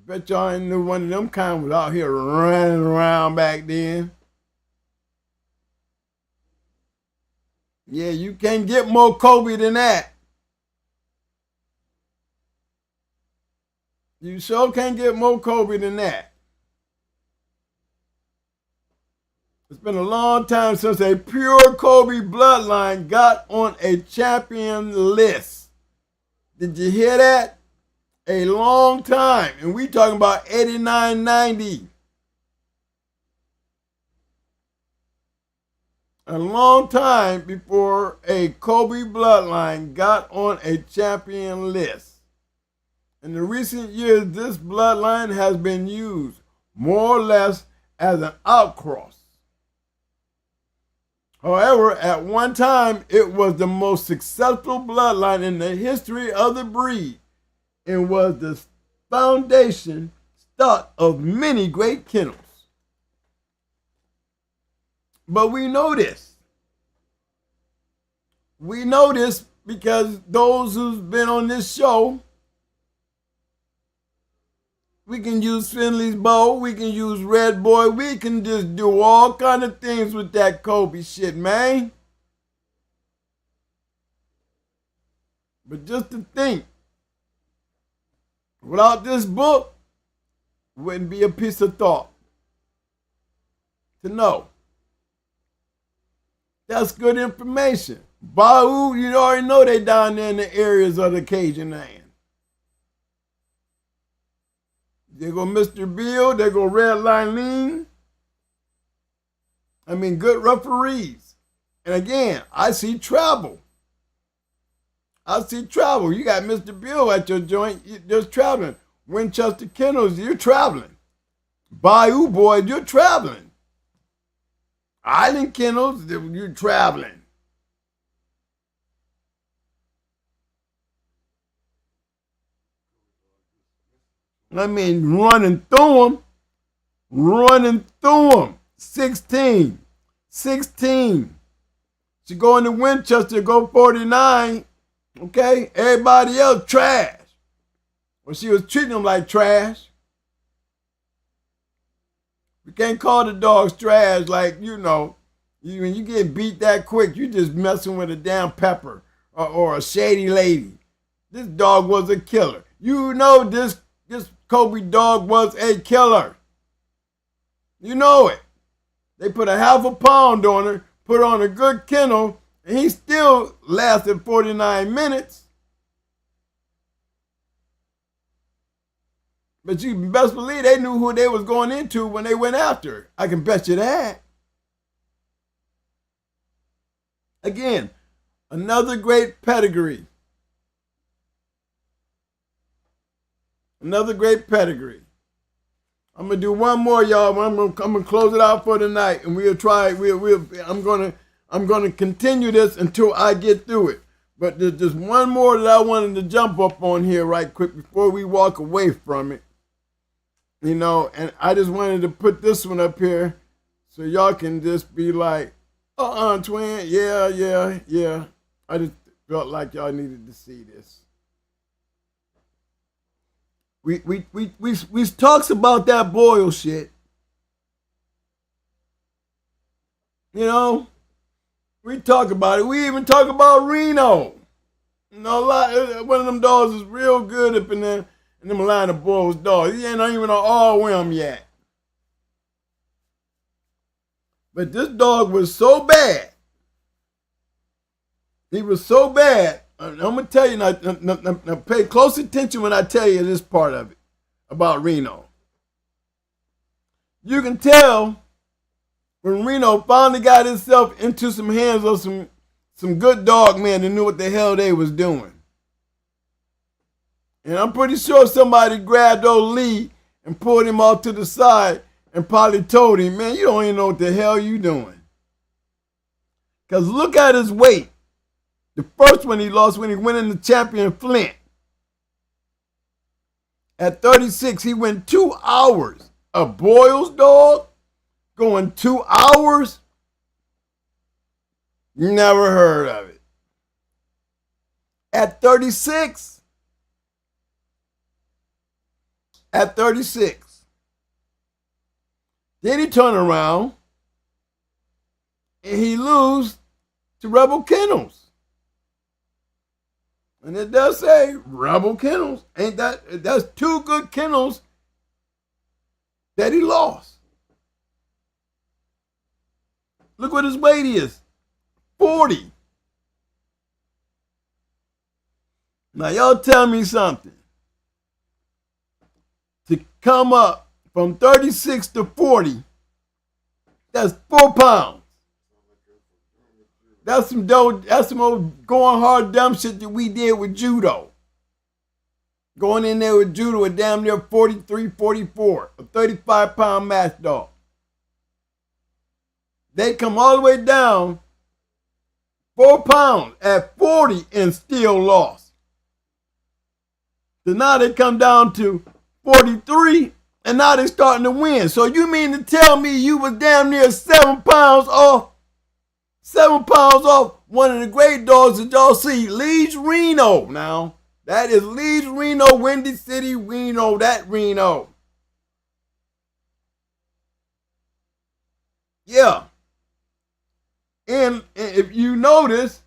Bet y'all ain't knew one of them kind was out here running around back then. Yeah, you can't get more Kobe than that. You sure can't get more Kobe than that. It's been a long time since a pure Kobe bloodline got on a champion list. Did you hear that? A long time. And we talking about 89, 90. A long time before a Kobe bloodline got on a champion list. In the recent years, this bloodline has been used more or less as an outcross. However, at one time, it was the most successful bloodline in the history of the breed and was the foundation stock of many great kennels. But we know this. We know this because those who's been on this show, we can use Finley's Bow, we can use Red Boy, we can just do all kind of things with that Kobe shit, man. But just to think, without this book, wouldn't be a piece of thought to know. That's good information. Bahu, you already know they down there in the areas of the Cajun land. There go Mr. Bill, there go Red Line Lean. I mean, good referees. And again, I see travel. I see travel. You got Mr. Bill at your joint, you're just traveling. Winchester Kennels, you're traveling. Bayou Boys, you're traveling. Island Kennels, you're traveling. I mean, running through them. 16. You go into Winchester, go 49. Okay? Everybody else trash. Well, she was treating them like trash. You can't call the dogs trash like, when you get beat that quick, you just messing with a damn pepper or a shady lady. This dog was a killer. You know this Kobe dog was a killer. You know it. They put a half a pound on her, put on a good kennel, and he still lasted 49 minutes. But you best believe they knew who they was going into when they went after her. I can bet you that. Again, another great pedigree. Another great pedigree. I'm gonna do one more, y'all. I'm gonna close it out for tonight, and we'll try. I'm gonna continue this until I get through it. But there's just one more that I wanted to jump up on here right quick before we walk away from it. And I just wanted to put this one up here so y'all can just be like, twin, yeah. I just felt like y'all needed to see this. We talks about that Boyle shit. We talk about it. We even talk about Reno. One of them dogs is real good up in there. And them line of Boyle's dogs. He ain't even an all-whim yet. But this dog was so bad. He was so bad. I'm going to tell you now, pay close attention when I tell you this part of it about Reno. You can tell when Reno finally got himself into some hands of some good dog men that knew what the hell they was doing. And I'm pretty sure somebody grabbed old Lee and pulled him off to the side and probably told him, man, you don't even know what the hell you doing. Because look at his weight. The first one he lost when he went in the champion Flint. At 36, he went 2 hours. A Boyle's dog going 2 hours? Never heard of it. At 36. Then he turned around and he lose to Rebel Kennels. And it does say Rebel Kennels. That's 2 good kennels that he lost. Look what his weight is. 40. Now y'all tell me something. To come up from 36 to 40, that's 4 pounds. That's some old going hard dumb shit that we did with judo. Going in there with judo at damn near 43, 44, a 35-pound match dog. They come all the way down 4 pounds at 40 and still lost. So now they come down to 43 and now they're starting to win. So you mean to tell me you was damn near 7 pounds off? 7 pounds off one of the great dogs that y'all see, Leeds Reno. Now, that is Leeds Reno, Windy City Reno, that Reno. Yeah. And if you notice,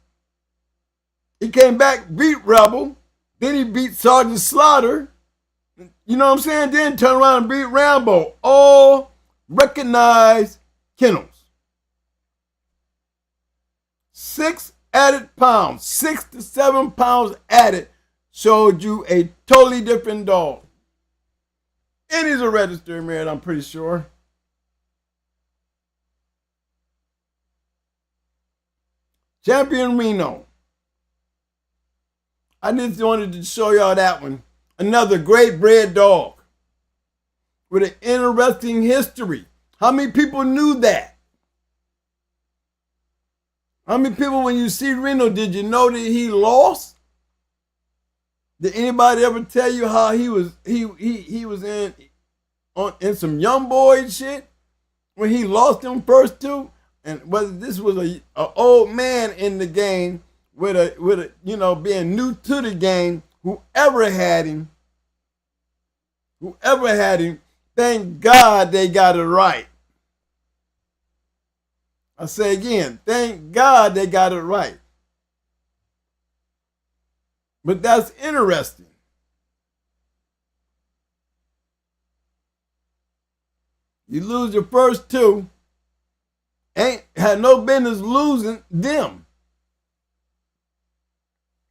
he came back, beat Rebel, then he beat Sergeant Slaughter. You know what I'm saying? Then turn around and beat Rambo. All recognized kennels. 6 added pounds, 6 to 7 pounds added, showed you a totally different dog. And he's a registered man, I'm pretty sure. Champion Reno. I just wanted to show y'all that one. Another great bred dog with an interesting history. How many people knew that? How many people, when you see Reno, did you know that he lost? Did anybody ever tell you how he was in some young boy shit when he lost them first two? And whether this was a old man in the game being new to the game, whoever had him, thank God they got it right. I say again, thank God they got it right. But that's interesting. You lose your first two, ain't had no business losing them.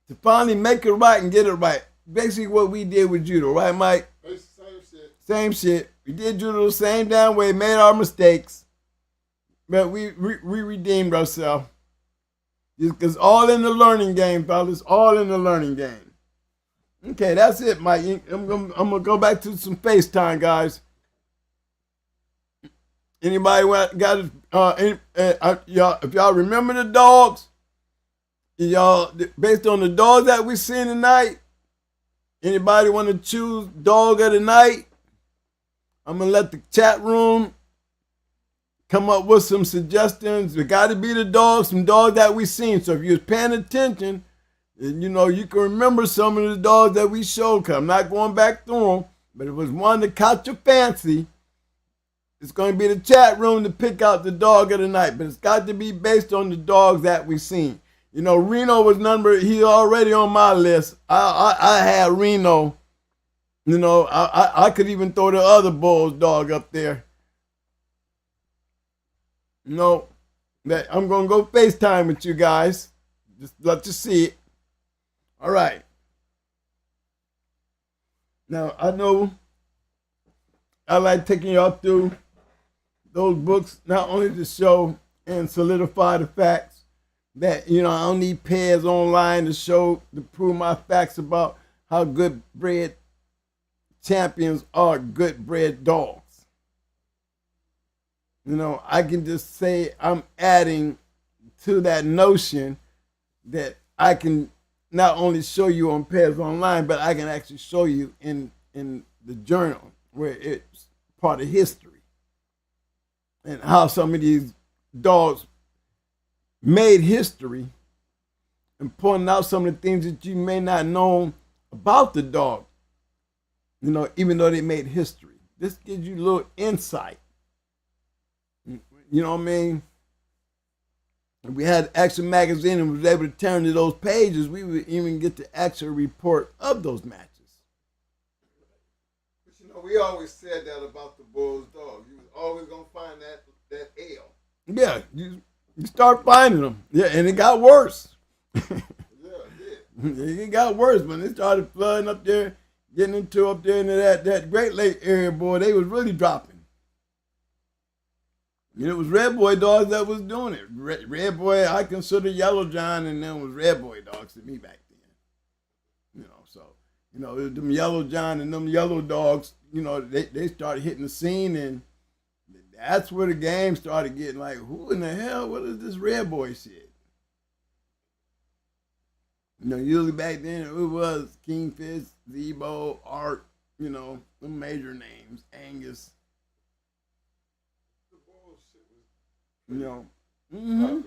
To finally make it right and get it right. Basically what we did with judo, right, Mike? Same shit. Same shit. We did judo the same damn way, made our mistakes, but we redeemed ourselves. It's all in the learning game, fellas. All in the learning game. Okay, that's it, Mike. I'm gonna go back to some FaceTime, guys. Anybody got y'all? If y'all remember the dogs, y'all based on the dogs that we seen tonight. Anybody want to choose dog of the night? I'm gonna let the chat room come up with some suggestions. It got to be the dogs, some dogs that we seen. So if you was paying attention, you can remember some of the dogs that we showed. Cause I'm not going back through them, but if it was one that caught your fancy, it's going to be the chat room to pick out the dog of the night. But it's got to be based on the dogs that we seen. Reno was he's already on my list. I had Reno. I could even throw the other Bulls dog up there. That I'm going to go FaceTime with you guys. Just let you see it. All right. Now, I know I like taking y'all through those books, not only to show and solidify the facts that, I don't need pairs online to prove my facts about how good bred champions are good bred dogs. I can just say I'm adding to that notion that I can not only show you on pairs online, but I can actually show you in the journal where it's part of history. And how some of these dogs made history and pointing out some of the things that you may not know about the dog, even though they made history. This gives you a little insight. You know what I mean? If we had Action Magazine and was able to turn to those pages, we would even get the actual report of those matches. But we always said that about the Bulls dog. You was always gonna find that L. Yeah, you start finding them. Yeah, and it got worse. Yeah, it did. It got worse when they started flooding up there, getting into that Great Lake area, boy. They was really dropping. It was Red Boy dogs that was doing it. Red Boy, I consider Yellow John, and then was Red Boy dogs to me back then. It was them Yellow John and them yellow dogs, they started hitting the scene, and that's where the game started getting like, who in the hell, what is this Red Boy shit? Usually back then it was Kingfish, Zebo, Art, the major names, Angus. Mm-hmm.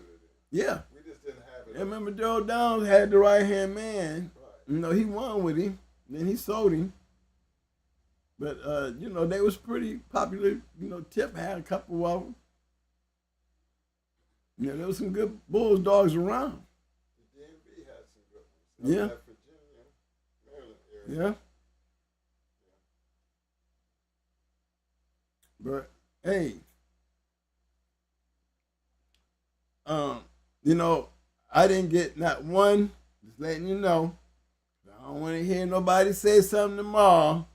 Yeah. We just didn't have it. I remember Joe Downs had the right hand man. Right. He won with him. Then he sold him. But they was pretty popular. Tip had a couple of them. There was some good Bulls dogs around. The DMV had some good ones. Yeah. Virginia, Maryland area. Yeah. But hey. I didn't get not one, just letting you know. I don't want to hear nobody say something tomorrow.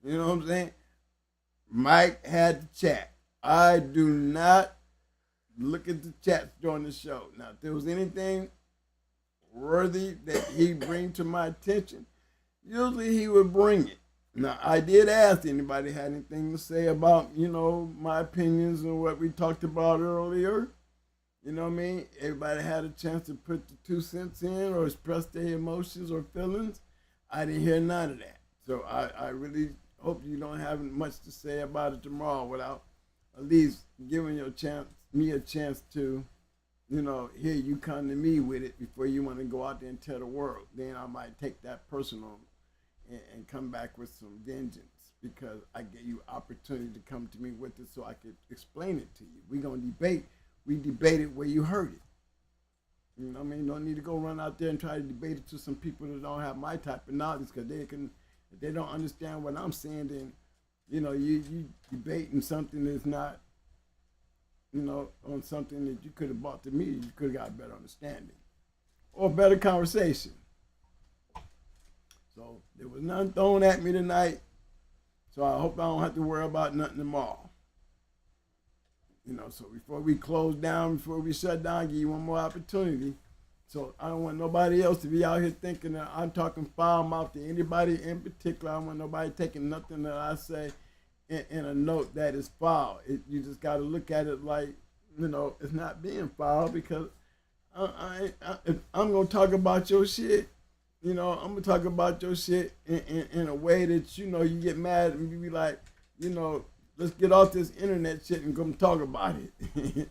You know what I'm saying? Mike had the chat. I do not look at the chats during the show. Now, if there was anything worthy that he bring to my attention, usually he would bring it. Now, I did ask anybody had anything to say about, my opinions and what we talked about earlier. You know what I mean? Everybody had a chance to put the 2 cents in or express their emotions or feelings. I didn't hear none of that. So I really hope you don't have much to say about it tomorrow without at least giving me a chance to, here you come to me with it before you want to go out there and tell the world. Then I might take that personal and come back with some vengeance because I gave you opportunity to come to me with it so I could explain it to you. We're going to debate. We debated where you heard it. You know what I mean? Don't need to go run out there and try to debate it to some people that don't have my type of knowledge because if they don't understand what I'm saying, then, you debating something that's not, on something that you could have brought to me, you could have got a better understanding or a better conversation. So there was nothing thrown at me tonight. So I hope I don't have to worry about nothing tomorrow. So before we close down, before we shut down, give you one more opportunity. So I don't want nobody else to be out here thinking that I'm talking foul mouth to anybody in particular. I don't want nobody taking nothing that I say in a note that is foul. You just got to look at it like, it's not being foul because if I'm going to talk about your shit, I'm going to talk about your shit in a way that, you get mad and you be like, let's get off this internet shit and come talk about it.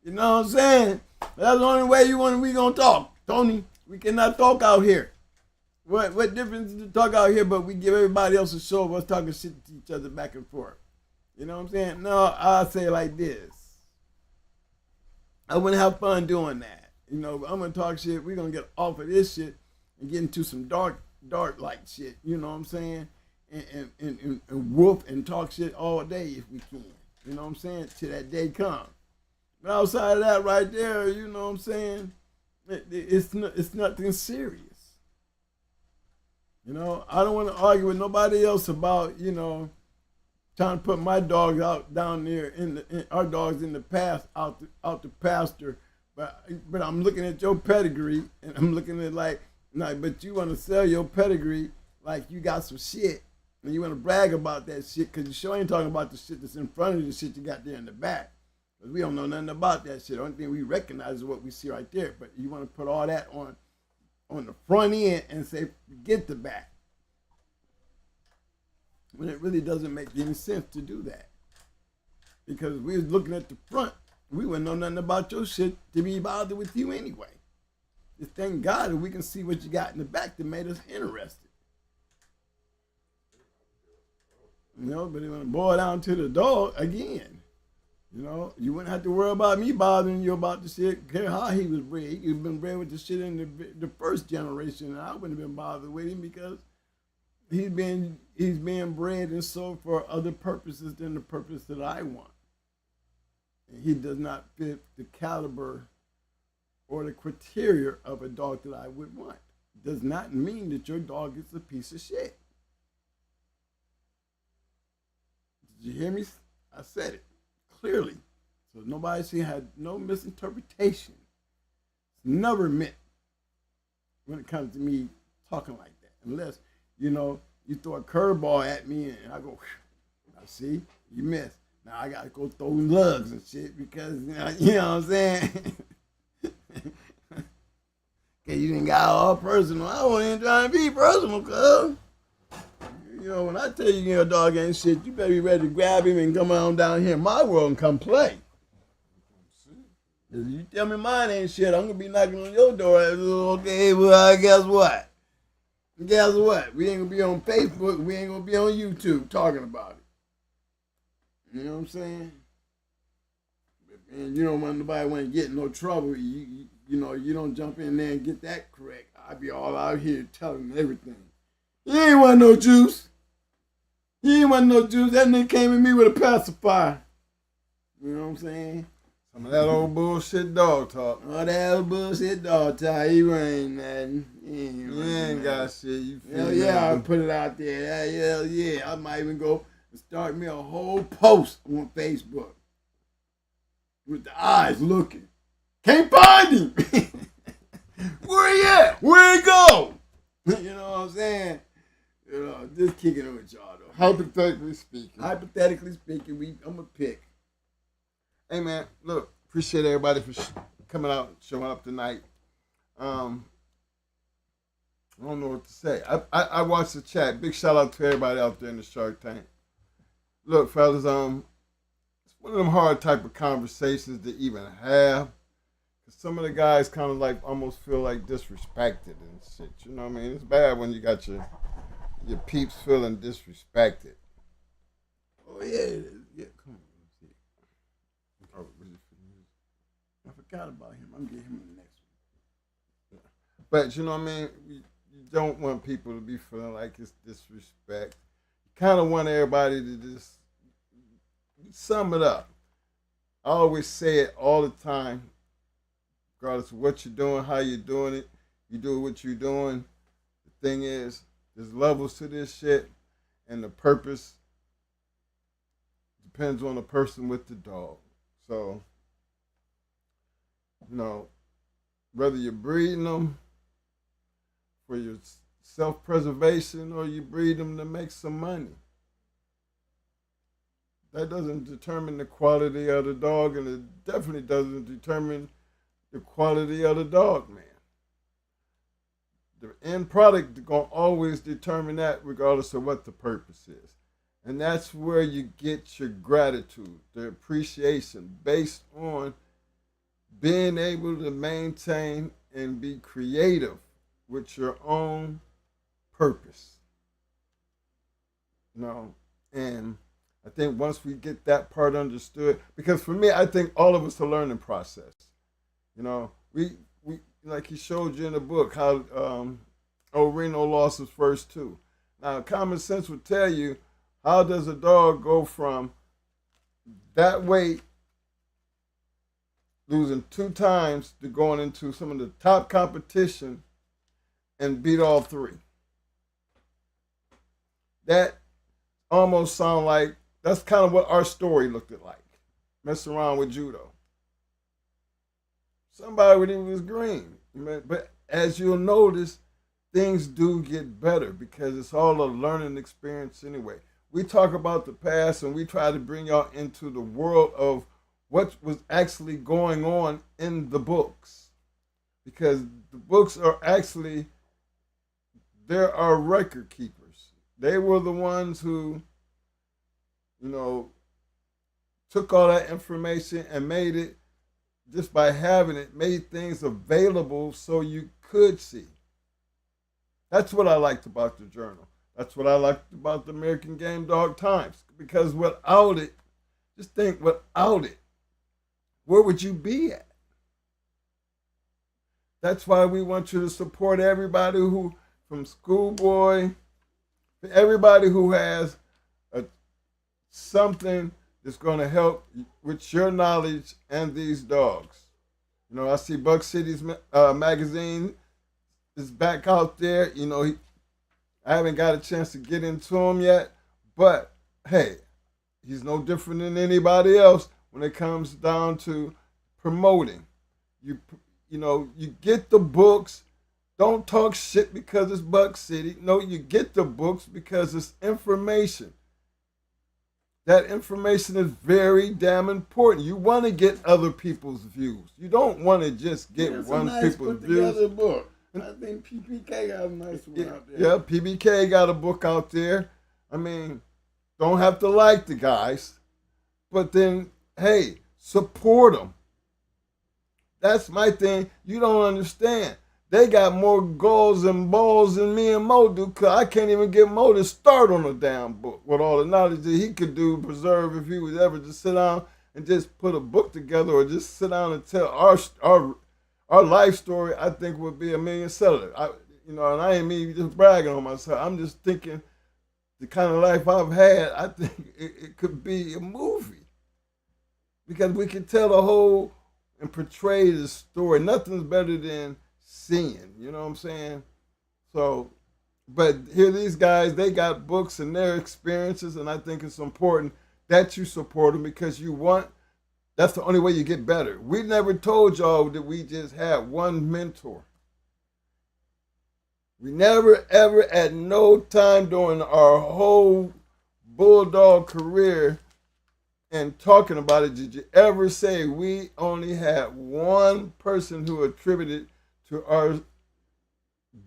You know what I'm saying? That's the only way we gonna talk, Tony. We cannot talk out here. What difference is to talk out here, but we give everybody else a show of us talking shit to each other back and forth. You know what I'm saying? No, I'll say it like this. I wouldn't have fun doing that. I'm gonna talk shit. We're gonna get off of this shit and get into some dark like shit. You know what I'm saying? And whoop and talk shit all day if we can. You know what I'm saying? Till that day comes. But outside of that right there, you know what I'm saying? It's nothing serious. I don't want to argue with nobody else about, trying to put my dogs out down there in our dogs in the past out the pasture. But I'm looking at your pedigree and I'm looking at but you want to sell your pedigree like you got some shit and you want to brag about that shit because you sure ain't talking about the shit that's in front of the shit you got there in the back. Because we don't know nothing about that shit. The only thing we recognize is what we see right there. But you want to put all that on the front end and say, forget the back. When it really doesn't make any sense to do that. Because we was looking at the front, we wouldn't know nothing about your shit to be bothered with you anyway. Just thank God that we can see what you got in the back that made us interested. But when it boiled down to the dog, again, you wouldn't have to worry about me bothering you about the shit, care how he was bred. He'd been bred with the shit in the first generation, and I wouldn't have been bothered with him because he's being bred and sold for other purposes than the purpose that I want. And he does not fit the caliber or the criteria of a dog that I would want. Does not mean that your dog is a piece of shit. Did you hear me? I said it clearly. So nobody had no misinterpretation. It's never meant when it comes to me talking like that. Unless, you throw a curveball at me and I go, I see, you missed. Now I got to go throw lugs and shit because, you know what I'm saying? Okay, you didn't got all personal. I wasn't even trying to be personal, cuz. When I tell you your dog ain't shit, you better be ready to grab him and come on down here in my world and come play. If you tell me mine ain't shit, I'm going to be knocking on your door. Okay, well, guess what? Guess what? We ain't going to be on Facebook. We ain't going to be on YouTube talking about it. You know what I'm saying? And you don't want nobody want to get in no trouble. You don't jump in there and get that correct. I be all out here telling them everything. He ain't want no juice. That nigga came at me with a pacifier. You know what I'm saying? Some of that old bullshit dog talk. All that old bullshit dog talk. He ain't nothing. You ain't got shit. You feel hell yeah, I'll put it out there. Hell yeah. I might even go and start me a whole post on Facebook. With the eyes looking. Can't find him. Where he at? Where he go? You know what I'm saying? Just kicking it with y'all though. Hypothetically speaking, I'm a pick. Hey man, look, appreciate everybody for coming out and showing up tonight. I don't know what to say. I watched the chat. Big shout out to everybody out there in the Shark Tank. Look, fellas, it's one of them hard type of conversations to even have. some of the guys kind of like almost feel like disrespected and shit. You know what I mean? It's bad when you got your peeps feeling disrespected. Oh yeah, yeah. Come on. Oh, I forgot about him. I'm getting him in the next one. But you know what I mean? You don't want people to be feeling like it's disrespect. You kind of want everybody to just sum it up. I always say it all the time, regardless of what you're doing, how you're doing it. You do what you're doing. The thing is, there's levels to this shit, and the purpose depends on the person with the dog. So, you know, whether you're breeding them for your self-preservation or you breed them to make some money, that doesn't determine the quality of the dog, and it definitely doesn't determine the quality of the dog, man. The end product is going to always determine that regardless of what the purpose is. And that's where you get your gratitude, the appreciation based on being able to maintain and be creative with your own purpose. You know, and I think once we get that part understood, because for me, I think all of us a learning process. You know, we like he showed you in the book how Reno lost his first two. Now, common sense would tell you, how does a dog go from that weight, losing 2 times, to going into some of the top competition and beat all 3? That almost sound like, that's kind of what our story looked like. Messing around with judo. Somebody when he was green. But as you'll notice, things do get better because it's all a learning experience anyway. We talk about the past and we try to bring y'all into the world of what was actually going on in the books. Because the books are actually, there are record keepers. They were the ones who, you know, took all that information and made it, just by having it, made things available so you could see. That's what I liked about the journal. That's what I liked about the American Game Dog Times. Because without it, just think, without it, where would you be at? That's why we want you to support everybody who, from Schoolboy, everybody who has something that's going to help with your knowledge and these dogs. You know, I see Buck City's magazine is back out there. You know, I haven't got a chance to get into him yet, but hey, he's no different than anybody else when it comes down to promoting. You know, you get the books. Don't talk shit because it's Buck City. No, you get the books because it's information. That information is very damn important. You want to get other people's views. You don't want to just get one people's views. Together book. I think PBK got a nice one out there. Yeah, PBK got a book out there. I mean, don't have to like the guys, but then, hey, support them. That's my thing. You don't understand. They got more goals and balls than me and Mo do, because I can't even get Mo to start on a damn book with all the knowledge that he could do, preserve, if he would ever just sit down and just put a book together or just sit down and tell our life story. I think would be a million seller. And I ain't me just bragging on myself. I'm just thinking the kind of life I've had, I think it could be a movie. Because we can tell the whole and portray the story. Nothing's better than seeing, you know what I'm saying? So, but here these guys, they got books and their experiences, and I think it's important that you support them because that's the only way you get better. We never told y'all that we just had one mentor. We never, ever, at no time during our whole Bulldog career and talking about it, did you ever say we only had one person who attributed to our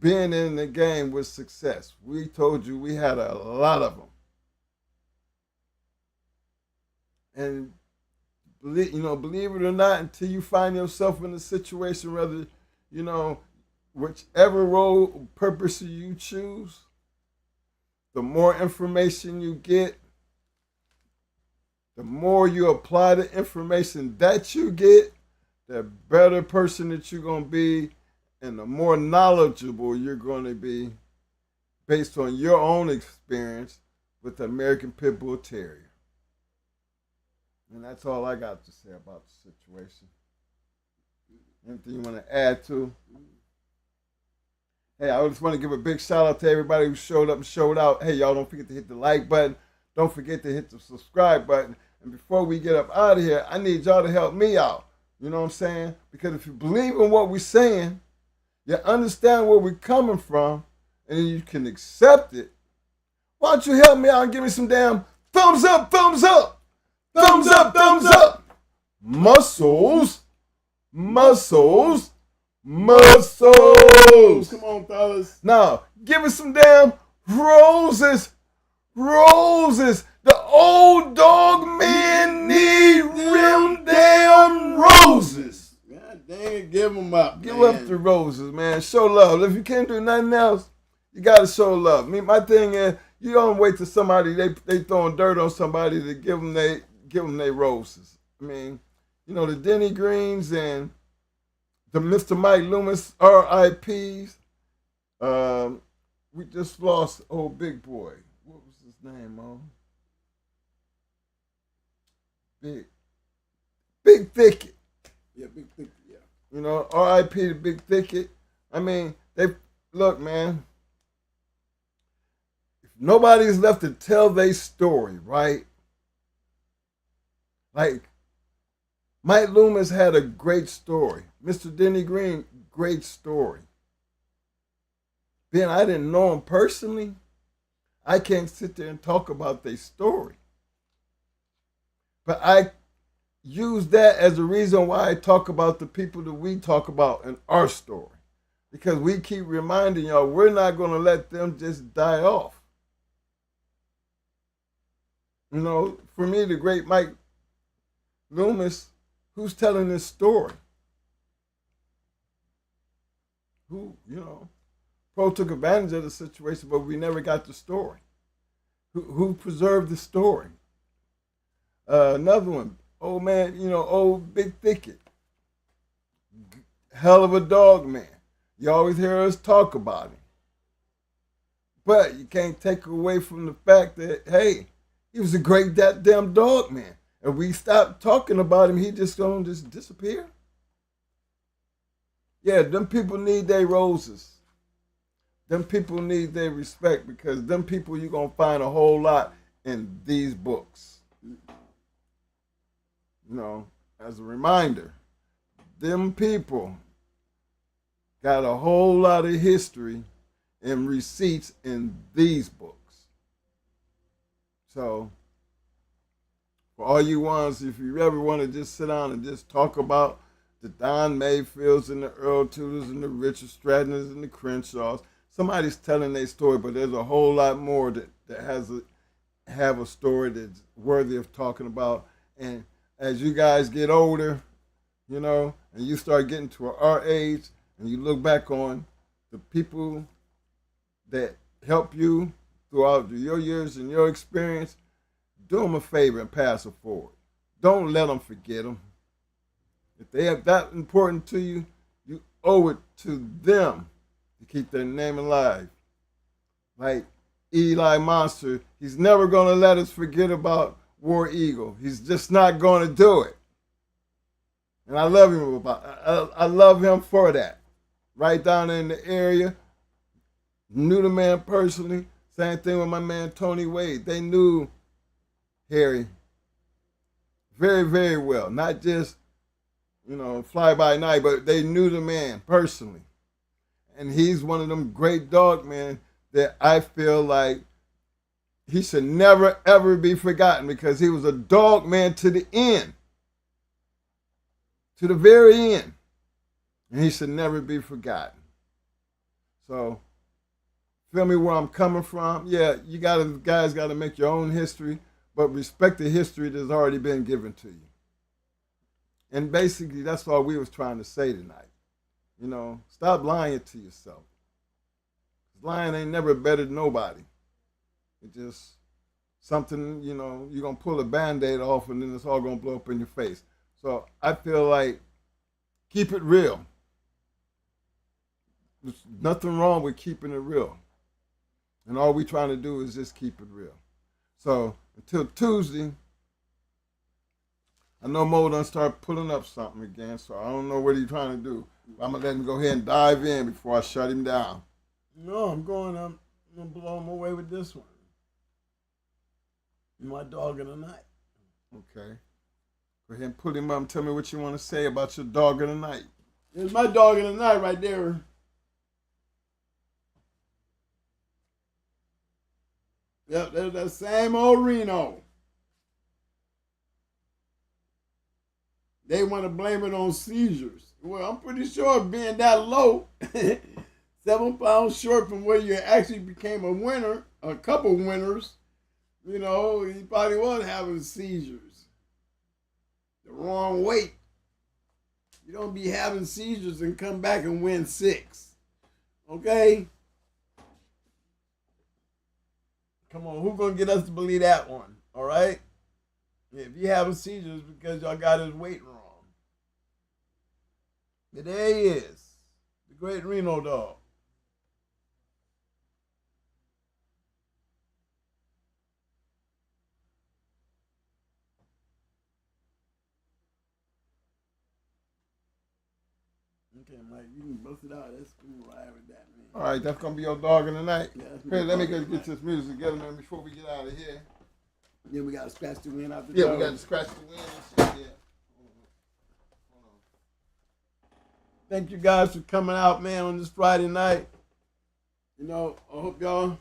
being in the game with success? We told you we had a lot of them. And believe it or not, until you find yourself in a situation, whether, whichever role purpose you choose, the more information you get, the more you apply the information that you get, the better person that you're going to be, and the more knowledgeable you're going to be based on your own experience with the American Pit Bull Terrier. And that's all I got to say about the situation. Anything you want to add to? Hey, I just want to give a big shout out to everybody who showed up and showed out. Hey, y'all, don't forget to hit the like button. Don't forget to hit the subscribe button. And before we get up out of here, I need y'all to help me out. You know what I'm saying? Because if you believe in what we're saying, you understand where we're coming from, and then you can accept it. Why don't you help me out and give me some damn thumbs up, thumbs up, thumbs up, thumbs up. Muscles, muscles, muscles. Come on, fellas. Now, give us some damn roses, roses. The old dog man need real damn roses. God dang it, give them up. Give up the roses, man. Show love. If you can't do nothing else, you gotta show love. My thing is, you don't wait till somebody they throwing dirt on somebody to give them they roses. The Denny Greens and the Mr. Mike Loomis RIPs. We just lost old big boy. What was his name, Big Thicket. Yeah, Big Thicket, yeah. RIP to Big Thicket. They look, man. If nobody's left to tell their story, right? Like, Mike Loomis had a great story. Mr. Denny Green, great story. Then I didn't know him personally. I can't sit there and talk about their story. But I use that as a reason why I talk about the people that we talk about in our story. Because we keep reminding y'all, we're not going to let them just die off. For me, the great Mike Loomis, who's telling this story? Who, Pro took advantage of the situation, but we never got the story. Who preserved the story? Another one, old man, old Big Thicket. Hell of a dog man. You always hear us talk about him. But you can't take away from the fact that, hey, he was a great damn dog man. If we stop talking about him, he just gonna just disappear. Yeah, them people need their roses. Them people need their respect, because them people you're gonna find a whole lot in these books. As a reminder, them people got a whole lot of history and receipts in these books. So, for all you ones, if you ever want to just sit down and just talk about the Don Mayfields and the Earl Tudors and the Richard Strattoners and the Crenshaws, somebody's telling their story, but there's a whole lot more that have a story that's worthy of talking about. And as you guys get older, and you start getting to our age, and you look back on the people that help you throughout your years and your experience, do them a favor and pass it forward. Don't let them forget them. If they have that important to you, you owe it to them to keep their name alive. Like Eli Monster, he's never going to let us forget about War Eagle. He's just not going to do it. And I love him I love him for that. Right down in the area, knew the man personally. Same thing with my man Tony Wade. They knew Harry very, very well. Not just, fly by night, but they knew the man personally. And he's one of them great dog men that I feel like he should never, ever be forgotten, because he was a dog man to the end. To the very end. And he should never be forgotten. So, feel me where I'm coming from? Yeah, you guys got to make your own history, but respect the history that's already been given to you. And basically, that's all we was trying to say tonight. You know, stop lying to yourself. Lying ain't never better than nobody. It's just something, you know, you're going to pull a Band-Aid off and then it's all going to blow up in your face. So I feel like keep it real. There's nothing wrong with keeping it real. And all we trying to do is just keep it real. So until Tuesday, I know Mo done start pulling up something again, so I don't know what he's trying to do. I'm going to let him go ahead and dive in before I shut him down. No, I'm gonna blow him away with this one. My dog of the night. Okay. Go ahead and put him up and tell me what you want to say about your dog of the night. It's my dog of the night right there. Yep, there's that same old Reno. They want to blame it on seizures. Well, I'm pretty sure being that low, 7 pounds short from where you actually became a winner, a couple winners, you know, he probably was having seizures. The wrong weight. You don't be having seizures and come back and win 6. Okay? Come on, who's going to get us to believe that one? All right? If you having seizures because y'all got his weight wrong. But there he is. The great Reno dog. Okay, Mike, you can bust it out. That's cool. Right with that, man. All right, that's going to be your dog of the night. Yeah, Hey, let me get this music together, man, before we get out of here. Then we got to scratch the wind out the Yeah, dog. we got to scratch the wind and shit, yeah. Thank you guys for coming out, man, on this Friday night. You know, I hope y'all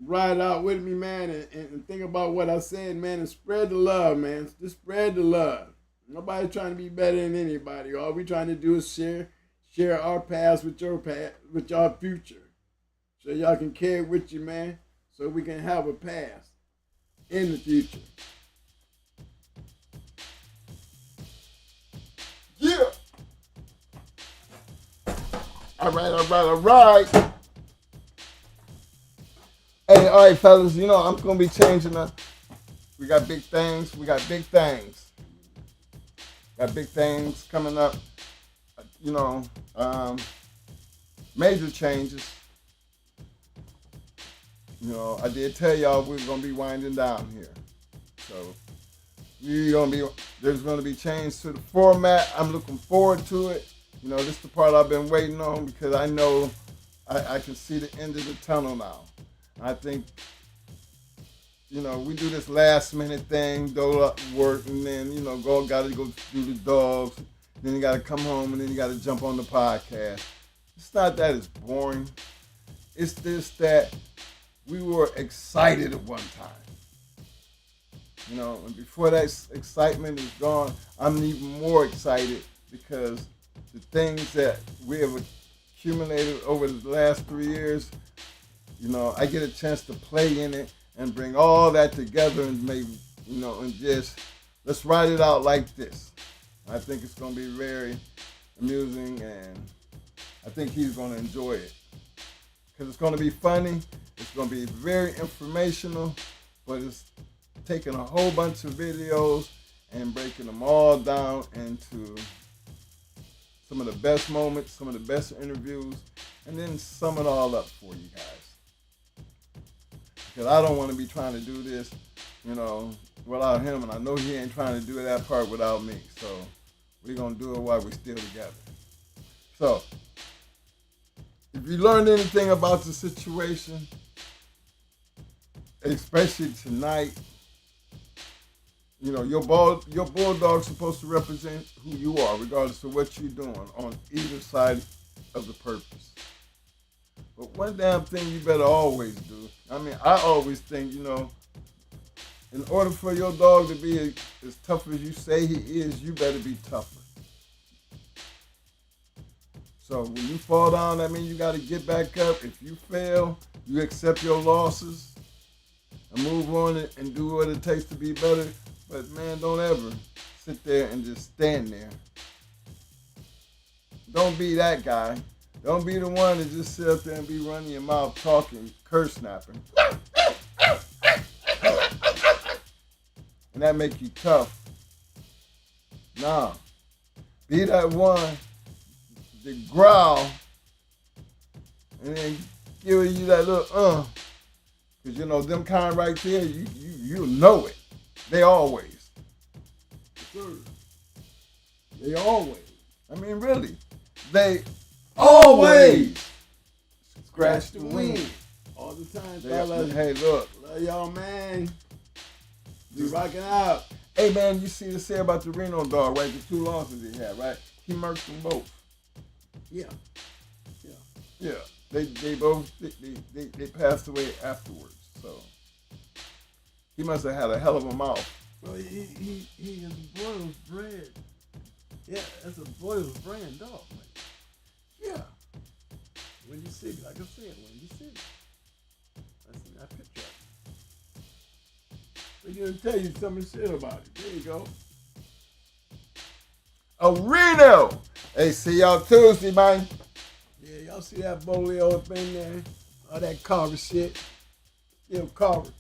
ride out with me, man, and think about what I said, man, and spread the love, man. Just spread the love. Nobody trying to be better than anybody. All we trying to do is share our past with your past, with your future. So y'all can carry it with you, man, so we can have a past in the future. Yeah. All right. Hey, all right, fellas, you know, I'm going to be changing up. We got big things. Got big things coming up. You know, major changes. You know, I did tell y'all we were going to be winding down here. So, there's going to be change to the format. I'm looking forward to it. You know, this is the part I've been waiting on because I know I can see the end of the tunnel now. I think, you know, we do this last minute thing, go up work, and then, you know, gotta go do the dogs. Then you gotta come home, and then you gotta jump on the podcast. It's not that it's boring. It's just that we were excited at one time. You know, and before that excitement is gone, I'm even more excited because the things that we have accumulated over the last 3 years, you know, I get a chance to play in it and bring all that together and make, you know, and just let's write it out like this. I think it's going to be very amusing, and I think he's going to enjoy it because it's going to be funny. It's going to be very informational, but it's taking a whole bunch of videos and breaking them all down into some of the best moments, some of the best interviews, and then sum it all up for you guys. Because I don't want to be trying to do this, you know, without him, and I know he ain't trying to do that part without me. So we're going to do it while we're still together. So if you learned anything about the situation, especially tonight, you know, your bulldog's supposed to represent who you are, regardless of what you're doing on either side of the purpose. But one damn thing you better always do, I mean, I always think, you know, in order for your dog to be as tough as you say he is, you better be tougher. So when you fall down, that means you got to get back up. If you fail, you accept your losses and move on and do what it takes to be better. But man, don't ever sit there and just stand there. Don't be that guy. Don't be the one that just sit up there and be running your mouth talking, curse snapping. And that make you tough. Nah. Be that one that growl and then give you that little Cause you know them kind right there, you know it. They always. They always. I mean really. They always scratch the wind. All the time, Hey, look. Love y'all, man. You rocking out. Hey, man, you see the say about the Reno dog, right? The 2 losses he had, right? He murked them both. Yeah. They both they passed away afterwards. So he must have had a hell of a mouth. Well, he is Boyle's bred. Yeah, that's a Boyle's brand dog, man. Yeah. When you see it, like I said, when you see it, that's in that picture. We're gonna tell you some shit about it. There you go. A Reno. Hey, see y'all Tuesday, man. Yeah, y'all see that bolio up in there? All that carver shit. Still carver.